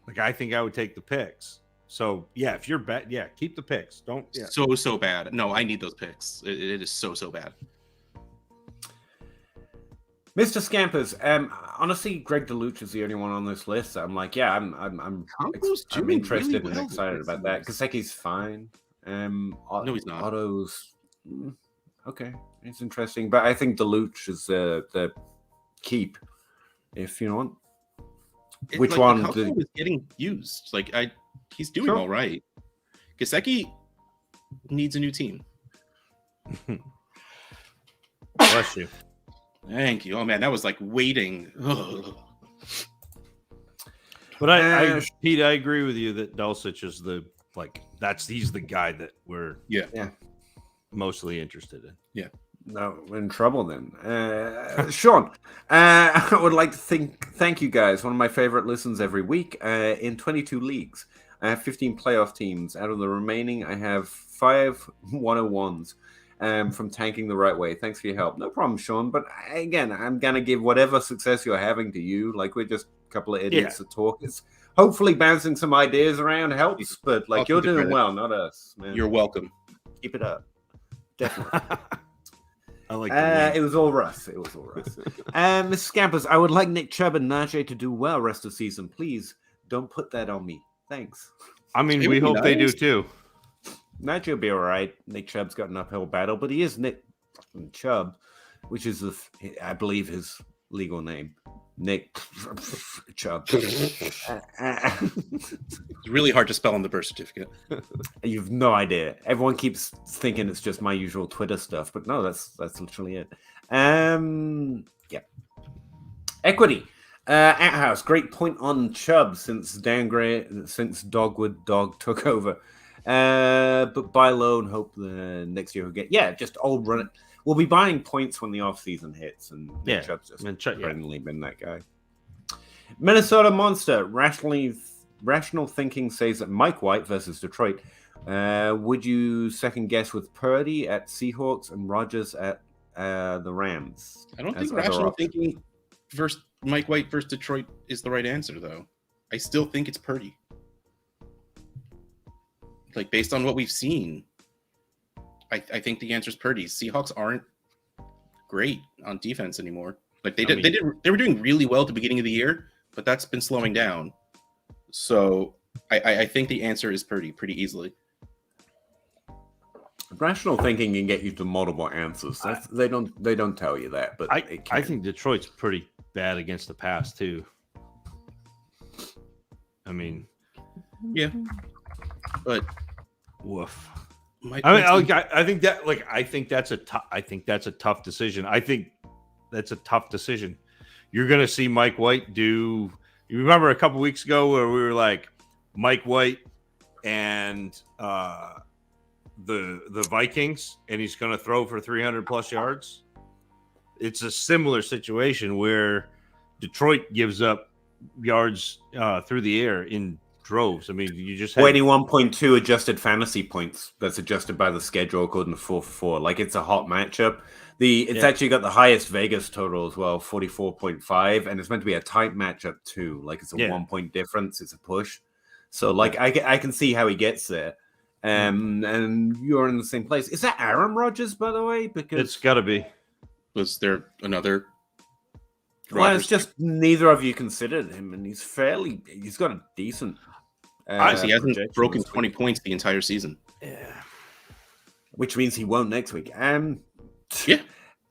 [SPEAKER 2] Like, I think I would take the picks. So, yeah, if you're bad, yeah, keep the picks. Don't. Yeah.
[SPEAKER 3] So bad. No, I need those picks. It is so bad.
[SPEAKER 1] Mr. Scampers, honestly, Greg DeLucci is the only one on this list. I'm like, yeah, I'm interested and excited about that. Kaseki's fine.
[SPEAKER 3] No, he's not.
[SPEAKER 1] Otto's okay. It's interesting, but I think DeLucci is the keep. If you want, which one
[SPEAKER 3] is getting used? Like he's doing all right. Kaseki needs a new team.
[SPEAKER 2] Bless you.
[SPEAKER 3] Thank you. Oh man, that was like waiting. Ugh.
[SPEAKER 2] But Pete, I agree with you that Dulcich is he's the guy that we're mostly interested in.
[SPEAKER 3] Yeah.
[SPEAKER 1] No, we're in trouble then. Sean, I would like to thank you guys. One of my favorite listens every week. In 22 leagues, I have 15 playoff teams. Out of the remaining, I have 5 101s. From tanking the right way. Thanks for your help. No problem, Sean. But again, I'm going to give whatever success you're having to you. Like, we're just a couple of idiots that talk. Hopefully, bouncing some ideas around helps. But like,
[SPEAKER 3] I'll
[SPEAKER 1] you're
[SPEAKER 3] keep it
[SPEAKER 1] doing
[SPEAKER 3] credit.
[SPEAKER 1] well, not us, man.
[SPEAKER 3] You're welcome.
[SPEAKER 1] Keep it up. Definitely.
[SPEAKER 2] I like the
[SPEAKER 1] It was all Russ. It was all Russ. Miss Scampers, I would like Nick Chubb and Najee to do well rest of the season. Please don't put that on me. Thanks.
[SPEAKER 2] I mean,
[SPEAKER 3] It
[SPEAKER 2] we
[SPEAKER 3] would be
[SPEAKER 2] hope they do
[SPEAKER 3] nice.
[SPEAKER 2] too.
[SPEAKER 1] Najee will be all right. Nick Chubb's got an uphill battle, but he is Nick Chubb, which is, I believe, his legal name. Nick Chubb.
[SPEAKER 3] It's really hard to spell on the birth certificate.
[SPEAKER 1] You've no idea. Everyone keeps thinking it's just my usual Twitter stuff, but no, that's literally it. Yeah. Equity. At House, great point on Chubb since Dogwood Dog took over. But buy low and hope the next year we'll get. Yeah, just old run it. We'll be buying points when the off season hits, and Nick Chubb's just friendly been that guy. Minnesota Monster. Rational thinking says that Mike White versus Detroit. Would you second guess with Purdy at Seahawks and Rodgers at the Rams?
[SPEAKER 3] I don't think rational thinking versus Mike White versus Detroit is the right answer, though. I still think it's Purdy. Like, based on what we've seen, I think the answer is Purdy. Seahawks aren't great on defense anymore. Like they were doing really well at the beginning of the year, but that's been slowing down. So I think the answer is Purdy pretty easily.
[SPEAKER 1] Rational thinking can get you to multiple answers. They don't tell you that, but
[SPEAKER 2] I think Detroit's pretty bad against the pass too. I mean,
[SPEAKER 3] yeah, but
[SPEAKER 2] woof.
[SPEAKER 3] I
[SPEAKER 2] think that's a tough decision. I think that's a tough decision. You're going to see Mike White do. You remember a couple weeks ago where we were like Mike White and the Vikings, and he's going to throw for 300 plus yards. It's a similar situation where Detroit gives up yards through the air in droves. I mean, you just had
[SPEAKER 1] 21.2 adjusted fantasy points. That's adjusted by the schedule according to 4for4. Like, it's a hot matchup. It's actually got the highest Vegas total as well, 44.5, and it's meant to be a tight matchup too. Like, it's a 1 point difference. It's a push. So, like, I can see how he gets there. And you're in the same place. Is that Aaron Rodgers, by the way? Because
[SPEAKER 2] it's got to be.
[SPEAKER 3] Was there another?
[SPEAKER 1] Well, it's just neither of you considered him, and he's got a decent.
[SPEAKER 3] He hasn't broken 20 points the entire season.
[SPEAKER 1] Yeah, which means he won't next week.
[SPEAKER 3] Yeah,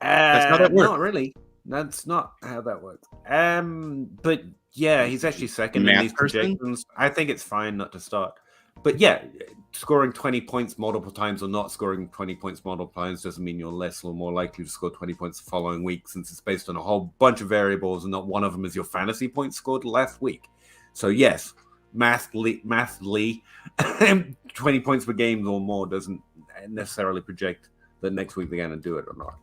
[SPEAKER 3] that's how that works.
[SPEAKER 1] Not really. That's not how that works. But yeah, he's actually second in these projections. I think it's fine not to start. But yeah, scoring 20 points multiple times or not scoring 20 points multiple times doesn't mean you're less or more likely to score 20 points the following week, since it's based on a whole bunch of variables and not one of them is your fantasy points scored last week. So yes, mathly, 20 points per game or more doesn't necessarily project that next week they're going to do it or not.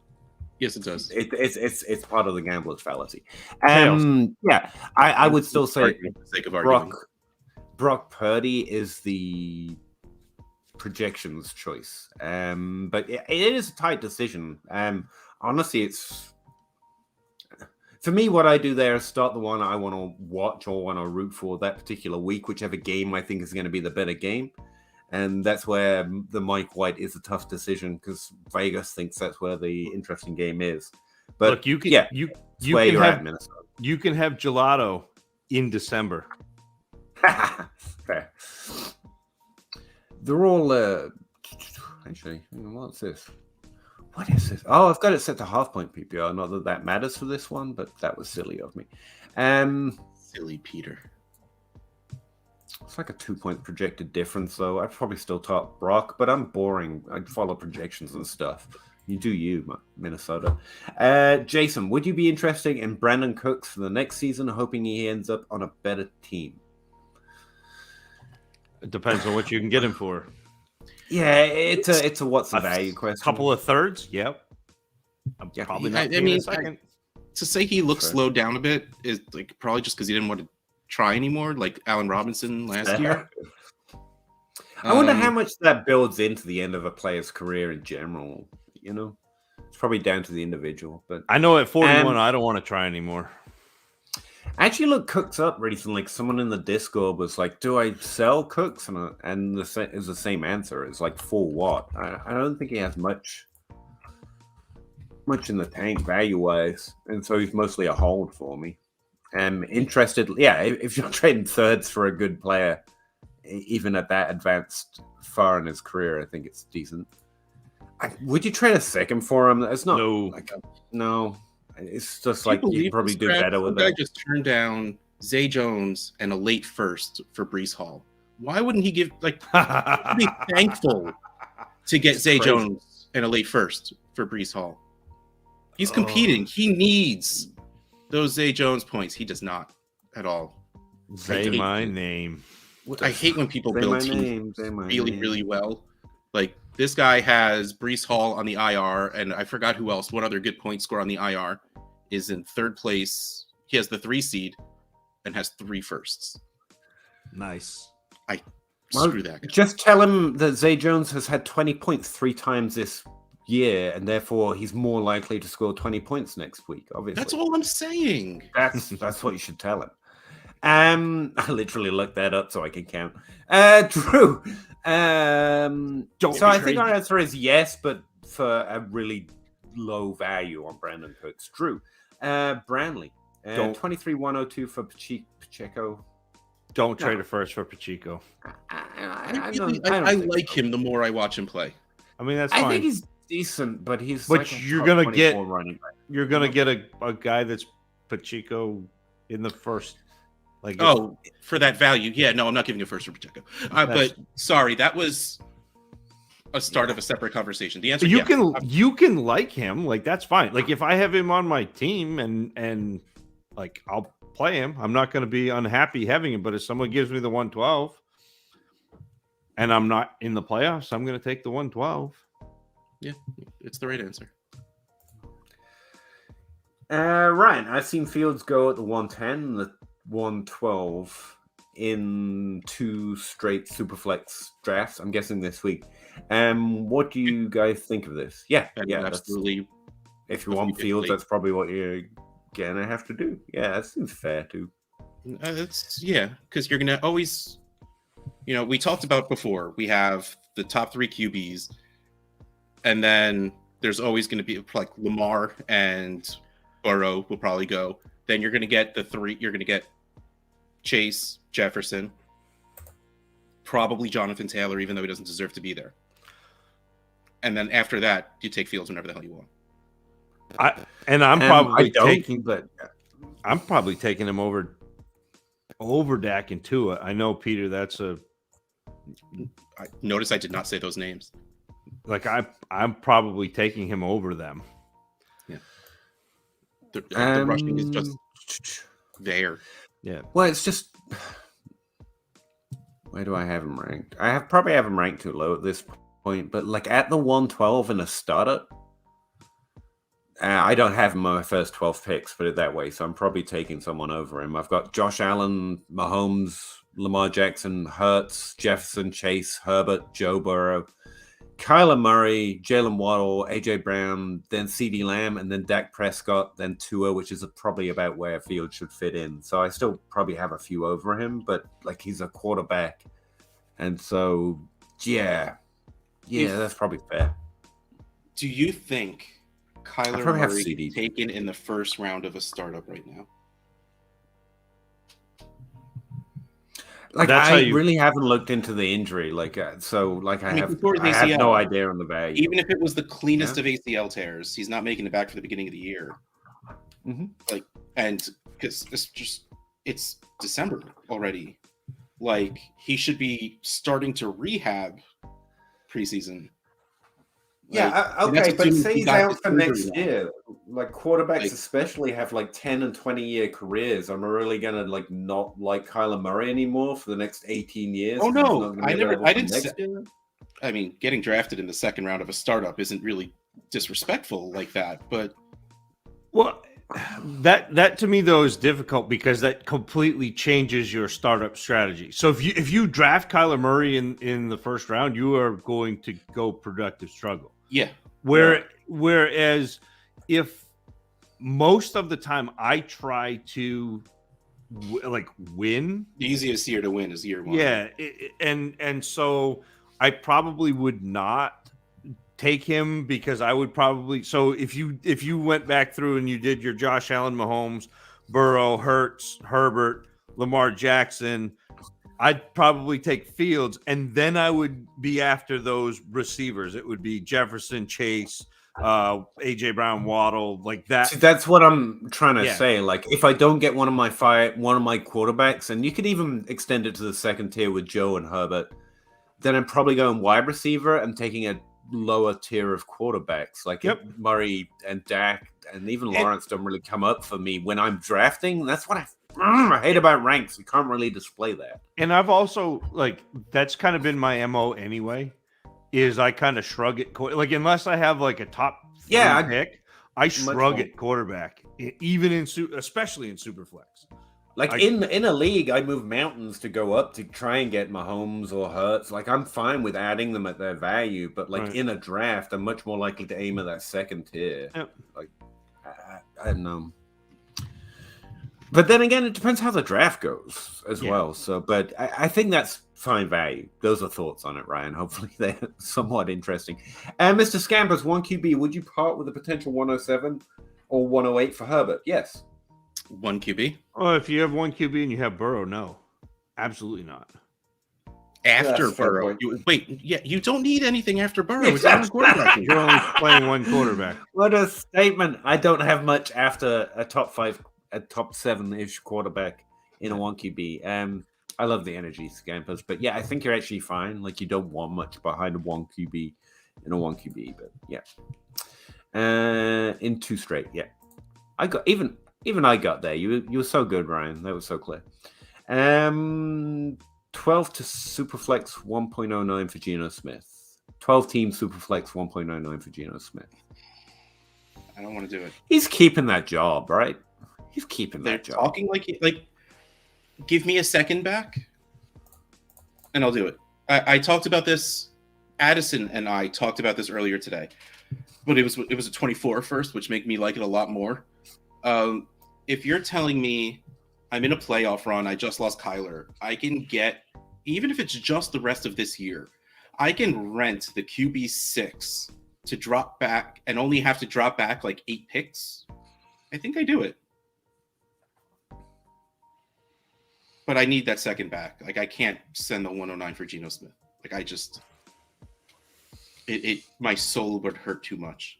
[SPEAKER 3] Yes, it does.
[SPEAKER 1] It's part of the gambler's fallacy. Yeah, I would still say
[SPEAKER 3] for the sake of argument.
[SPEAKER 1] Brock Purdy is the projections choice. But it is a tight decision. Honestly, it's for me, what I do there is start the one I want to watch or want to root for that particular week, whichever game I think is going to be the better game. And that's where the Mike White is a tough decision because Vegas thinks that's where the interesting game is. But
[SPEAKER 2] look, you can have gelato in December.
[SPEAKER 1] Fair. They're all actually. What's this? What is this? Oh, I've got it set to half point PPR. Not that matters for this one, but that was silly of me.
[SPEAKER 3] Silly Peter.
[SPEAKER 1] It's like a 2 point projected difference, though. I'd probably still top Brock, but I'm boring. I'd follow projections and stuff. You do you, Minnesota. Jason, would you be interested in Brandon Cooks for the next season, hoping he ends up on a better team?
[SPEAKER 2] It depends on what you can get him for.
[SPEAKER 1] Yeah, it's a what's the value question.
[SPEAKER 2] Couple of thirds, yep. Probably not. I mean,
[SPEAKER 3] to say he looks slowed down a bit is like probably just because he didn't want to try anymore, like Allen Robinson last year.
[SPEAKER 1] I wonder how much that builds into the end of a player's career in general. You know, it's probably down to the individual. But
[SPEAKER 2] I know at 41, I don't want to try anymore.
[SPEAKER 1] I actually looked Cooks up recently. Like someone in the Discord was like, "Do I sell Cooks?" And is the same answer. It's like for what? I don't think he has much in the tank value wise, and so he's mostly a hold for me. I'm interested. Yeah, if you're trading thirds for a good player, even at that advanced far in his career, I think it's decent. Would you trade a second for him? It's not.
[SPEAKER 2] No.
[SPEAKER 1] No. It's just like you can probably do better with
[SPEAKER 3] that.
[SPEAKER 1] it.
[SPEAKER 3] I just turned down Zay Jones and a late first for Brees Hall. Why wouldn't he give be thankful to get Zay Jones and a late first for Brees Hall? He's competing. He needs those Zay Jones points. He does not at all.
[SPEAKER 2] Say my name.
[SPEAKER 3] I hate when people build teams really well. Like this guy has Brees Hall on the IR, and I forgot who else. One other good point scorer on the IR is in third place. He has the 3 seed and has 3 firsts.
[SPEAKER 2] Nice.
[SPEAKER 3] Screw that guy.
[SPEAKER 1] Just tell him that Zay Jones has had 20 points 3 times this year, and therefore he's more likely to score 20 points next week. Obviously,
[SPEAKER 3] that's all I'm saying.
[SPEAKER 1] That's what you should tell him. I literally looked that up so I can count. Drew. So I think our answer is yes, but for a really low value on Brandon Cooks. Drew. Brantley. 23,102 for Pacheco.
[SPEAKER 2] Don't trade a first for Pacheco.
[SPEAKER 3] I like him the more I watch him play.
[SPEAKER 2] I mean, that's fine.
[SPEAKER 1] I think he's decent, but he's.
[SPEAKER 2] But
[SPEAKER 1] like
[SPEAKER 2] you're gonna get a guy that's Pacheco in the first. Like
[SPEAKER 3] for that value, yeah. No, I'm not giving a first for Pacheco. But sorry, that was a start of a separate conversation. The answer
[SPEAKER 2] you can like him, like that's fine. Like if I have him on my team and like I'll play him. I'm not going to be unhappy having him. But if someone gives me the 112 and I'm not in the playoffs, I'm going to take the 112.
[SPEAKER 3] Yeah, it's the right answer.
[SPEAKER 1] Ryan, I've seen Fields go at the 110, the 112 in 2 straight Superflex drafts. I'm guessing this week. What do you guys think of this? Yeah,
[SPEAKER 3] absolutely.
[SPEAKER 1] If you want Fields, that's probably what you're gonna have to do. Yeah, that seems fair too.
[SPEAKER 3] Because you're gonna always, we talked about before. We have the top 3 QBs, and then there's always going to be like Lamar and Burrow will probably go. Then you're going to get the 3. You're going to get Chase, Jefferson, probably Jonathan Taylor, even though he doesn't deserve to be there. And then after that, you take Fields whenever the hell you want.
[SPEAKER 2] I'm probably taking him over Dak and Tua. I know, Peter, that's a.
[SPEAKER 3] Notice I did not say those names.
[SPEAKER 2] Like I'm probably taking him over them.
[SPEAKER 3] Yeah. The rushing is just there.
[SPEAKER 2] Yeah.
[SPEAKER 1] Well, it's just. Where do I have him ranked? I probably have him ranked too low at this point, but like at the 112 in a startup, I don't have him on my first 12 picks, put it that way. So I'm probably taking someone over him. I've got Josh Allen, Mahomes, Lamar Jackson, Hurts, Jefferson, Chase, Herbert, Joe Burrow, Kyler Murray, Jalen Waddle, AJ Brown, then CeeDee Lamb, and then Dak Prescott, then Tua, which is probably about where Field should fit in. So I still probably have a few over him, but like he's a quarterback. And so, yeah, that's probably fair.
[SPEAKER 3] Do you think Kyler Murray is taken in the first round of a startup right now?
[SPEAKER 1] Like I really haven't looked into the injury, I have no idea on the value.
[SPEAKER 3] Even if it was the cleanest of ACL tears, he's not making it back for the beginning of the year.
[SPEAKER 1] Mm-hmm.
[SPEAKER 3] And because it's December already, like he should be starting to rehab preseason.
[SPEAKER 1] Okay, but say he's out for next year. Like quarterbacks especially have like 10 and 20-year careers. Am I really gonna not like Kyler Murray anymore for the next 18 years?
[SPEAKER 3] Oh no, I didn't say. I mean, getting drafted in the second round of a startup isn't really disrespectful like that, but
[SPEAKER 2] that to me though is difficult because that completely changes your startup strategy. So if you draft Kyler Murray in the first round, you are going to go productive struggle.
[SPEAKER 3] Yeah.
[SPEAKER 2] Whereas if most of the time I try to win.
[SPEAKER 3] The easiest year to win is year one.
[SPEAKER 2] Yeah, and so I probably would not take him because I would probably. So if you went back through and you did your Josh Allen, Mahomes, Burrow, Hurts, Herbert, Lamar Jackson, I'd probably take Fields, and then I would be after those receivers. It would be Jefferson, Chase, AJ Brown, Waddle, like that.
[SPEAKER 1] See, that's what I'm trying to
[SPEAKER 2] Yeah.
[SPEAKER 1] say. Like, if I don't get one of my quarterbacks, and you could even extend it to the second tier with Joe and Herbert, then I'm probably going wide receiver and taking a lower tier of quarterbacks, like Murray and Dak, and even Lawrence don't really come up for me when I'm drafting. That's what I hate about ranks. You can't really display that.
[SPEAKER 2] And I've also that's kind of been my MO anyway. Is I kind of shrug it unless I have like a top pick, I shrug it quarterback, even especially in Superflex.
[SPEAKER 1] Like in a league, I move mountains to go up to try and get Mahomes or Hurts. Like I'm fine with adding them at their value, but in a draft, I'm much more likely to aim at that second tier.
[SPEAKER 2] Yep.
[SPEAKER 1] Like I don't know. But then again, it depends how the draft goes as well. So, but I think that's fine value. Those are thoughts on it, Ryan. Hopefully they're somewhat interesting. And Mr. Scampers, 1 QB, would you part with a potential 107 or 108 for Herbert? Yes.
[SPEAKER 3] 1 QB?
[SPEAKER 2] Oh, if you have 1 QB and you have Burrow, no. Absolutely not.
[SPEAKER 3] After Burrow. You don't need anything after Burrow. It's only quarterback.
[SPEAKER 2] You're only playing one quarterback.
[SPEAKER 1] What a statement. I don't have much after a top 7-ish quarterback in a 1 QB. I love the energy, Scampers, but yeah, I think you're actually fine. Like you don't want much behind a 1 QB in a 1 QB, but yeah. In 2 straight, yeah. I got even I got there. You were so good, Ryan. That was so clear. 12 to Superflex 1.09 for Geno Smith. 12 team Superflex 1.09 for Geno Smith.
[SPEAKER 3] I don't want to do it.
[SPEAKER 1] He's keeping that job, right? He's keeping that job.
[SPEAKER 3] Talking like give me a second back and I'll do it. I talked about this. Addison and I talked about this earlier today, but it was a 24 first, which made me like it a lot more. If you're telling me I'm in a playoff run, I just lost Kyler, I can get, even if it's just the rest of this year, I can rent the QB 6 to drop back and only have to drop back like 8 picks. I think I do it. But I need that second back. Like I can't send the 109 for Geno Smith. Like I just, my soul would hurt too much.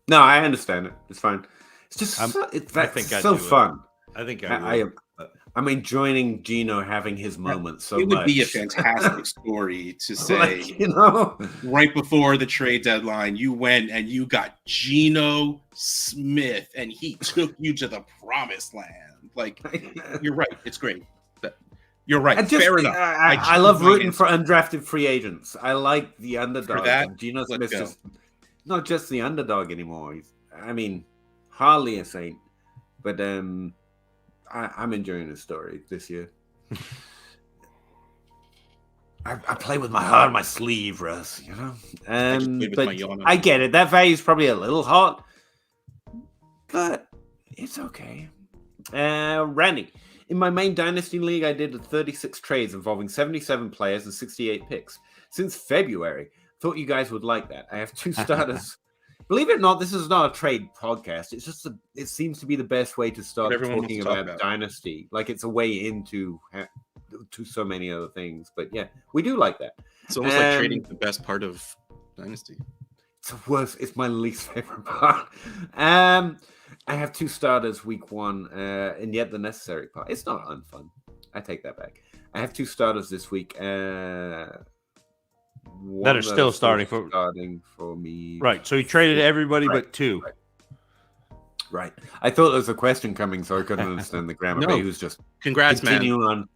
[SPEAKER 1] No, I understand it. It's fine. It's just
[SPEAKER 2] I think
[SPEAKER 1] so fun.
[SPEAKER 2] I think
[SPEAKER 1] I'm enjoying Geno having his moments so much.
[SPEAKER 3] It would be a fantastic story to say,
[SPEAKER 1] like,
[SPEAKER 3] right before the trade deadline, you went and you got Geno Smith and he took you to the promised land. Like, you're right. It's great. You're right. Fair enough.
[SPEAKER 1] I love rooting for undrafted free agents. I like the underdog.
[SPEAKER 3] For that,
[SPEAKER 1] Geno Smith's just not just the underdog anymore. Hardly a saint. But I'm enjoying the story this year. I play with my heart on my sleeve, Russ. You know, but I get it. That value is probably a little hot, but it's okay. Randy, in my main Dynasty league, I did 36 trades involving 77 players and 68 picks since February. Thought you guys would like that. I have 2 starters. Believe it or not, this is not a trade podcast. It's just it seems to be the best way to start talking about Dynasty. Like it's a way into to so many other things. But yeah, we do like that.
[SPEAKER 3] It's almost like trading the best part of Dynasty.
[SPEAKER 1] It's the worst. It's my least favorite part. I have 2 starters week 1, and yet the necessary part. It's not unfun. I take that back. I have 2 starters this week.
[SPEAKER 2] That are still starting for
[SPEAKER 1] me.
[SPEAKER 2] Right. So he traded everybody but 2.
[SPEAKER 1] Right. I thought there was a question coming, so I couldn't understand the grammar.
[SPEAKER 3] No.
[SPEAKER 1] But he was just
[SPEAKER 3] congrats, man.
[SPEAKER 1] On.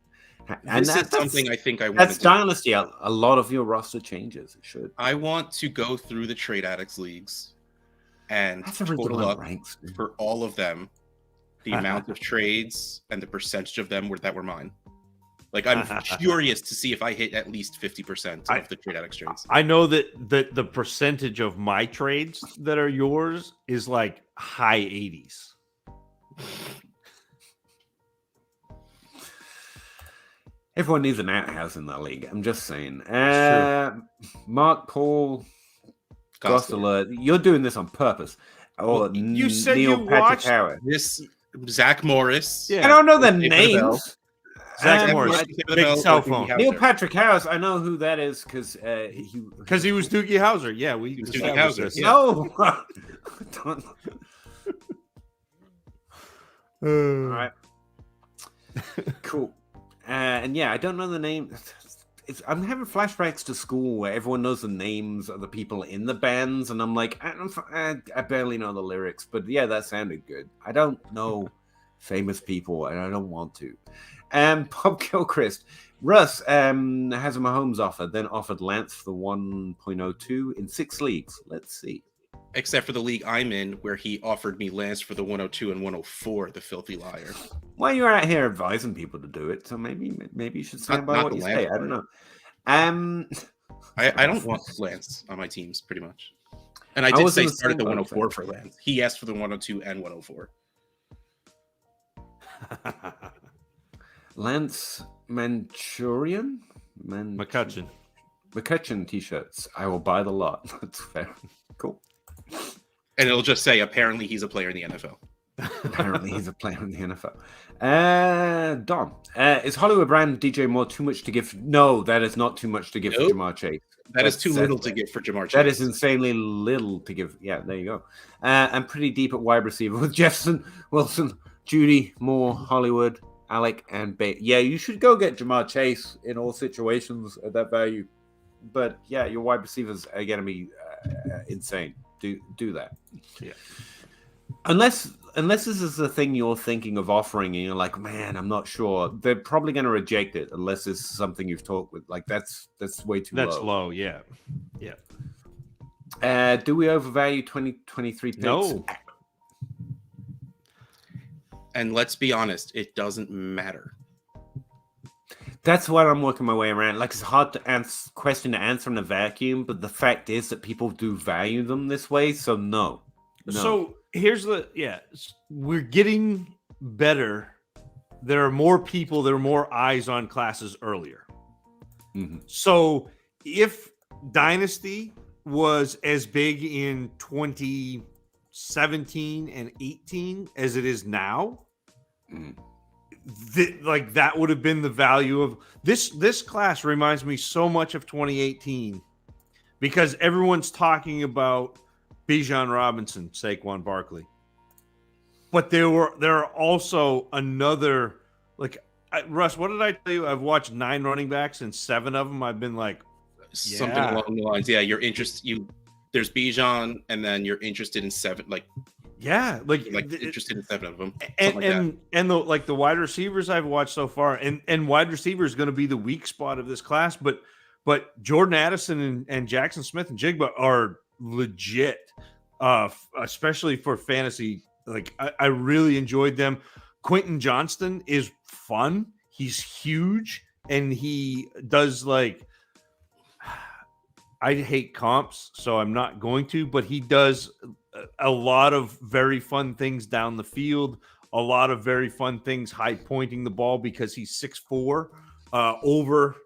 [SPEAKER 3] And that's something I think I want.
[SPEAKER 1] That's Dynasty. A lot of your roster changes. It should.
[SPEAKER 3] I want to go through the Trade Addicts leagues and total up ranks for all of them the amount of trades and the percentage of them that were mine. Like, I'm curious to see if I hit at least 50% of the Trade Addicts trades.
[SPEAKER 2] I know that the percentage of my trades that are yours is like high 80s.
[SPEAKER 1] Everyone needs an outhouse in that league. I'm just saying.
[SPEAKER 2] true.
[SPEAKER 1] Mark Paul Gosseler, you're doing this on purpose. Or
[SPEAKER 2] Well, you said
[SPEAKER 1] Neil
[SPEAKER 2] you
[SPEAKER 1] Patrick
[SPEAKER 2] watched
[SPEAKER 1] Howard.
[SPEAKER 3] This Zach Morris.
[SPEAKER 2] Yeah.
[SPEAKER 1] I don't know their
[SPEAKER 3] Pay for the bell.
[SPEAKER 1] names.
[SPEAKER 2] Zach
[SPEAKER 1] Um,
[SPEAKER 2] Morris,
[SPEAKER 1] I-
[SPEAKER 3] Pay for the
[SPEAKER 2] big
[SPEAKER 3] bell,
[SPEAKER 2] cell
[SPEAKER 3] or Doogie
[SPEAKER 2] phone.
[SPEAKER 3] Howser.
[SPEAKER 1] Neil Patrick Harris, I know who that is because
[SPEAKER 2] Because he was Doogie Howser. Yeah, we
[SPEAKER 3] He was Doogie
[SPEAKER 2] established
[SPEAKER 3] Howser,
[SPEAKER 2] this.
[SPEAKER 3] yeah.
[SPEAKER 1] No. Don't- All right. Cool. And yeah, I don't know the name. I'm having flashbacks to school where everyone knows the names of the people in the bands, and I'm like, I barely know the lyrics, but yeah, that sounded good. I don't know famous people, and I don't want to. Bob Gilchrist, Russ has a Mahomes offer, then offered Lance for the 1.02 in 6 leagues. Let's see.
[SPEAKER 3] Except for the league I'm in, where he offered me Lance for the 102 and 104, the filthy liar.
[SPEAKER 1] Well, you're out here advising people to do it, so maybe you should stand by
[SPEAKER 3] Not
[SPEAKER 1] what
[SPEAKER 3] the
[SPEAKER 1] you
[SPEAKER 3] Lance
[SPEAKER 1] say. I don't
[SPEAKER 3] part.
[SPEAKER 1] know.
[SPEAKER 3] I don't want Lance on my teams, pretty much. And I
[SPEAKER 1] I
[SPEAKER 3] did
[SPEAKER 1] was in
[SPEAKER 3] say
[SPEAKER 1] the
[SPEAKER 3] start at the
[SPEAKER 1] same boat,
[SPEAKER 3] 104 for Lance. He asked for the 102 and 104.
[SPEAKER 1] Lance Manchurian?
[SPEAKER 2] McCutcheon.
[SPEAKER 1] McCutcheon t-shirts. I will buy the lot. That's fair. Cool.
[SPEAKER 3] And it'll just say, apparently he's a player in the NFL.
[SPEAKER 1] Apparently he's a player in the NFL. Don, is Hollywood brand DJ Moore too much to give? No, that is not too much to give
[SPEAKER 3] Nope.
[SPEAKER 1] for Jamar Chase.
[SPEAKER 3] That is
[SPEAKER 1] That's
[SPEAKER 3] too little to
[SPEAKER 1] sensible.
[SPEAKER 3] give for Jamar Chase.
[SPEAKER 1] That is insanely little to give. Yeah, there you go. I'm pretty deep at wide receiver with Jefferson, Wilson, Judy, Moore, Hollywood, Alec, and Bate. Yeah, you should go get Jamar Chase in all situations at that value. But yeah, your wide receivers are going to be insane. Do that.
[SPEAKER 2] Yeah.
[SPEAKER 1] Unless this is the thing you're thinking of offering, and you're like, man, I'm not sure. They're probably going to reject it unless it's something you've talked with. Like that's way too low.
[SPEAKER 2] That's low. Yeah. Yeah.
[SPEAKER 1] Do we overvalue 2023 picks?
[SPEAKER 2] No.
[SPEAKER 3] And let's be honest, it doesn't matter.
[SPEAKER 1] That's what I'm working my way around. Like, it's hard to question to answer in a vacuum, but the fact is that people do value them this way. So no.
[SPEAKER 2] So here's we're getting better. There are more people, there are more eyes on classes earlier.
[SPEAKER 1] Mm-hmm.
[SPEAKER 2] So if Dynasty was as big in 2017 and 18 as it is now, that would have been the value of this class. Reminds me so much of 2018 because everyone's talking about Bijan Robinson, Saquon Barkley, but there are also another Russ. What did I tell you? I've watched 9 running backs and 7 of them I've been like
[SPEAKER 3] Something along the lines. Yeah, you're interested. There's Bijan, and then you're interested in 7. Interested in 7 of them.
[SPEAKER 2] And the wide receivers I've watched so far, and wide receiver is going to be the weak spot of this class, but Jordan Addison and Jackson Smith and Jigba are legit, especially for fantasy. Like I really enjoyed them. Quentin Johnston is fun. He's huge, and he does I hate comps, so I'm not going to, but he does a lot of very fun things down the field, a lot of very fun things high pointing the ball because he's 6'4", over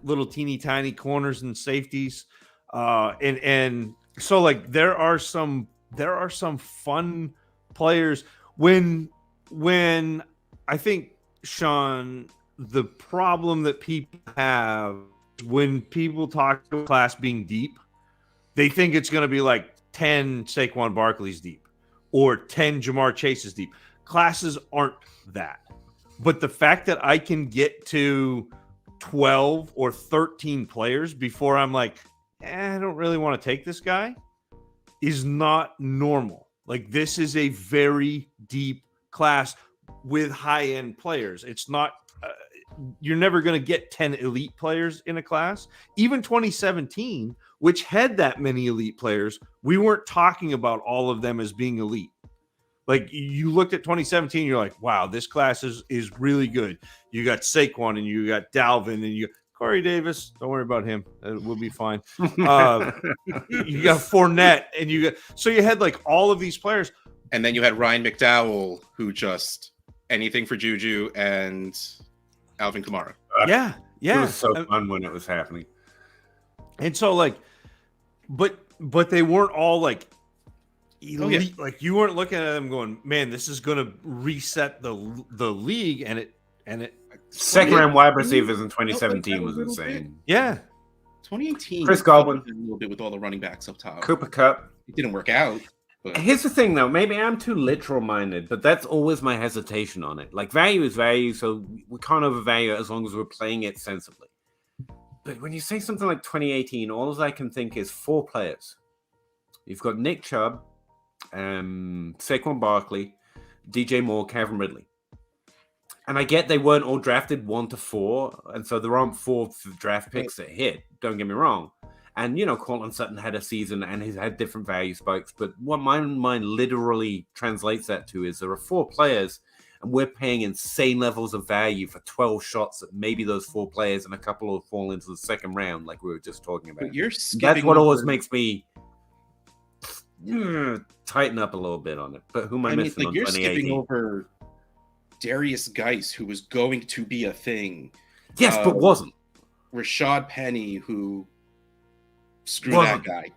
[SPEAKER 2] little teeny tiny corners and safeties. And so there are some fun players when I think, Sean, the problem that people have when people talk to a class being deep, they think it's going to be like 10 Saquon Barkley's deep or 10 Jamar Chase's deep. Classes aren't that. But the fact that I can get to 12 or 13 players before I'm like, I don't really want to take this guy is not normal. Like, this is a very deep class with high-end players. It's not you're never going to get 10 elite players in a class. Even 2017, which had that many elite players, we weren't talking about all of them as being elite. Like, you looked at 2017, you're like, wow, this class is really good. You got Saquon and you got Dalvin and you got Corey Davis. Don't worry about him. We'll be fine. You got Fournette and so you had like all of these players,
[SPEAKER 3] And then you had Ryan McDowell, who just anything for Juju and Alvin Kamara.
[SPEAKER 2] Yeah.
[SPEAKER 1] It was so fun when it was happening.
[SPEAKER 2] And so like, but they weren't all like elite. Like you weren't looking at them going, man, this is going to reset the league. And it
[SPEAKER 1] second round wide receivers in 2017 was insane.
[SPEAKER 2] Yeah.
[SPEAKER 3] 2018.
[SPEAKER 1] Chris Godwin.
[SPEAKER 3] A little bit with all the running backs up top.
[SPEAKER 1] Cooper Kupp.
[SPEAKER 3] It didn't work out. But
[SPEAKER 1] Here's the thing, though. Maybe I'm too literal minded, but that's always my hesitation on it. Like, value is value, so we can't overvalue it as long as we're playing it sensibly. But when you say something like 2018, all I can think is 4 players. You've got Nick Chubb, Saquon Barkley, DJ Moore, Calvin Ridley. And I get they weren't all drafted 1 to 4, and so there aren't 4 draft picks that hit. Don't get me wrong. And, Cortland Sutton had a season and he's had different value spikes. But what my mind literally translates that to is there are 4 players and we're paying insane levels of value for 12 shots that maybe those 4 players and a couple will fall into the second round, like we were just talking about. That's what always makes me tighten up a little bit on it. But who am I missing on 2018?
[SPEAKER 3] You're skipping over Darius Geis, who was going to be a thing.
[SPEAKER 1] Yes, but wasn't.
[SPEAKER 3] Rashad Penny, who... Screw that guy.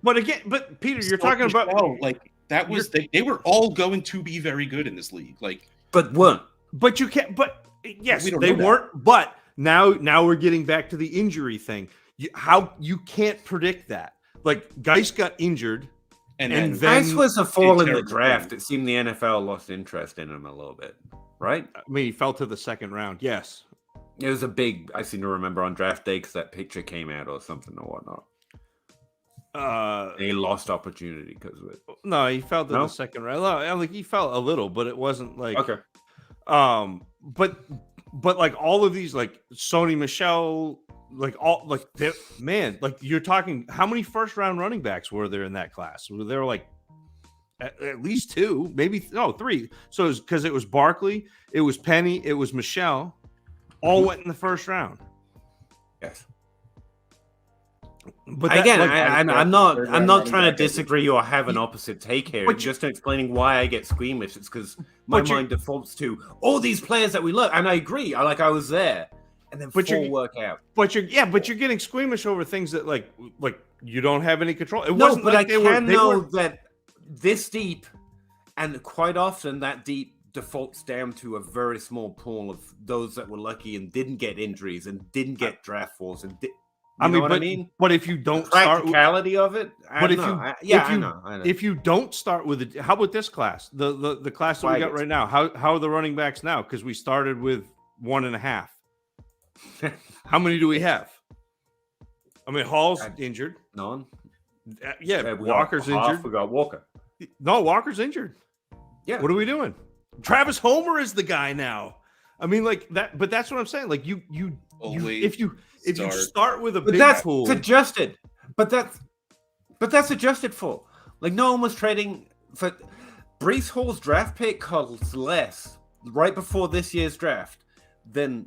[SPEAKER 2] But Peter, you're talking about
[SPEAKER 3] like that was they were all going to be very good in this league. Like,
[SPEAKER 1] but weren't.
[SPEAKER 2] But you can't. But yes, they weren't. But now we're getting back to the injury thing. How you can't predict that. Like Geis got injured, and then
[SPEAKER 1] Geis was a fall in the draft. It seemed the NFL lost interest in him a little bit, right?
[SPEAKER 2] I mean, he fell to the second round. Yes.
[SPEAKER 1] It was a big, I seem to remember on draft day because that picture came out or something or whatnot. He lost opportunity because of it.
[SPEAKER 2] No, he fell to the second round. Like he fell a little, but it wasn't like
[SPEAKER 1] okay.
[SPEAKER 2] But like all of these, like Sony Michel, like all like man, like you're talking. How many first round running backs were there in that class? There were like at least 2, maybe 3. So it was because it was Barkley, it was Penny, it was Michel. All went in the first round.
[SPEAKER 1] Yes.
[SPEAKER 2] But
[SPEAKER 1] again, I'm not trying to disagree or have an opposite take here. But just explaining why I get squeamish. It's because my mind defaults to all these players that we look, and I agree. I was there, and then 4 work out.
[SPEAKER 2] But you're getting squeamish over things that like you don't have any control. It
[SPEAKER 1] no,
[SPEAKER 2] wasn't
[SPEAKER 1] but
[SPEAKER 2] like
[SPEAKER 1] I can know that this deep, and quite often that deep defaults down to a very small pool of those that were lucky and didn't get injuries and didn't get draft falls and I mean.
[SPEAKER 2] But if you don't
[SPEAKER 1] the practicality of it, I know.
[SPEAKER 2] If you don't start with it, how about this class? The class that we got right now. How are the running backs now? Because we started with 1.5. How many do we have? I mean, Hall's injured.
[SPEAKER 1] None.
[SPEAKER 2] Walker's injured.
[SPEAKER 1] We got Walker.
[SPEAKER 2] No, Walker's injured.
[SPEAKER 1] Yeah.
[SPEAKER 2] What are we doing? Travis Homer is the guy now. I mean, like that, but that's what I'm saying. Like if you start with a big pool,
[SPEAKER 1] it's adjusted. But that's adjusted for. Like no one was trading for Breece Hall's draft pick costs less right before this year's draft than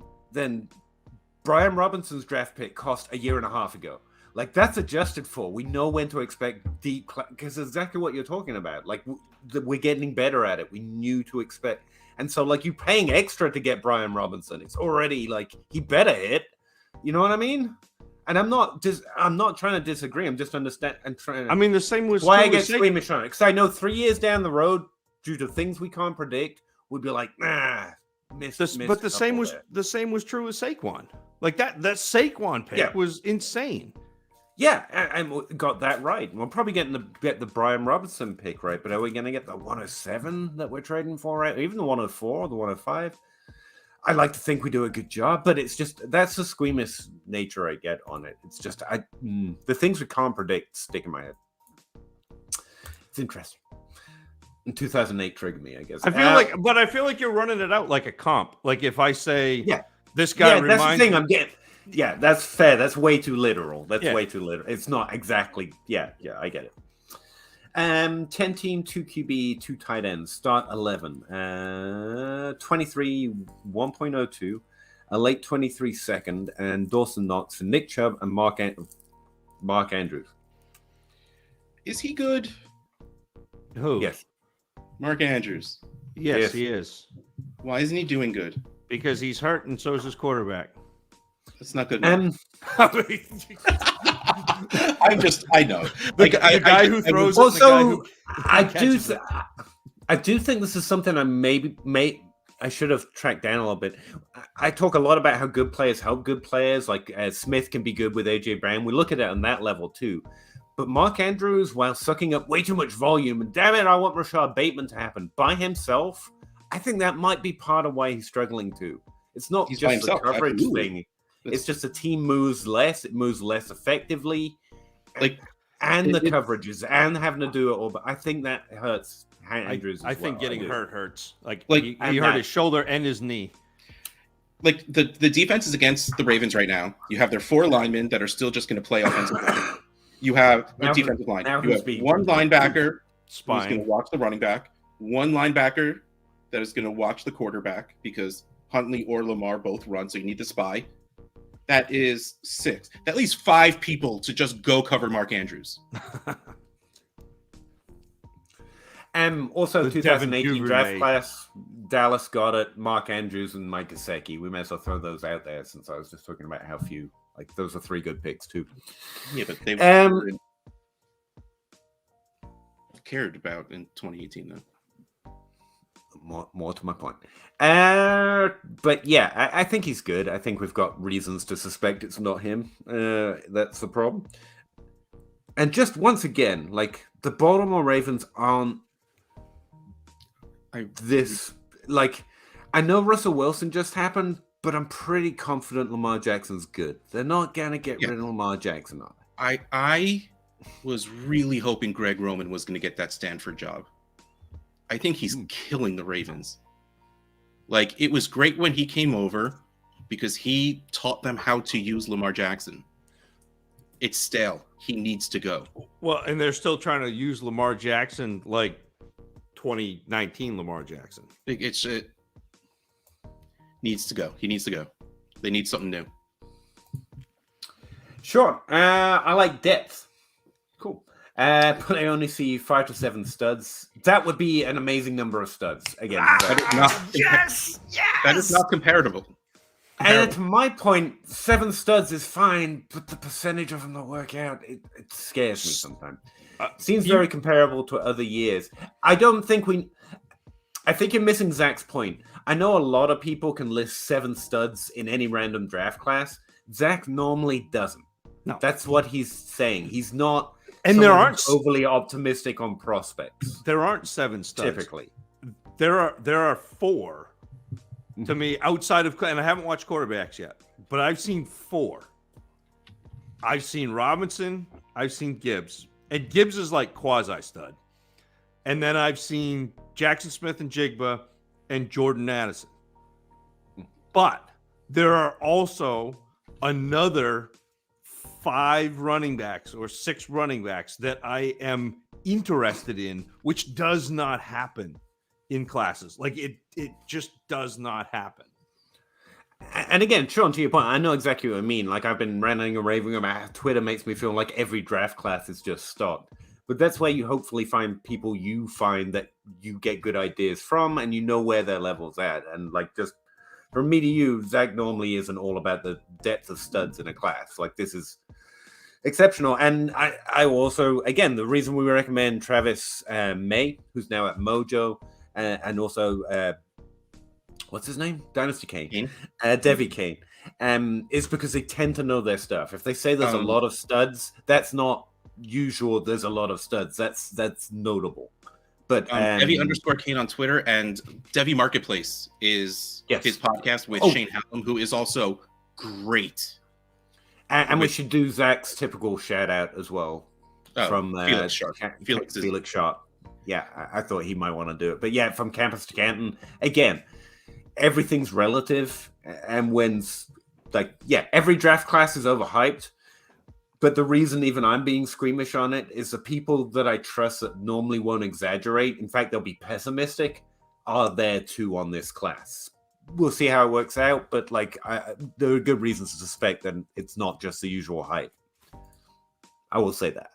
[SPEAKER 1] Brian Robinson's draft pick cost a year and a half ago. Like that's adjusted for. We know when to expect deep because exactly what you're talking about. Like we're getting better at it. We knew to expect, and so like you paying extra to get Brian Robinson. It's already like he better hit. You know what I mean? And I'm not trying to disagree. I'm just understand and trying.
[SPEAKER 2] I mean, the same was
[SPEAKER 1] why I get squeamish on it because I know 3 years down the road, due to things we can't predict, we'd be like, nah.
[SPEAKER 2] But the same was true with Saquon. Like that Saquon pick was insane.
[SPEAKER 1] Yeah, and got that right. We're probably get the Brian Robinson pick right, but are we going to get the 107 that we're trading for right? Even the 104 or the 105? I like to think we do a good job, but it's just that's the squeamish nature I get on it. It's just the things we can't predict stick in my head. It's interesting. In 2008 triggered me, I guess.
[SPEAKER 2] I feel like you're running it out like a comp. Like if I say, this guy reminds
[SPEAKER 1] that's the thing I'm getting. Yeah, that's fair. That's way too literal. Way too literal. It's not exactly. Yeah, I get it. 10 team, 2 QB, 2 tight ends. Start 11. 23, 1.02. A late 23 second, and Dawson Knox for Nick Chubb and Mark Andrews.
[SPEAKER 3] Is he good?
[SPEAKER 2] Who?
[SPEAKER 1] Yes.
[SPEAKER 3] Mark Andrews.
[SPEAKER 2] Yes, he is.
[SPEAKER 3] Why isn't he doing good?
[SPEAKER 2] Because he's hurt, and so is his quarterback.
[SPEAKER 3] That's not good enough. I know.
[SPEAKER 2] The guy who throws it.
[SPEAKER 1] Also, I do think this is something I should have tracked down a little bit. I talk a lot about how good players help good players. Like Smith can be good with AJ Brown. We look at it on that level too. But Mark Andrews, while sucking up way too much volume, and damn it, I want Rashad Bateman to happen by himself. I think that might be part of why he's struggling too. It's not just the coverage thing. It's just the team moves less. It moves less effectively. The coverages and having to do it all. But I think that hurts Andrews.
[SPEAKER 2] I think getting hurt hurts. He hurt his shoulder and his knee.
[SPEAKER 3] Like the defense is against the Ravens right now. You have their 4 linemen that are still just going to play offensive line. You have the defensive line. You have one linebacker who's going to watch the running back. One linebacker that is going to watch the quarterback because Huntley or Lamar both run, so you need the spy. That is 6. At least 5 people to just go cover Mark Andrews.
[SPEAKER 1] Also, 2018 draft class, Dallas got it. Mark Andrews and Mike Gesicki. We may as well throw those out there since I was just talking about how few. Like, those are 3 good picks, too.
[SPEAKER 3] Yeah, but they cared about in 2018, though.
[SPEAKER 1] More to my point. But yeah, I think he's good. I think we've got reasons to suspect it's not him. That's the problem. And just once again, like, the Baltimore Ravens aren't I know Russell Wilson just happened, but I'm pretty confident Lamar Jackson's good. They're not gonna get rid of Lamar Jackson, are they?
[SPEAKER 3] I was really hoping Greg Roman was going to get that Stanford job. I think he's killing the Ravens. Like, it was great when he came over because he taught them how to use Lamar Jackson. It's stale. He needs to go.
[SPEAKER 2] Well, and they're still trying to use Lamar Jackson like 2019 Lamar Jackson.
[SPEAKER 3] It needs to go. He needs to go. They need something new.
[SPEAKER 1] Sure. I like depth. Cool. But I only see 5 to 7 studs. That would be an amazing number of studs. Again,
[SPEAKER 3] yes. That is not comparable.
[SPEAKER 1] And to my point, 7 studs is fine, but the percentage of them that work out, it scares me sometimes. Seems very comparable to other years. I think you're missing Zach's point. I know a lot of people can list 7 studs in any random draft class. Zach normally doesn't. No. That's what he's saying. He's not overly optimistic on prospects.
[SPEAKER 2] There aren't 7 studs.
[SPEAKER 1] Typically.
[SPEAKER 2] There are 4 to me outside of, and I haven't watched quarterbacks yet, but I've seen 4. I've seen Robinson, I've seen Gibbs, and Gibbs is like quasi stud. And then I've seen Jackson Smith and Jigba and Jordan Addison. But there are also another 5 running backs or 6 running backs that I am interested in, which does not happen in classes. Like, it just does not happen.
[SPEAKER 1] And again, Sean, to your point, I know exactly what I mean. Like, I've been ranting and raving about how Twitter makes me feel like every draft class is just stocked. But that's where you hopefully find people you find that you get good ideas from and you know where their level's at. And like, just from me to you, Zach normally isn't all about the depth of studs in a class. Like, this is exceptional. And I also, again, the reason we recommend Travis May, who's now at Mojo, and also, what's his name? Dynasty Kane. Devi Kane. Is because they tend to know their stuff. If they say there's a lot of studs, that's not usual. There's a lot of studs. That's notable. But
[SPEAKER 3] Devi _Kane on Twitter, and Devi Marketplace is his podcast with Shane Hallam, who is also great.
[SPEAKER 1] And we should do Zach's typical shout out as well from Felix Sharp. Yeah, I thought he might want to do it. But yeah, from Campus to Canton, again, everything's relative. And every draft class is overhyped. But the reason even I'm being squeamish on it is the people that I trust that normally won't exaggerate, in fact, they'll be pessimistic, are there too on this class. We'll see how it works out, but there are good reasons to suspect that it's not just the usual hype. I will say that.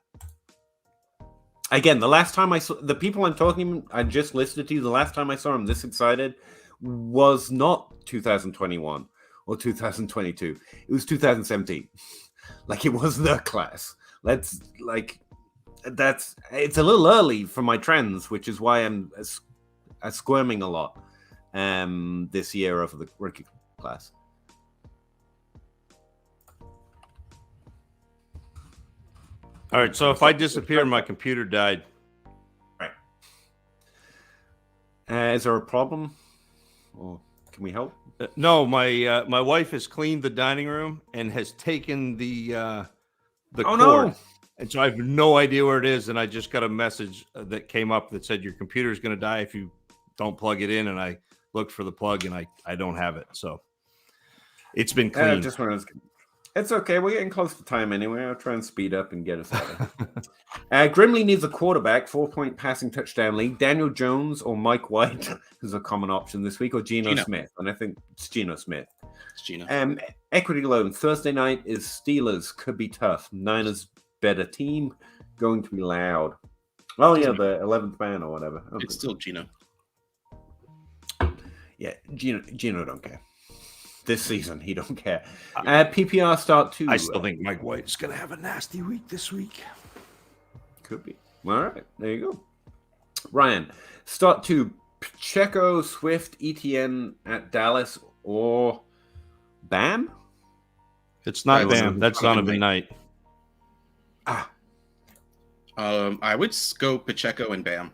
[SPEAKER 1] Again, the last time I saw the people I'm talking, I just listed to you. The last time I saw him this excited was not 2021 or 2022. It was 2017. Like it was the class. It's a little early for my trends, which is why I'm squirming a lot this year over the rookie class.
[SPEAKER 2] All right, so if I disappear and my computer died.
[SPEAKER 1] Right. Is there a problem? Or can we help?
[SPEAKER 2] No, my wife has cleaned the dining room and has taken the cord.
[SPEAKER 1] No.
[SPEAKER 2] And so I have no idea where it is. And I just got a message that came up that said your computer is going to die if you don't plug it in. And I looked for the plug and I don't have it. So it's been cleaned.
[SPEAKER 1] It's okay. We're getting close to time anyway. I'll try and speed up and get us out. Grimley needs a quarterback, 4-point passing touchdown league. Daniel Jones or Mike White is a common option this week, or Geno Smith. And I think it's Geno Smith.
[SPEAKER 3] It's Geno.
[SPEAKER 1] Equity loan. Thursday night is Steelers. Could be tough. Niners better team. Going to be loud. Oh, yeah, the 11th man or whatever.
[SPEAKER 3] It's still Geno.
[SPEAKER 1] Yeah, Geno don't care. This season, he don't care. PPR start 2.
[SPEAKER 2] I still think Mike White's going to have a nasty week this week.
[SPEAKER 1] Could be. All right, there you go. Ryan, start 2. Pacheco, Swift, ETN at Dallas, or Bam?
[SPEAKER 2] It's not Bam. That's Donovan Knight.
[SPEAKER 3] I would go Pacheco and Bam.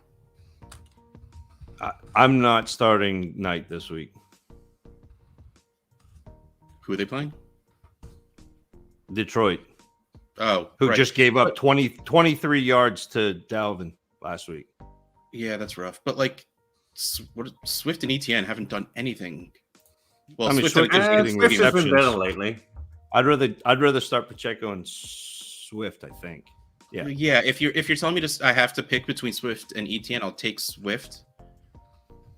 [SPEAKER 2] I'm not starting Knight this week.
[SPEAKER 3] Who are they playing?
[SPEAKER 2] Detroit.
[SPEAKER 3] Oh,
[SPEAKER 2] who just gave up 23 yards to Dalvin last week.
[SPEAKER 3] Yeah, that's rough. But like, Swift and ETN haven't done anything. Well,
[SPEAKER 2] I mean,
[SPEAKER 3] Swift
[SPEAKER 1] has been better lately.
[SPEAKER 2] I'd rather start Pacheco and Swift. I think. Yeah.
[SPEAKER 3] Yeah. If you're telling me I have to pick between Swift and ETN, I'll take Swift.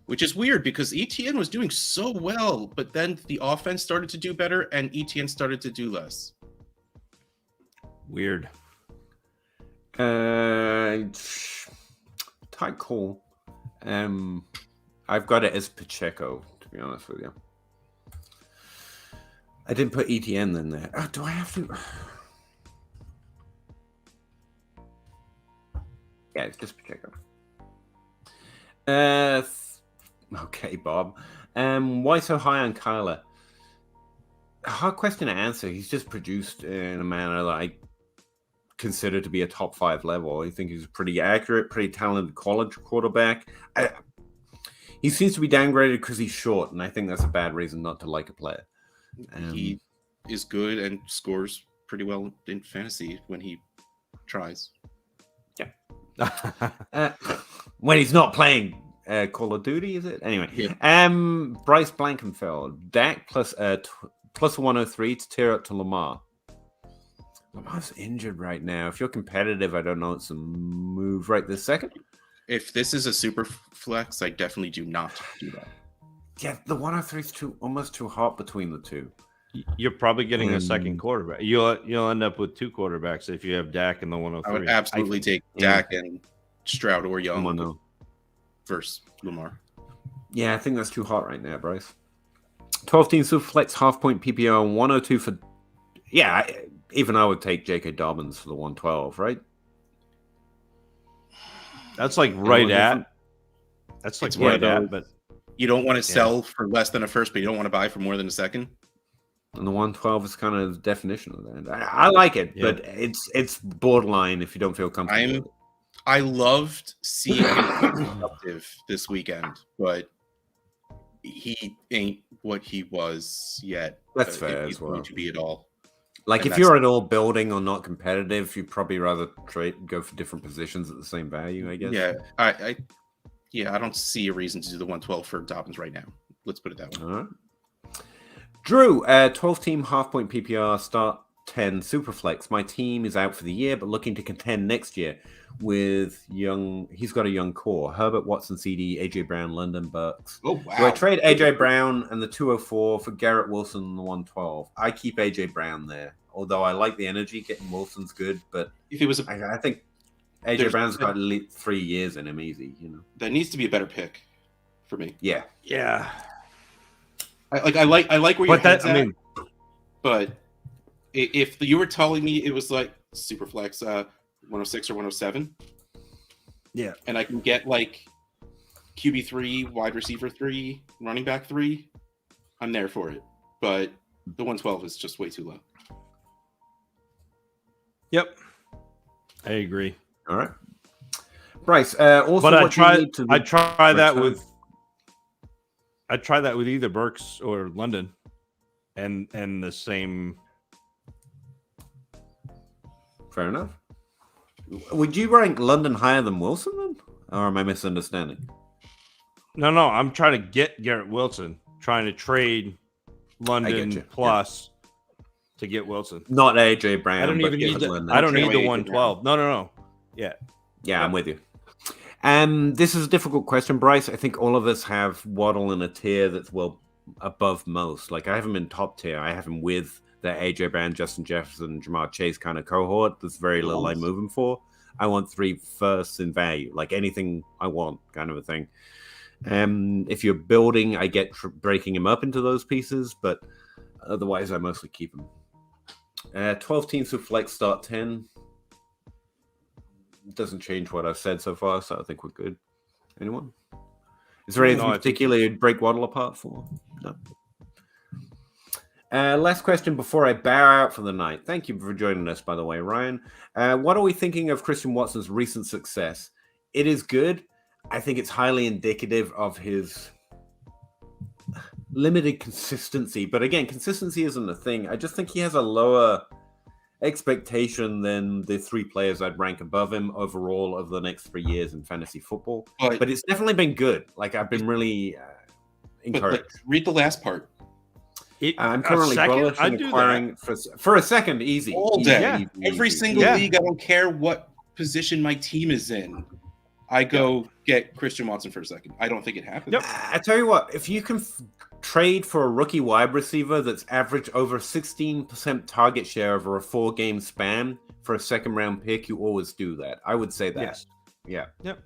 [SPEAKER 3] Which is weird because ETN was doing so well, but then the offense started to do better and ETN started to do less.
[SPEAKER 2] Weird.
[SPEAKER 1] Tight call. I've got it as Pacheco, to be honest with you. I didn't put ETN in there. Oh, do I have to? Yeah, it's just Pacheco. Okay, Bob. Why so high on Kyler? Hard question to answer. He's just produced in a manner that I consider to be a top 5 level. I think he's pretty accurate, pretty talented college quarterback. He seems to be downgraded because he's short, and I think that's a bad reason not to like a player.
[SPEAKER 3] He is good and scores pretty well in fantasy when he tries.
[SPEAKER 1] Yeah. When he's not playing Call of Duty, is it? Anyway.
[SPEAKER 3] Yeah.
[SPEAKER 1] Bryce Blankenfeld. Dak plus 103 to tear up to Lamar. Lamar's injured right now. If you're competitive, I don't know it's a move right this second.
[SPEAKER 3] If this is a super flex, I definitely do not do that.
[SPEAKER 1] Yeah, the 103 is almost too hot between the two.
[SPEAKER 2] You're probably getting a second quarterback. You'll end up with 2 quarterbacks if you have Dak and the 103.
[SPEAKER 3] I would absolutely take Dak and Stroud or Young versus Lamar.
[SPEAKER 1] Yeah, I think that's too hot right now, Bryce. 12-team Superflex, half-point PPR, 102 for... Yeah, even I would take J.K. Dobbins for the 112, right?
[SPEAKER 2] That's like right at... That's like right at, but...
[SPEAKER 3] You don't want to sell for less than a first, but you don't want to buy for more than a second.
[SPEAKER 1] And the 112 is kind of the definition of that. I like it, but it's borderline if you don't feel comfortable.
[SPEAKER 3] I loved seeing him productive this weekend, but he ain't what he was yet.
[SPEAKER 1] That's fair as well.
[SPEAKER 3] Going to be at all.
[SPEAKER 1] Like if you're at all building or not competitive, you'd probably rather go for different positions at the same value, I guess.
[SPEAKER 3] Yeah, I don't see a reason to do the 112 for Dobbins right now. Let's put it that way.
[SPEAKER 1] All right. Drew, 12-team half-point PPR, start 10 Superflex. My team is out for the year, but looking to contend next year with he's got a young core. Herbert, Watson, CD, AJ Brown, London, Burks.
[SPEAKER 3] Oh, wow.
[SPEAKER 1] Do I trade AJ Brown and the 204 for Garrett Wilson and the 112? I keep AJ Brown there, although I like the energy. Getting Wilson's good, but
[SPEAKER 3] if it was
[SPEAKER 1] I think AJ Brown's got 3 years in him, easy.
[SPEAKER 3] That needs to be a better pick for me.
[SPEAKER 1] Yeah.
[SPEAKER 3] I like where your
[SPEAKER 2] But
[SPEAKER 3] head's
[SPEAKER 2] that, I
[SPEAKER 3] at,
[SPEAKER 2] mean,
[SPEAKER 3] but if you were telling me it was like super flex 106 or 107,
[SPEAKER 2] yeah,
[SPEAKER 3] and I can get like QB3, wide receiver 3, running back 3, I'm there for it. But the 112 is just way too low.
[SPEAKER 2] yep, I agree.
[SPEAKER 1] All right. Bryce, also,
[SPEAKER 2] But I try that
[SPEAKER 1] return?
[SPEAKER 2] with. I try that with either Burks or London, and the same.
[SPEAKER 1] Fair enough. Would you rank London higher than Wilson then? Or am I misunderstanding?
[SPEAKER 2] No, I'm trying to get Garrett Wilson, trying to trade London plus to get Wilson.
[SPEAKER 1] Not AJ Brown.
[SPEAKER 2] I don't even need
[SPEAKER 1] London.
[SPEAKER 2] I don't
[SPEAKER 3] Trade
[SPEAKER 2] need the
[SPEAKER 3] away
[SPEAKER 2] 112. No. Yeah.
[SPEAKER 1] Yeah, I'm with you. This is a difficult question, Bryce. I think all of us have Waddle in a tier that's above most. Like I have him in top tier. I have him with the AJ Brown, Justin Jefferson, Jamar Chase kind of cohort. There's very little I move him for. I want 3 firsts in value, like anything I want, kind of a thing. If you're building, I get breaking him up into those pieces, but otherwise, I mostly keep him. 12 teams with flex start 10. Doesn't change what I've said so far, so I think we're good. Anyone? Is there anything particular you'd break Waddle apart for? No. Last question before I bow out for the night. Thank you for joining us, by the way, Ryan. What are we thinking of Christian Watson's recent success? It is good. I think it's highly indicative of his limited consistency. But again, consistency isn't a thing. I just think he has a lower expectation than the 3 players I'd rank above him overall over the next 3 years in fantasy football. But it's definitely been good. Like I've been really encouraged.
[SPEAKER 3] But read the last part.
[SPEAKER 1] I'm currently bullish and acquiring for a second, easy.
[SPEAKER 3] All day.
[SPEAKER 1] Easy,
[SPEAKER 3] Every single league, I don't care what position my team is in. I go get Christian Watson for a second. I don't think it happens.
[SPEAKER 1] Yep. I tell you what, if you can trade for a rookie wide receiver that's averaged over 16% target share over a 4-game span for a second-round pick, you always do that. I would say that.
[SPEAKER 2] Yes.
[SPEAKER 1] Yeah.
[SPEAKER 2] Yep.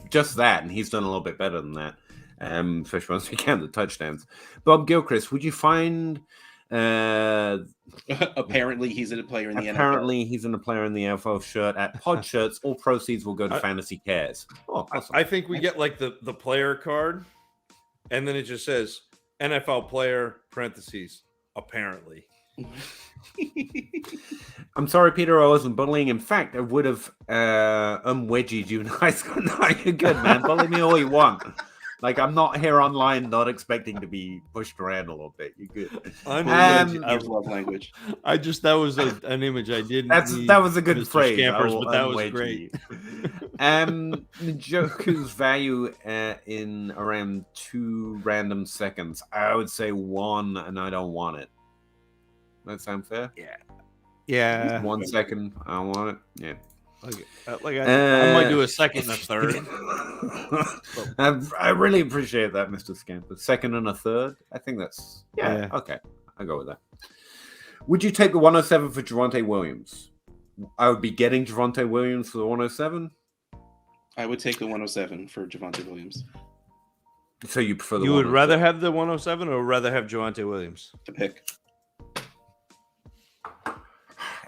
[SPEAKER 1] Just that, and he's done a little bit better than that. Especially once we count the touchdowns. Bob Gilchrist, would you find
[SPEAKER 3] apparently he's a player in the NFL.
[SPEAKER 1] Apparently he's a player in the NFL shirt at Pod Shirts. All proceeds will go to Fantasy Cares. Oh, awesome.
[SPEAKER 2] I think we get like the player card, and then it just says NFL player parentheses apparently.
[SPEAKER 1] I'm sorry, Peter, I wasn't bullying. In fact, I would have wedgied you in high school. No, you're good, man. Bully me all you want. Like, I'm not here online, not expecting to be pushed around a little bit. You're good.
[SPEAKER 3] I love language.
[SPEAKER 2] That was an image I didn't.
[SPEAKER 1] That was a good
[SPEAKER 2] Mr.
[SPEAKER 1] phrase.
[SPEAKER 2] But that was great.
[SPEAKER 1] Njoku's value in around 2 random seconds. I would say 1, and I don't want it. That sound fair?
[SPEAKER 2] Yeah.
[SPEAKER 1] 1 second, I don't want it. Yeah.
[SPEAKER 2] I might do a second and a third.
[SPEAKER 1] I really appreciate that, Mr. Scamper. Second and a third. I think that's okay. I'll go with that. Would you take the 107 for Javonte Williams? I would be getting Javonte Williams for the 107.
[SPEAKER 3] I would take the 107 for Javonte Williams.
[SPEAKER 1] So you prefer the
[SPEAKER 2] You would rather have the 107 or rather have Javonte Williams?
[SPEAKER 3] The pick.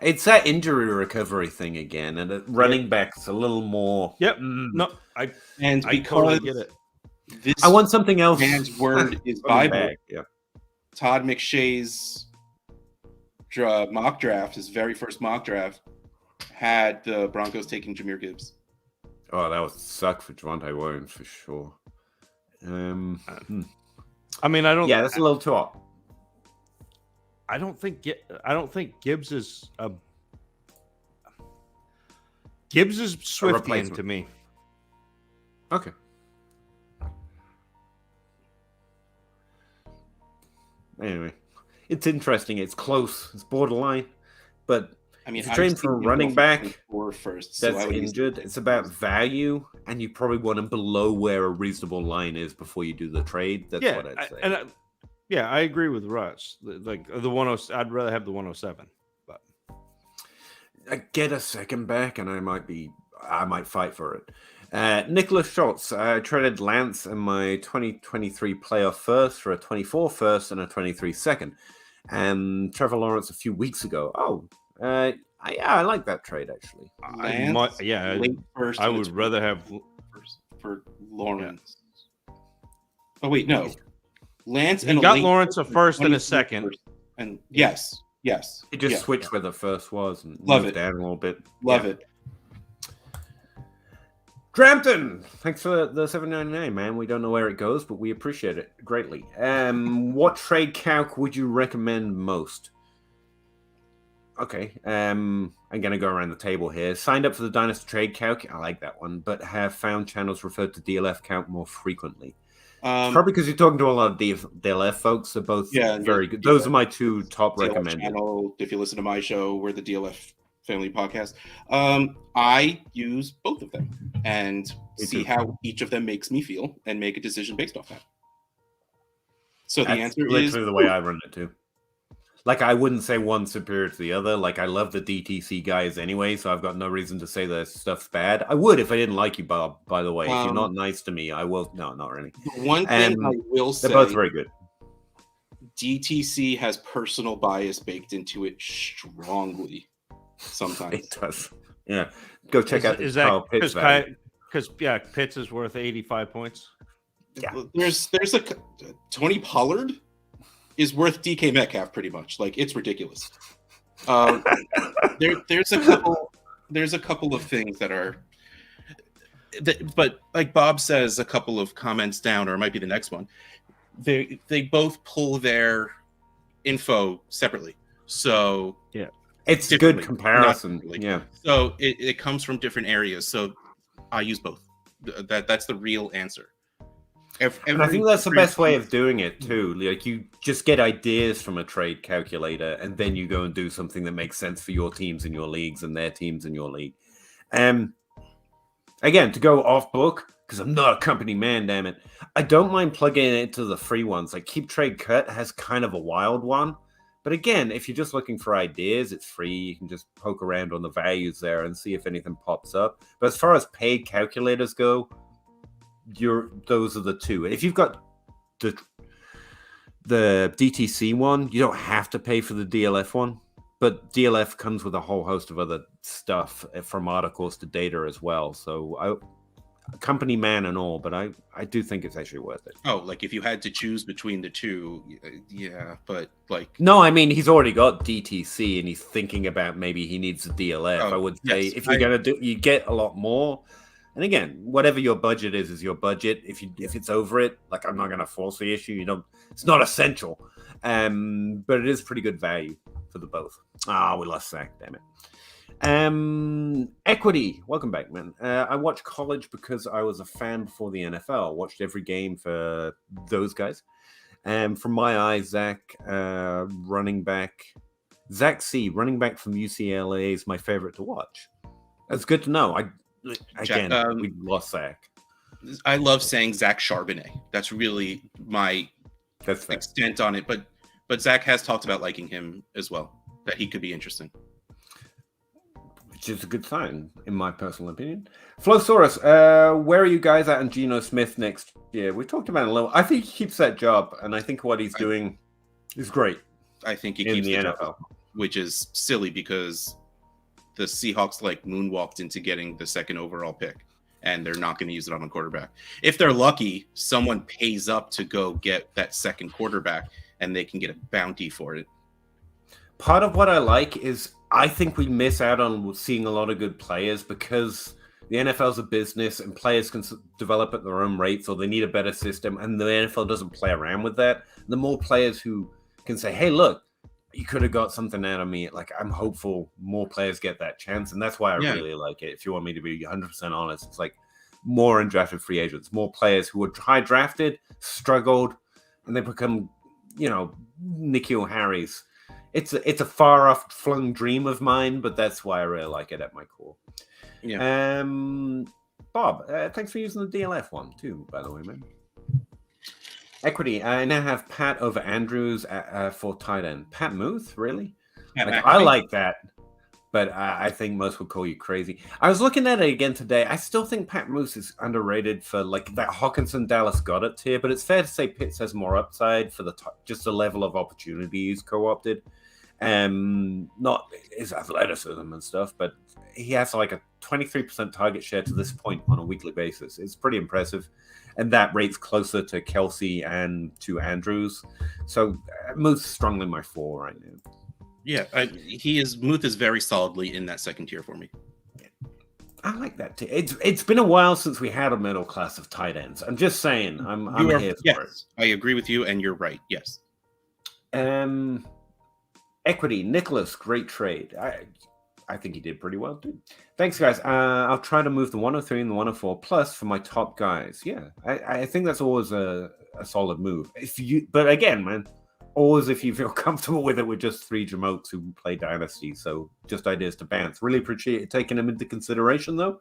[SPEAKER 1] It's that injury recovery thing again, and running back's a little more.
[SPEAKER 2] Yep. No, I
[SPEAKER 3] totally
[SPEAKER 2] get it.
[SPEAKER 1] I want something else.
[SPEAKER 3] Man's word is Bible.
[SPEAKER 1] Yeah.
[SPEAKER 3] Todd McShay's mock draft, his very first mock draft, had the Broncos taking Jahmyr Gibbs.
[SPEAKER 1] Oh, that would suck for Javonte Williams for sure.
[SPEAKER 2] I mean, I don't.
[SPEAKER 1] Yeah, that's a little too hot.
[SPEAKER 2] I don't think Gibbs is a Swiftian to me.
[SPEAKER 1] Okay. Anyway, it's interesting. It's close. It's borderline, but
[SPEAKER 3] I mean,
[SPEAKER 1] if you're trading for a running back
[SPEAKER 3] first,
[SPEAKER 1] that's injured, it's about value, and you probably want him below where a reasonable line is before you do the trade. That's what I'd say.
[SPEAKER 2] I agree with Russ. Like the 107, I'd rather have the 107. But
[SPEAKER 1] get a second back, and I might fight for it. Nicholas Schultz, I traded Lance and my 2023 playoff first for a 24 first and a 23 second. And Trevor Lawrence a few weeks ago. I like that trade actually.
[SPEAKER 3] Lance, late first.
[SPEAKER 2] I would rather have
[SPEAKER 3] first for Lawrence. Oh wait, no. Lance
[SPEAKER 2] he
[SPEAKER 3] and
[SPEAKER 2] got Lawrence a first and a second.
[SPEAKER 3] First. And yes.
[SPEAKER 1] He just switched where the first was and
[SPEAKER 3] Love
[SPEAKER 1] moved
[SPEAKER 3] it.
[SPEAKER 1] down a little bit.
[SPEAKER 3] Love it.
[SPEAKER 1] Drampton, thanks for the $7.99, man. We don't know where it goes, but we appreciate it greatly. What trade calc would you recommend most? Okay, I'm gonna go around the table here. Signed up for the Dynasty trade calc. I like that one, but have found channels referred to DLF count more frequently. Probably because you're talking to a lot of DLF folks. They're both very good. Those are my two top
[SPEAKER 3] DLF
[SPEAKER 1] recommended.
[SPEAKER 3] Channel, if you listen to my show, we're the DLF family podcast. I use both of them and see how each of them makes me feel and make a decision based off that. So the answer is
[SPEAKER 1] literally the way I run it too. Like, I wouldn't say one superior to the other. Like, I love the DTC guys anyway, so I've got no reason to say their stuff's bad. I would if I didn't like you, Bob, by the way. If you're not nice to me, I will. No, not really.
[SPEAKER 3] One thing I will say,
[SPEAKER 1] they're both very good.
[SPEAKER 3] DTC has personal bias baked into it strongly sometimes.
[SPEAKER 1] It does. Yeah. Go check out the Kyle Pitts value.
[SPEAKER 2] Because, Pitts is worth 85 points.
[SPEAKER 1] Yeah.
[SPEAKER 3] There's a Tony Pollard is worth DK Metcalf pretty much. Like, it's ridiculous. There's a couple of things that are but like Bob says a couple of comments down, or it might be the next one, they both pull their info separately. So
[SPEAKER 1] yeah, it's a good comparison. Yeah.
[SPEAKER 3] So it comes from different areas. So I use both. That's the real answer.
[SPEAKER 1] And I think that's the best way of doing it too. Like, you just get ideas from a trade calculator, and then you go and do something that makes sense for your teams in your leagues and their teams in your league. Again, to go off book, because I'm not a company man, damn it. I don't mind plugging it into the free ones. Like, Keep Trade Cut has kind of a wild one. But again, if you're just looking for ideas, it's free. You can just poke around on the values there and see if anything pops up. But as far as paid calculators go, those are the two. If you've got the DTC one, you don't have to pay for the DLF one, but DLF comes with a whole host of other stuff, from articles to data as well. So company man and all, but I do think it's actually worth it.
[SPEAKER 3] Oh, like if you had to choose between the two, yeah, but like
[SPEAKER 1] no, I mean, he's already got DTC and he's thinking about maybe he needs a DLF. I would say if you're gonna do, you get a lot more. And again, whatever your budget is your budget. If it's over it, like, I'm not going to force the issue. It's not essential, but it is pretty good value for the both. We lost Zach, damn it. Equity, welcome back, man. I watched college because I was a fan before the NFL. Watched every game for those guys. From my eyes, Zach, running back C, running back from UCLA is my favorite to watch. That's good to know. Again, we lost Zach.
[SPEAKER 3] I love saying Zach Charbonnet. That's really my extent on it. But Zach has talked about liking him as well, that he could be interesting.
[SPEAKER 1] Which is a good sign, in my personal opinion. Flowsaurus, where are you guys at on Geno Smith next year? We talked about it a little. I think he keeps that job, and I think what he's doing is great.
[SPEAKER 3] I think he keeps the NFL job, which is silly because the Seahawks moonwalked into getting the second overall pick, and they're not going to use it on a quarterback. If they're lucky, someone pays up to go get that second quarterback, and they can get a bounty for it.
[SPEAKER 1] Part of what I like is I think we miss out on seeing a lot of good players because the NFL's a business and players can develop at their own rates, or they need a better system, and the NFL doesn't play around with that. The more players who can say, hey, look, you could have got something out of me. Like, I'm hopeful more players get that chance. And that's why I really like it. If you want me to be 100% honest, it's like more undrafted free agents, more players who were high drafted, struggled, and they become, N'Keal Harry's. It's a far off flung dream of mine, but that's why I really like it at my core. Yeah. Bob, thanks for using the DLF one too, by the way, man. Equity, I now have Pat over Andrews for tight end. Pat Muth, really? I like that, but I think most would call you crazy. I was looking at it again today. I still think Pat Moose is underrated for like that Hawkinson Dallas Goddard tier, but it's fair to say Pitts has more upside for just the level of opportunity he's co-opted. Not his athleticism and stuff, but he has like a 23% target share to this point on a weekly basis. It's pretty impressive, and that rate's closer to Kelsey and to Andrews. So Moose is strongly my 4 right now.
[SPEAKER 3] Yeah, Muth is very solidly in that second tier for me.
[SPEAKER 1] I like that too. It's been a while since we had a middle class of tight ends. I'm just saying, I'm here for it.
[SPEAKER 3] I agree with you, and you're right. Yes.
[SPEAKER 1] Equity, Nicholas, great trade. I think he did pretty well too. Thanks, guys. I'll try to move the 103 and the 104 plus for my top guys. Yeah, I think that's always a solid move. But again, man, always if you feel comfortable with it with just 3 Jamotes who play Dynasty. So just ideas to bounce. Really appreciate taking them into consideration, though.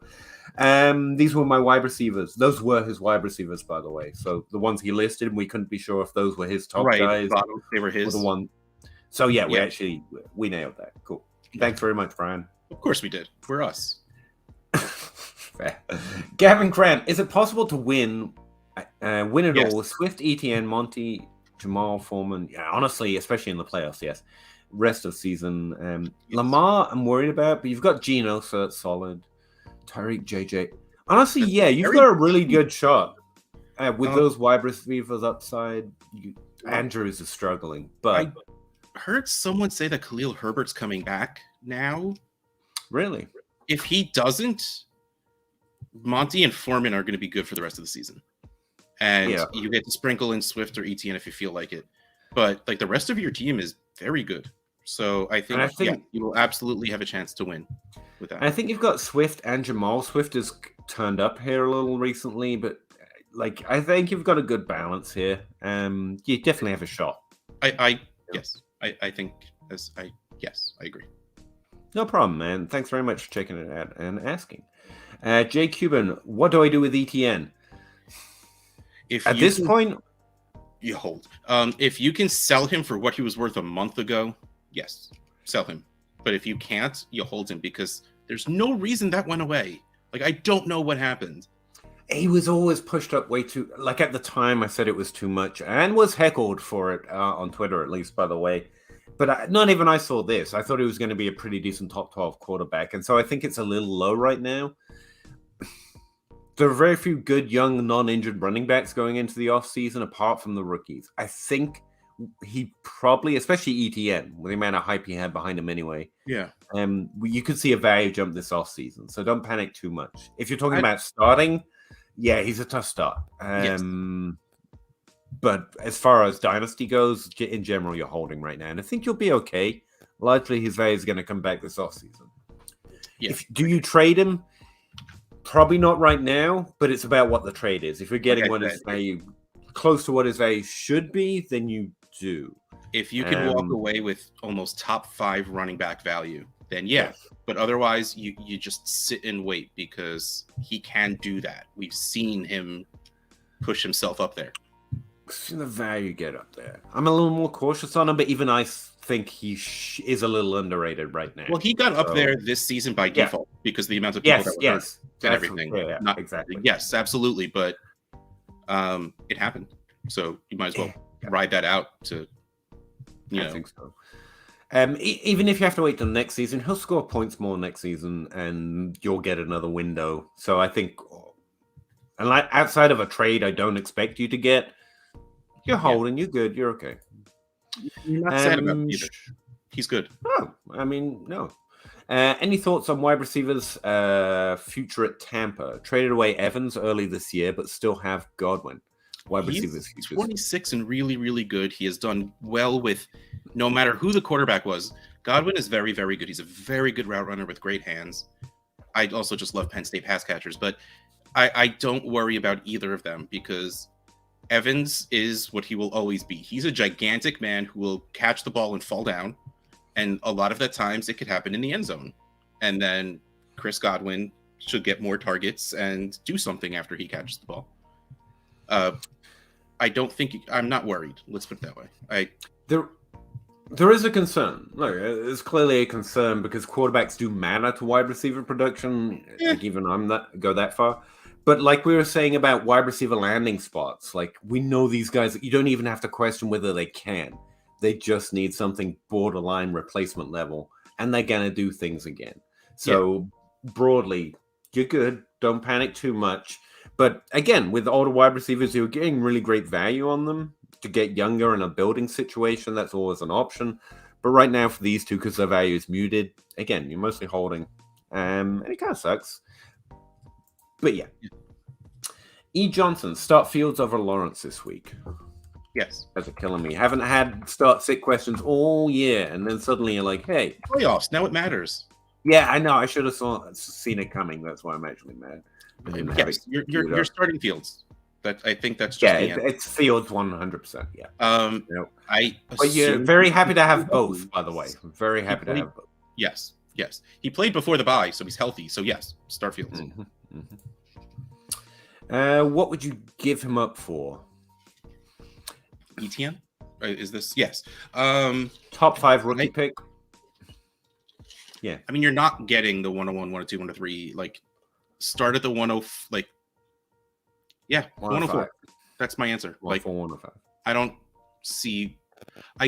[SPEAKER 1] These were my wide receivers. Those were his wide receivers, by the way. So the ones he listed, we couldn't be sure if those were his top guys.
[SPEAKER 3] They were his.
[SPEAKER 1] Or the one. So yeah, we nailed that. Cool. Thanks very much, Brian.
[SPEAKER 3] Of course we did. We're us.
[SPEAKER 1] Gavin Cram, is it possible to win it
[SPEAKER 3] Yes.
[SPEAKER 1] all with Swift, ETN, Monty, Jamal, Foreman? Yeah, honestly, especially in the playoffs, yes. Rest of season. Lamar, I'm worried about, but you've got Geno, so that's solid. Tyreek, JJ. Honestly, yeah, you've got a really good shot with those wide receivers upside. Andrews is struggling, but
[SPEAKER 3] I heard someone say that Khalil Herbert's coming back now.
[SPEAKER 1] Really?
[SPEAKER 3] If he doesn't, Monty and Foreman are going to be good for the rest of the season. And you get to sprinkle in Swift or ETN if you feel like it. But like the rest of your team is very good. So I think you will absolutely have a chance to win with that.
[SPEAKER 1] I think you've got Swift and Jamal. Swift has turned up here a little recently, but like I think you've got a good balance here. You definitely have a shot.
[SPEAKER 3] Yes. I think I agree.
[SPEAKER 1] No problem, man. Thanks very much for checking it out and asking. Jay Cuban, what do I do with ETN? At this point,
[SPEAKER 3] you hold. If you can sell him for what he was worth a month ago, yes, sell him. But if you can't, you hold him because there's no reason that went away. Like I don't know what happened.
[SPEAKER 1] He was always pushed up way too. Like at the time, I said it was too much, and was heckled for it on Twitter, at least, by the way. But not even I saw this. I thought he was going to be a pretty decent top 12 quarterback, and so I think it's a little low right now. There are very few good young non-injured running backs going into the offseason apart from the rookies. I think he probably, especially ETN, with the amount of hype he had behind him anyway.
[SPEAKER 3] Yeah.
[SPEAKER 1] You could see a value jump this offseason, so don't panic too much. If you're talking about starting, yeah, he's a tough start.
[SPEAKER 3] Yes.
[SPEAKER 1] But as far as Dynasty goes, in general, you're holding right now. And I think you'll be okay. Likely his value is going to come back this offseason.
[SPEAKER 3] Yeah.
[SPEAKER 1] Do you trade him? Probably not right now, but it's about what the trade is. If you're getting what his value close to what his value should be, then you do.
[SPEAKER 3] If you can walk away with almost top 5 running back value, then yes. But otherwise, you just sit and wait because he can do that. We've seen him push himself up there.
[SPEAKER 1] The value get up there. I'm a little more cautious on him, but even I think he is a little underrated right now.
[SPEAKER 3] Well, he got up there this season by default because the amount of people that were hurt and everything.
[SPEAKER 1] Not exactly.
[SPEAKER 3] Yes, absolutely. But it happened. So you might as well ride that out to, I think
[SPEAKER 1] so. Even if you have to wait till next season, he'll score points more next season and you'll get another window. So I think, and like outside of a trade, I don't expect you to get. You're holding. You're good. You're okay.
[SPEAKER 3] You're not sad about it either. He's good.
[SPEAKER 1] No, I mean, no. Any thoughts on wide receivers' future at Tampa? Traded away Evans early this year, but still have Godwin. Wide receivers.
[SPEAKER 3] He's 26 and really, really good. He has done well with no matter who the quarterback was. Godwin is very, very good. He's a very good route runner with great hands. I also just love Penn State pass catchers, but I don't worry about either of them because Evans is what he will always be. He's a gigantic man who will catch the ball and fall down. And a lot of the times it could happen in the end zone. And then Chris Godwin should get more targets and do something after he catches the ball. I'm not worried. Let's put it that way.
[SPEAKER 1] There is a concern. Look, there's clearly a concern because quarterbacks do matter to wide receiver production.
[SPEAKER 3] Yeah.
[SPEAKER 1] Like even I'm not go that far. But like we were saying about wide receiver landing spots, like we know these guys, you don't even have to question whether they can. They just need something borderline replacement level, and they're gonna do things again. So broadly, you're good. Don't panic too much. But again, with older wide receivers, you're getting really great value on them. To get younger in a building situation, that's always an option. But right now, for these two, because their value is muted, again, you're mostly holding. And it kind of sucks. But yeah. E. Johnson, start Fields over Lawrence this week.
[SPEAKER 3] Yes.
[SPEAKER 1] That's killing me. Haven't had start sit questions all year, and then suddenly you're like, hey.
[SPEAKER 3] Playoffs, now it matters.
[SPEAKER 1] Yeah, I know. I should have seen it coming. That's why I'm actually mad.
[SPEAKER 3] Yes, you're starting Fields. I think that's just
[SPEAKER 1] it's Fields 100%. Yeah.
[SPEAKER 3] But
[SPEAKER 1] you're very happy to have both, by the way. I'm very happy to have both.
[SPEAKER 3] Yes. He played before the bye, so he's healthy. So yes, start Fields.
[SPEAKER 1] What would you give him up for?
[SPEAKER 3] ETN? Is this? Yes.
[SPEAKER 1] Top 5 rookie pick. Yeah.
[SPEAKER 3] I mean, you're not getting the 101, 102, 103. Like, start at the 10. Like, yeah, 104. That's my answer.
[SPEAKER 1] 105.
[SPEAKER 3] I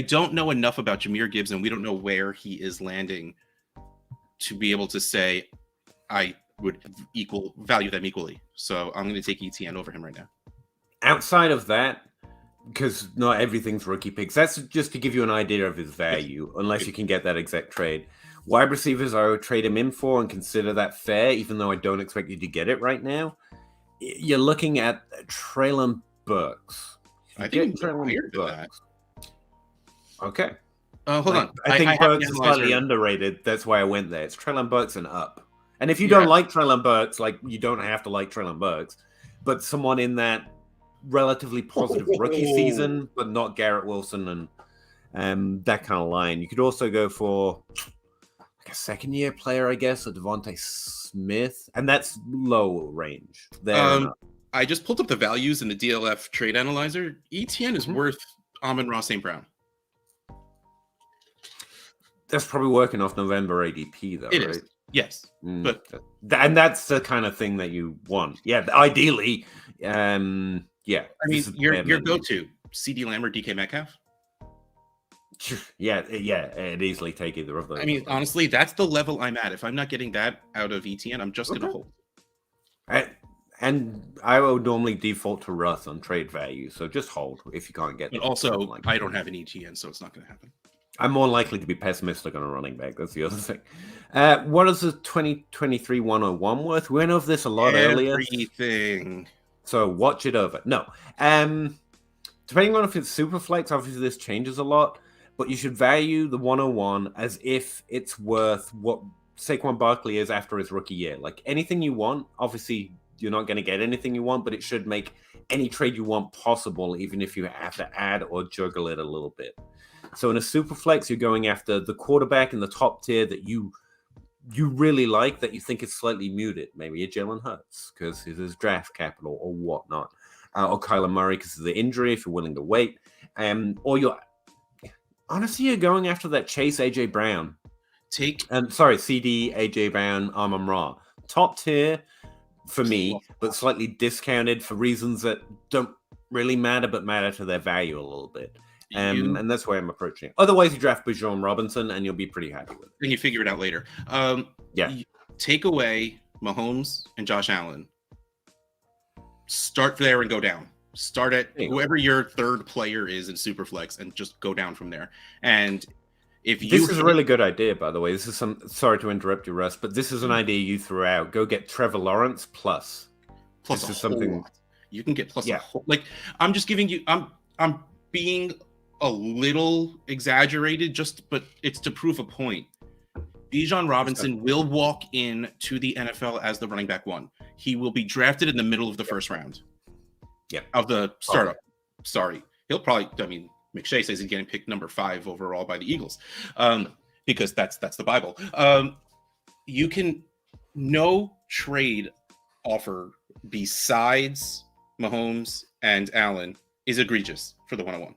[SPEAKER 3] don't know enough about Jahmyr Gibbs, and we don't know where he is landing to be able to say I would value them equally. So I'm going to take ETN over him right now.
[SPEAKER 1] Outside of that, because not everything's rookie picks, that's just to give you an idea of his value, unless you can get that exact trade. Wide receivers, I would trade him in for and consider that fair, even though I don't expect you to get it right now. You're looking at Treylon Burks.
[SPEAKER 3] I think Treylon Burks.
[SPEAKER 1] Okay.
[SPEAKER 3] Hold on.
[SPEAKER 1] I think Burks is slightly underrated. That's why I went there. It's Treylon Burks and up. And if you don't like Treylon Burks, like you don't have to like Treylon Burks, but someone in that relatively positive rookie season, but not Garrett Wilson and that kind of line. You could also go for like a second-year player, I guess, a Devontae Smith, and that's low range.
[SPEAKER 3] I just pulled up the values in the DLF trade analyzer. ETN is worth Amon-Ra St. Brown.
[SPEAKER 1] That's probably working off November ADP, though,
[SPEAKER 3] it
[SPEAKER 1] right?
[SPEAKER 3] Is. Yes, but
[SPEAKER 1] and that's the kind of thing that you want. Yeah, ideally, yeah.
[SPEAKER 3] I mean, your go-to CD Lamb or DK Metcalf.
[SPEAKER 1] Yeah, it'd easily take either of those.
[SPEAKER 3] I mean, honestly, that's the level I'm at. If I'm not getting that out of ETN, I'm just gonna hold.
[SPEAKER 1] And I would normally default to Russ on trade value, so just hold if you can't get.
[SPEAKER 3] But also, I don't have an ETN, so it's not gonna happen.
[SPEAKER 1] I'm more likely to be pessimistic on a running back. That's the other thing. What is the 2023 101 worth? We went over this a lot earlier.
[SPEAKER 3] Everything.
[SPEAKER 1] So watch it over. No. Depending on if it's super flex, obviously this changes a lot, but you should value the 101 as if it's worth what Saquon Barkley is after his rookie year. Like anything you want, obviously you're not going to get anything you want, but it should make any trade you want possible, even if you have to add or juggle it a little bit. So in a super flex, you're going after the quarterback in the top tier that you really like, that you think is slightly muted. Maybe a Jalen Hurts because he's his draft capital or whatnot, or Kyler Murray because of the injury if you're willing to wait, or you're going after that Chase AJ Brown. CD AJ Brown, Amon-Ra, top tier for me, but slightly discounted for reasons that don't really matter, but matter to their value a little bit. And that's why I'm approaching it. Otherwise, you draft Bijan Robinson, and you'll be pretty happy with it.
[SPEAKER 3] And you figure it out later. Take away Mahomes and Josh Allen. Start there and go down. Start at whoever your third player is in Superflex, and just go down from there. And if you
[SPEAKER 1] this is a really good idea, by the way. This is sorry to interrupt you, Russ, but this is an idea you threw out. Go get Trevor Lawrence plus.
[SPEAKER 3] This is something you can get plus. Like I'm just giving you. I'm being a little exaggerated, but it's to prove a point. Bijan Robinson will walk in to the NFL as the running back 1. He will be drafted in the middle of the first round.
[SPEAKER 1] Yeah,
[SPEAKER 3] of the startup. Sorry, he'll probably. I mean, McShay says he's getting picked number 5 overall by the Eagles, because that's the Bible. You can no trade offer besides Mahomes and Allen is egregious for the 101.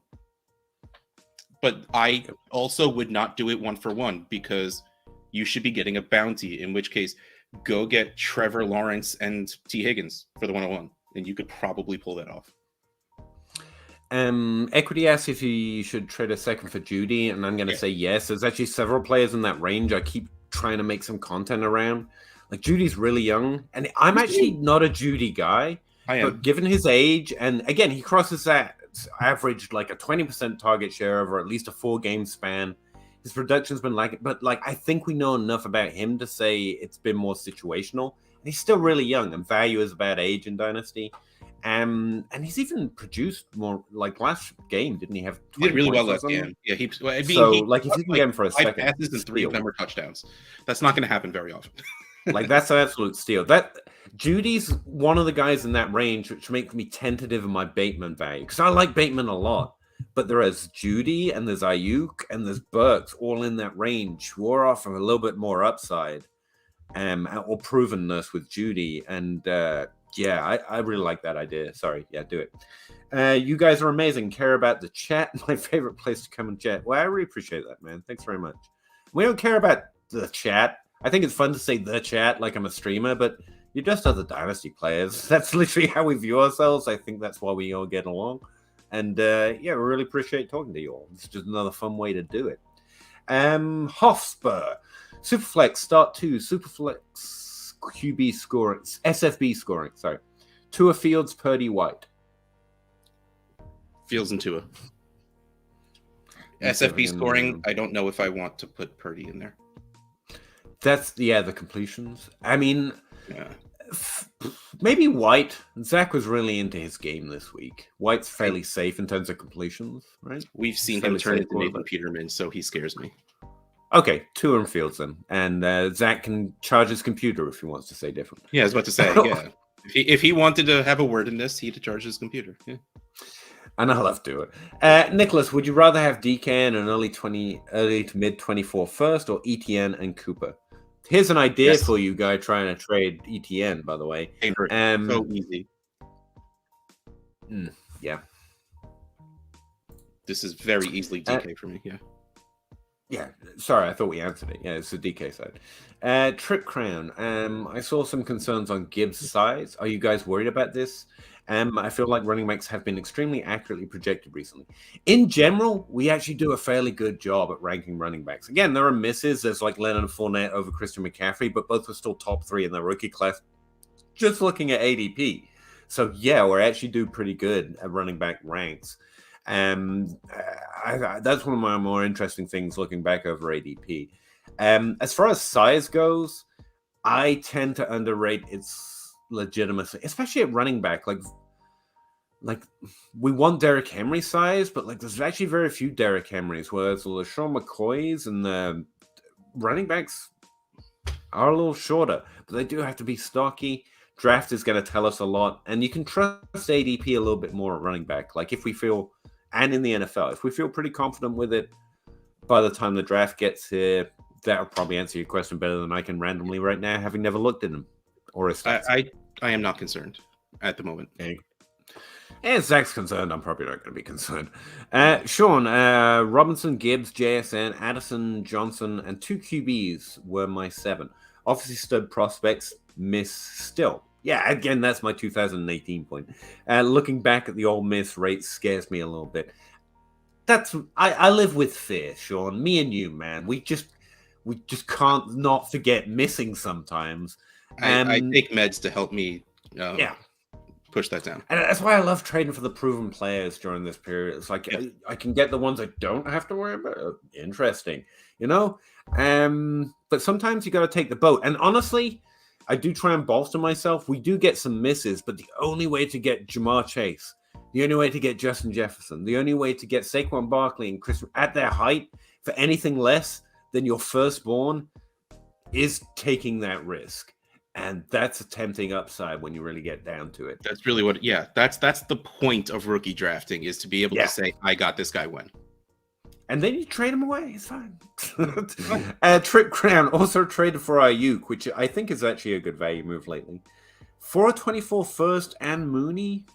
[SPEAKER 3] But I also would not do it 1-for-1 because you should be getting a bounty, in which case go get Trevor Lawrence and T. Higgins for the 101, and you could probably pull that off.
[SPEAKER 1] Equity asks if you should trade a second for Judy, and I'm going to say yes. There's actually several players in that range I keep trying to make some content around. Like, Judy's really young, and I'm actually not a Judy guy.
[SPEAKER 3] I am.
[SPEAKER 1] But given his age, and again, he crosses that average like a 20% target share over at least a 4-game span. His production's been like it, but like I think we know enough about him to say it's been more situational. And he's still really young, and value is about age in Dynasty. And he's even produced more. Like last game, didn't he have?
[SPEAKER 3] He did really well last game. Yeah, if you can
[SPEAKER 1] get him for a second,
[SPEAKER 3] passes and 3 of them are touchdowns. That's not going to happen very often.
[SPEAKER 1] Like that's an absolute steal. That Judy's one of the guys in that range, which makes me tentative in my Bateman value because I like Bateman a lot. But there is Judy and there's Ayuk and there's Burks all in that range who are offering a little bit more upside, or provenness with Judy. And I really like that idea. Sorry, do it. You guys are amazing. Care about the chat. My favorite place to come and chat. Well, I really appreciate that, man. Thanks very much. We don't care about the chat. I think it's fun to say the chat like I'm a streamer, but you're just other Dynasty players. That's literally how we view ourselves. I think that's why we all get along. And we really appreciate talking to you all. It's just another fun way to do it. Hofspur, Superflex, start 2, Superflex QB scoring, SFB scoring, sorry. Tua, Fields, Purdy, White.
[SPEAKER 3] Fields and Tua. SFB scoring, I don't know if I want to put Purdy in there.
[SPEAKER 1] That's the completions. I mean, maybe White. Zach was really into his game this week. White's fairly safe in terms of completions, right?
[SPEAKER 3] We've seen him turn into Nathan Peterman, so he scares me.
[SPEAKER 1] Okay, 2 and Fields then. And Zach can charge his computer if he wants to say different.
[SPEAKER 3] Yeah, I was about to say, yeah. If he wanted to have a word in this, he'd charge his computer. Yeah.
[SPEAKER 1] And I'll have to do it. Nicholas, would you rather have DK and an early to mid 24 first or ETN and Cooper? Here's an idea for you guy trying to trade ETN, by the way.
[SPEAKER 3] So easy.
[SPEAKER 1] Yeah.
[SPEAKER 3] This is very easily DK for me, yeah.
[SPEAKER 1] Yeah, sorry, I thought we answered it. Yeah, it's the DK side. Trick Crown. I saw some concerns on Gibbs' size. Are you guys worried about this? I feel like running backs have been extremely accurately projected recently. In general, we actually do a fairly good job at ranking running backs. Again, there are misses. There's like Leonard Fournette over Christian McCaffrey, but both are still top 3 in their rookie class. Just looking at ADP. So, yeah, we're actually do pretty good at running back ranks. That's one of my more interesting things looking back over ADP. As far as size goes, I tend to underrate its legitimacy, especially at running back. Like we want Derrick Henry size, but like there's actually very few Derrick Henrys, whereas the LaShawn McCoys and the running backs are a little shorter, but they do have to be stocky. Draft is going to tell us a lot, and you can trust ADP a little bit more at running back. Like if we feel, and in the NFL, if we feel pretty confident with it, by the time the draft gets here, that'll probably answer your question better than I can randomly right now, having never looked at them or a stats.
[SPEAKER 3] I am not concerned at the moment.
[SPEAKER 1] Okay. As Zach's concerned, I'm probably not going to be concerned. Sean, Robinson, Gibbs, JSN, Addison, Johnson, and 2 QBs were my 7. Obviously, stud prospects, miss still. Yeah, again, that's my 2018 point. Looking back at the old miss rate scares me a little bit. I live with fear, Sean. Me and you, man. We just can't not forget missing sometimes.
[SPEAKER 3] I take meds to help me. Push that down.
[SPEAKER 1] And that's why I love trading for the proven players during this period. It's like I can get the ones I don't have to worry about. Interesting, you know? But sometimes you got to take the boat. And honestly, I do try and bolster myself. We do get some misses, but the only way to get Jamar Chase, the only way to get Justin Jefferson, the only way to get Saquon Barkley and Chris at their height for anything less than your firstborn is taking that risk. And that's a tempting upside when you really get down to it.
[SPEAKER 3] That's really that's the point of rookie drafting, is to be able to say, I got this guy when.
[SPEAKER 1] And then you trade him away. It's fine. Trick Crown also traded for Ayuk, which I think is actually a good value move lately. For a 24 first and Mooney,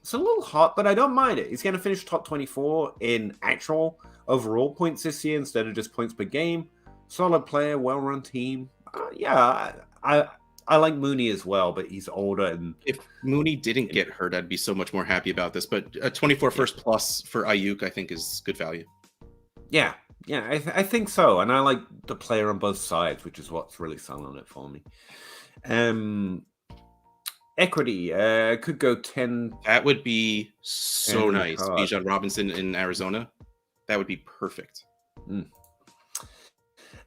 [SPEAKER 1] It's a little hot, but I don't mind it. He's going to finish top 24 in actual overall points this year instead of just points per game. Solid player, well-run team. I like Mooney as well, but he's older. And
[SPEAKER 3] if Mooney didn't get hurt, I'd be so much more happy about this. But a 24 first plus for Ayuk, I think, is good value.
[SPEAKER 1] Yeah, I think so. And I like the player on both sides, which is what's really selling it for me. Equity could go 10.
[SPEAKER 3] That would be so
[SPEAKER 1] And
[SPEAKER 3] nice. Bijan Robinson in Arizona. That would be perfect.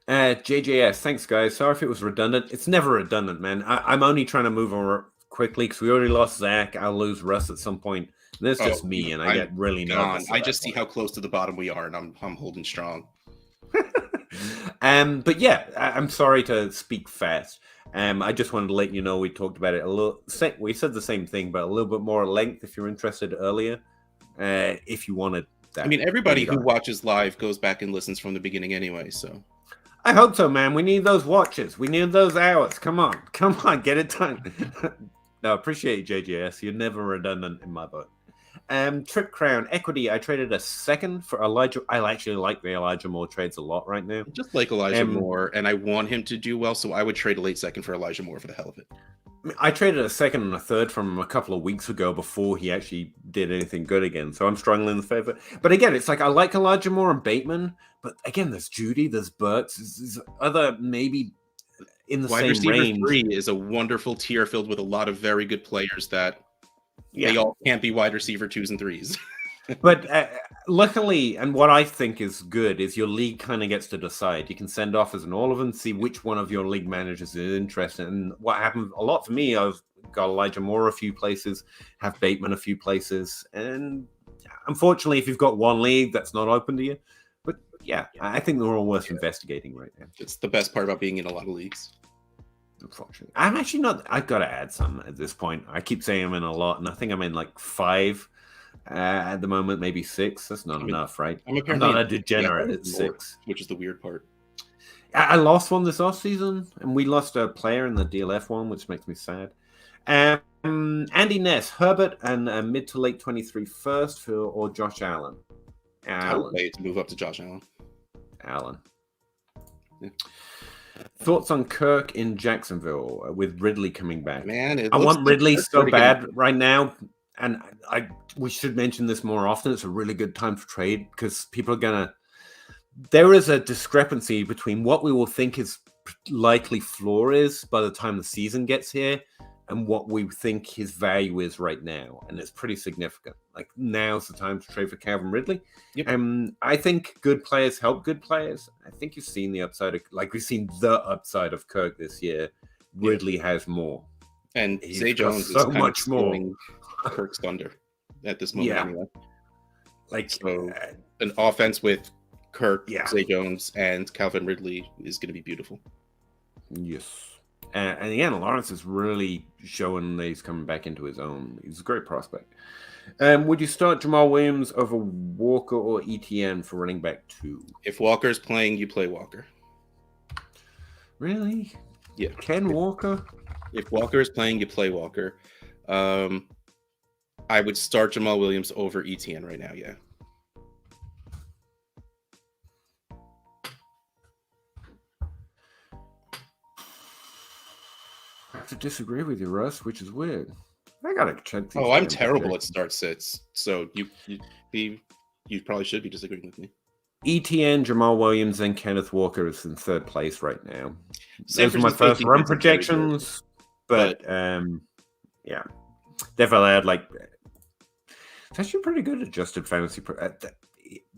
[SPEAKER 1] JJS, thanks guys. Sorry if it was redundant. It's never redundant, man. I'm only trying to move on quickly because we already lost Zach. I'll lose Russ at some point. There's just me, and I get really nervous.
[SPEAKER 3] I just see how close to the bottom we are, and I'm holding strong.
[SPEAKER 1] But yeah, I'm sorry to speak fast. I just wanted to let you know we talked about it a little. We said the same thing, but a little bit more at length. If you're interested earlier, if you wanted that.
[SPEAKER 3] I mean, everybody who watches live goes back and listens from the beginning anyway. So
[SPEAKER 1] I hope so, man. We need those watches. We need those hours. Come on, get it done. No, appreciate you, JJS. You're never redundant in my book. Trip Crown Equity. I traded a second for Elijah. I actually like the Elijah Moore trades a lot right now.
[SPEAKER 3] Just like Elijah Moore, and I want him to do well, so I would trade a late second for Elijah Moore for the hell of it.
[SPEAKER 1] I traded a second and a third from him a couple of weeks ago before he actually did anything good again. So I'm struggling in favor. But again, it's like I like Elijah Moore and Bateman, but again, there's Judy, there's Burks, there's other maybe in the
[SPEAKER 3] Wide
[SPEAKER 1] same range.
[SPEAKER 3] 3 is a wonderful tier filled with a lot of very good players that they all can't be wide receiver 2s and 3s.
[SPEAKER 1] But luckily, and what I think is good, is your league kind of gets to decide. You can send offers in all of them, see which one of your league managers is interested. And what happened a lot for me, I've got Elijah Moore a few places, have Bateman a few places. And unfortunately, if you've got one league, that's not open to you. But yeah, I think they're all worth investigating right now.
[SPEAKER 3] It's the best part about being in a lot of leagues.
[SPEAKER 1] Unfortunately, I'm actually not. I've got to add some at this point. I keep saying I'm in a lot, and I think I'm in like 5 at the moment, maybe 6. That's not enough, right? I'm not a degenerate at 6,
[SPEAKER 3] which is the weird part.
[SPEAKER 1] I lost one this offseason, and we lost a player in the DLF one, which makes me sad. Andy Ness, Herbert, and mid to late 23 first or Josh Allen.
[SPEAKER 3] I would play to move up to Josh
[SPEAKER 1] Allen.
[SPEAKER 3] Yeah.
[SPEAKER 1] Thoughts on Kirk in Jacksonville with Ridley coming back?
[SPEAKER 3] Man,
[SPEAKER 1] I want Ridley so bad right now, and we should mention this more often. It's a really good time for trade because people are gonna. There is a discrepancy between what we will think his likely floor is by the time the season gets here and what we think his value is right now, and it's pretty significant. Like now's the time to trade for Calvin Ridley.
[SPEAKER 3] Yep.
[SPEAKER 1] I think good players help good players. I think you've seen the upside of, like we've seen the upside of Kirk this year. Ridley has more,
[SPEAKER 3] and Zay Jones
[SPEAKER 1] so
[SPEAKER 3] is kind
[SPEAKER 1] much
[SPEAKER 3] of
[SPEAKER 1] more.
[SPEAKER 3] Kirk's thunder at this moment. Anyway.
[SPEAKER 1] Like
[SPEAKER 3] so, an offense with Kirk,
[SPEAKER 1] Yeah.
[SPEAKER 3] Zay Jones, and Calvin Ridley is going to be beautiful.
[SPEAKER 1] Yes. And again, Lawrence is really showing that he's coming back into his own. He's a great prospect. Would you start Jamal Williams over Walker or ETN for running back 2?
[SPEAKER 3] If Walker's playing, you play Walker.
[SPEAKER 1] Really?
[SPEAKER 3] Yeah.
[SPEAKER 1] Ken Walker?
[SPEAKER 3] If Walker is playing, you play Walker. I would start Jamal Williams over ETN right now, yeah.
[SPEAKER 1] I have to disagree with you, Russ, which is weird. I gotta check these.
[SPEAKER 3] I'm terrible at start sits, so you probably should be disagreeing with me.
[SPEAKER 1] ETN, Jamal Williams, and Kenneth Walker is in 3rd place right now.
[SPEAKER 3] San
[SPEAKER 1] Those are my
[SPEAKER 3] Francisco
[SPEAKER 1] first run
[SPEAKER 3] defense is very
[SPEAKER 1] projections, but yeah, definitely I'd like. It's actually pretty good adjusted fantasy.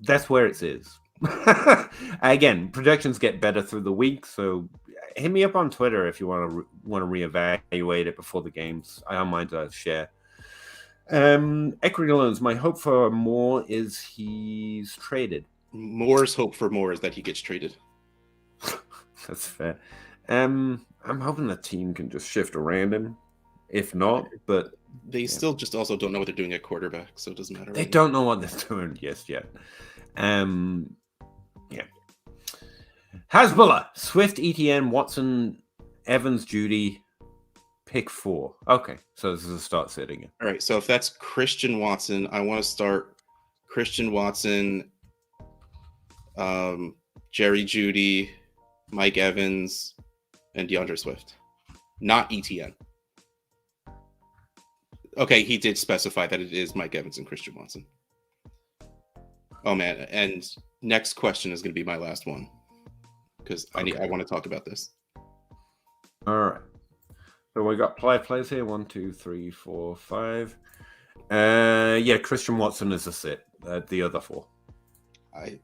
[SPEAKER 1] That's where it is. Again, projections get better through the week, so hit me up on Twitter if you want to reevaluate it before the games. I don't mind to share. Equity loans. My hope for Moore is he's traded.
[SPEAKER 3] Moore's hope for Moore is that he gets traded.
[SPEAKER 1] That's fair. I'm hoping the team can just shift around him. If not, but
[SPEAKER 3] they still just also don't know what they're doing at quarterback, so it doesn't matter.
[SPEAKER 1] They don't know what they're doing just yet. Yeah. Hasbulla, Swift, ETN, Watson, Evans, Judy, pick 4. Okay, so this is a start sitting.
[SPEAKER 3] All right, so if that's Christian Watson, I want to start Christian Watson, Jerry Jeudy, Mike Evans, and DeAndre Swift, not ETN. Okay, he did specify that it is Mike Evans and Christian Watson. Oh man, and next question is going to be my last one because I want to talk about this.
[SPEAKER 1] All right. So we got plays here. 1, 2, 3, 4, 5. Yeah, Christian Watson is a sit. The other 4.
[SPEAKER 3] I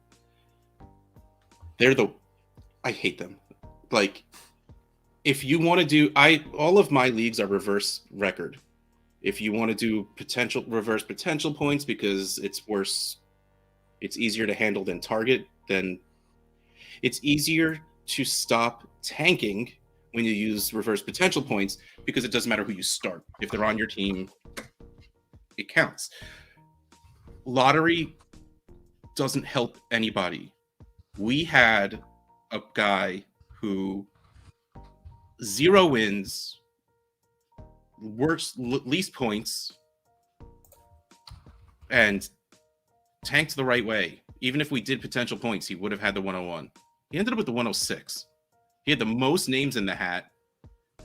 [SPEAKER 3] hate them. Like, if you want to do, all of my leagues are reverse record. If you want to do reverse potential points because it's worse, it's easier to handle than target, then it's easier to stop tanking when you use reverse potential points because it doesn't matter who you start. If they're on your team, it counts. Lottery doesn't help anybody. We had a guy who 0 wins, least points, and tanked the right way. Even if we did potential points, he would have had the 101. He ended up with the 106. He had the most names in the hat,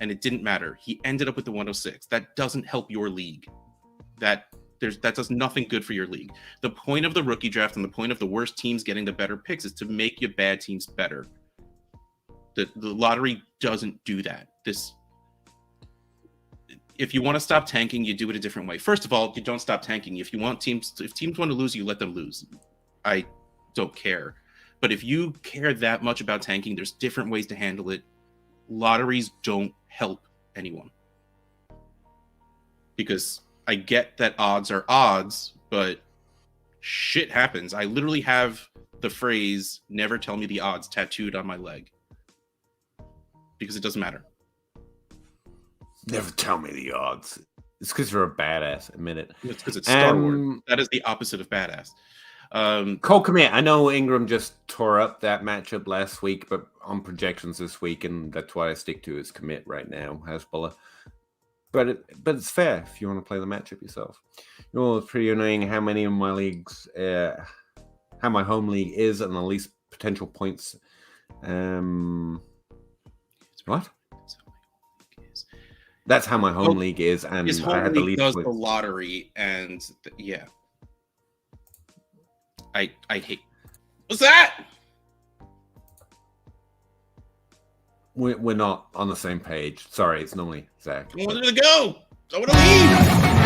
[SPEAKER 3] and it didn't matter. He ended up with the 106. That doesn't help your league. That does nothing good for your league. The point of the rookie draft and the point of the worst teams getting the better picks is to make your bad teams better. The lottery doesn't do that. If you want to stop tanking, you do it a different way. First of all, you don't stop tanking. If teams want to lose, you let them lose. I don't care. But if you care that much about tanking, there's different ways to handle it. Lotteries don't help anyone. Because I get that odds are odds, but shit happens. I literally have the phrase, never tell me the odds, tattooed on my leg. Because it doesn't matter.
[SPEAKER 1] Never tell me the odds. It's because you're a badass. Admit it.
[SPEAKER 3] It's because it's Star Wars. That is the opposite of badass.
[SPEAKER 1] Cole, come here. I know Ingram just tore up that matchup last week, but on projections this week, and that's why I stick to his commit right now, Hezbollah. But it's fair if you want to play the matchup yourself. You know, it's pretty annoying how many of my leagues, how my home league is, and the least potential points. What? That's how my home league is, and
[SPEAKER 3] his home
[SPEAKER 1] I had the
[SPEAKER 3] league
[SPEAKER 1] least
[SPEAKER 3] does
[SPEAKER 1] points.
[SPEAKER 3] the lottery, and yeah, I hate. What's that?
[SPEAKER 1] We're not on the same page. Sorry, it's normally Zach.
[SPEAKER 3] I wanted to go. I want to leave.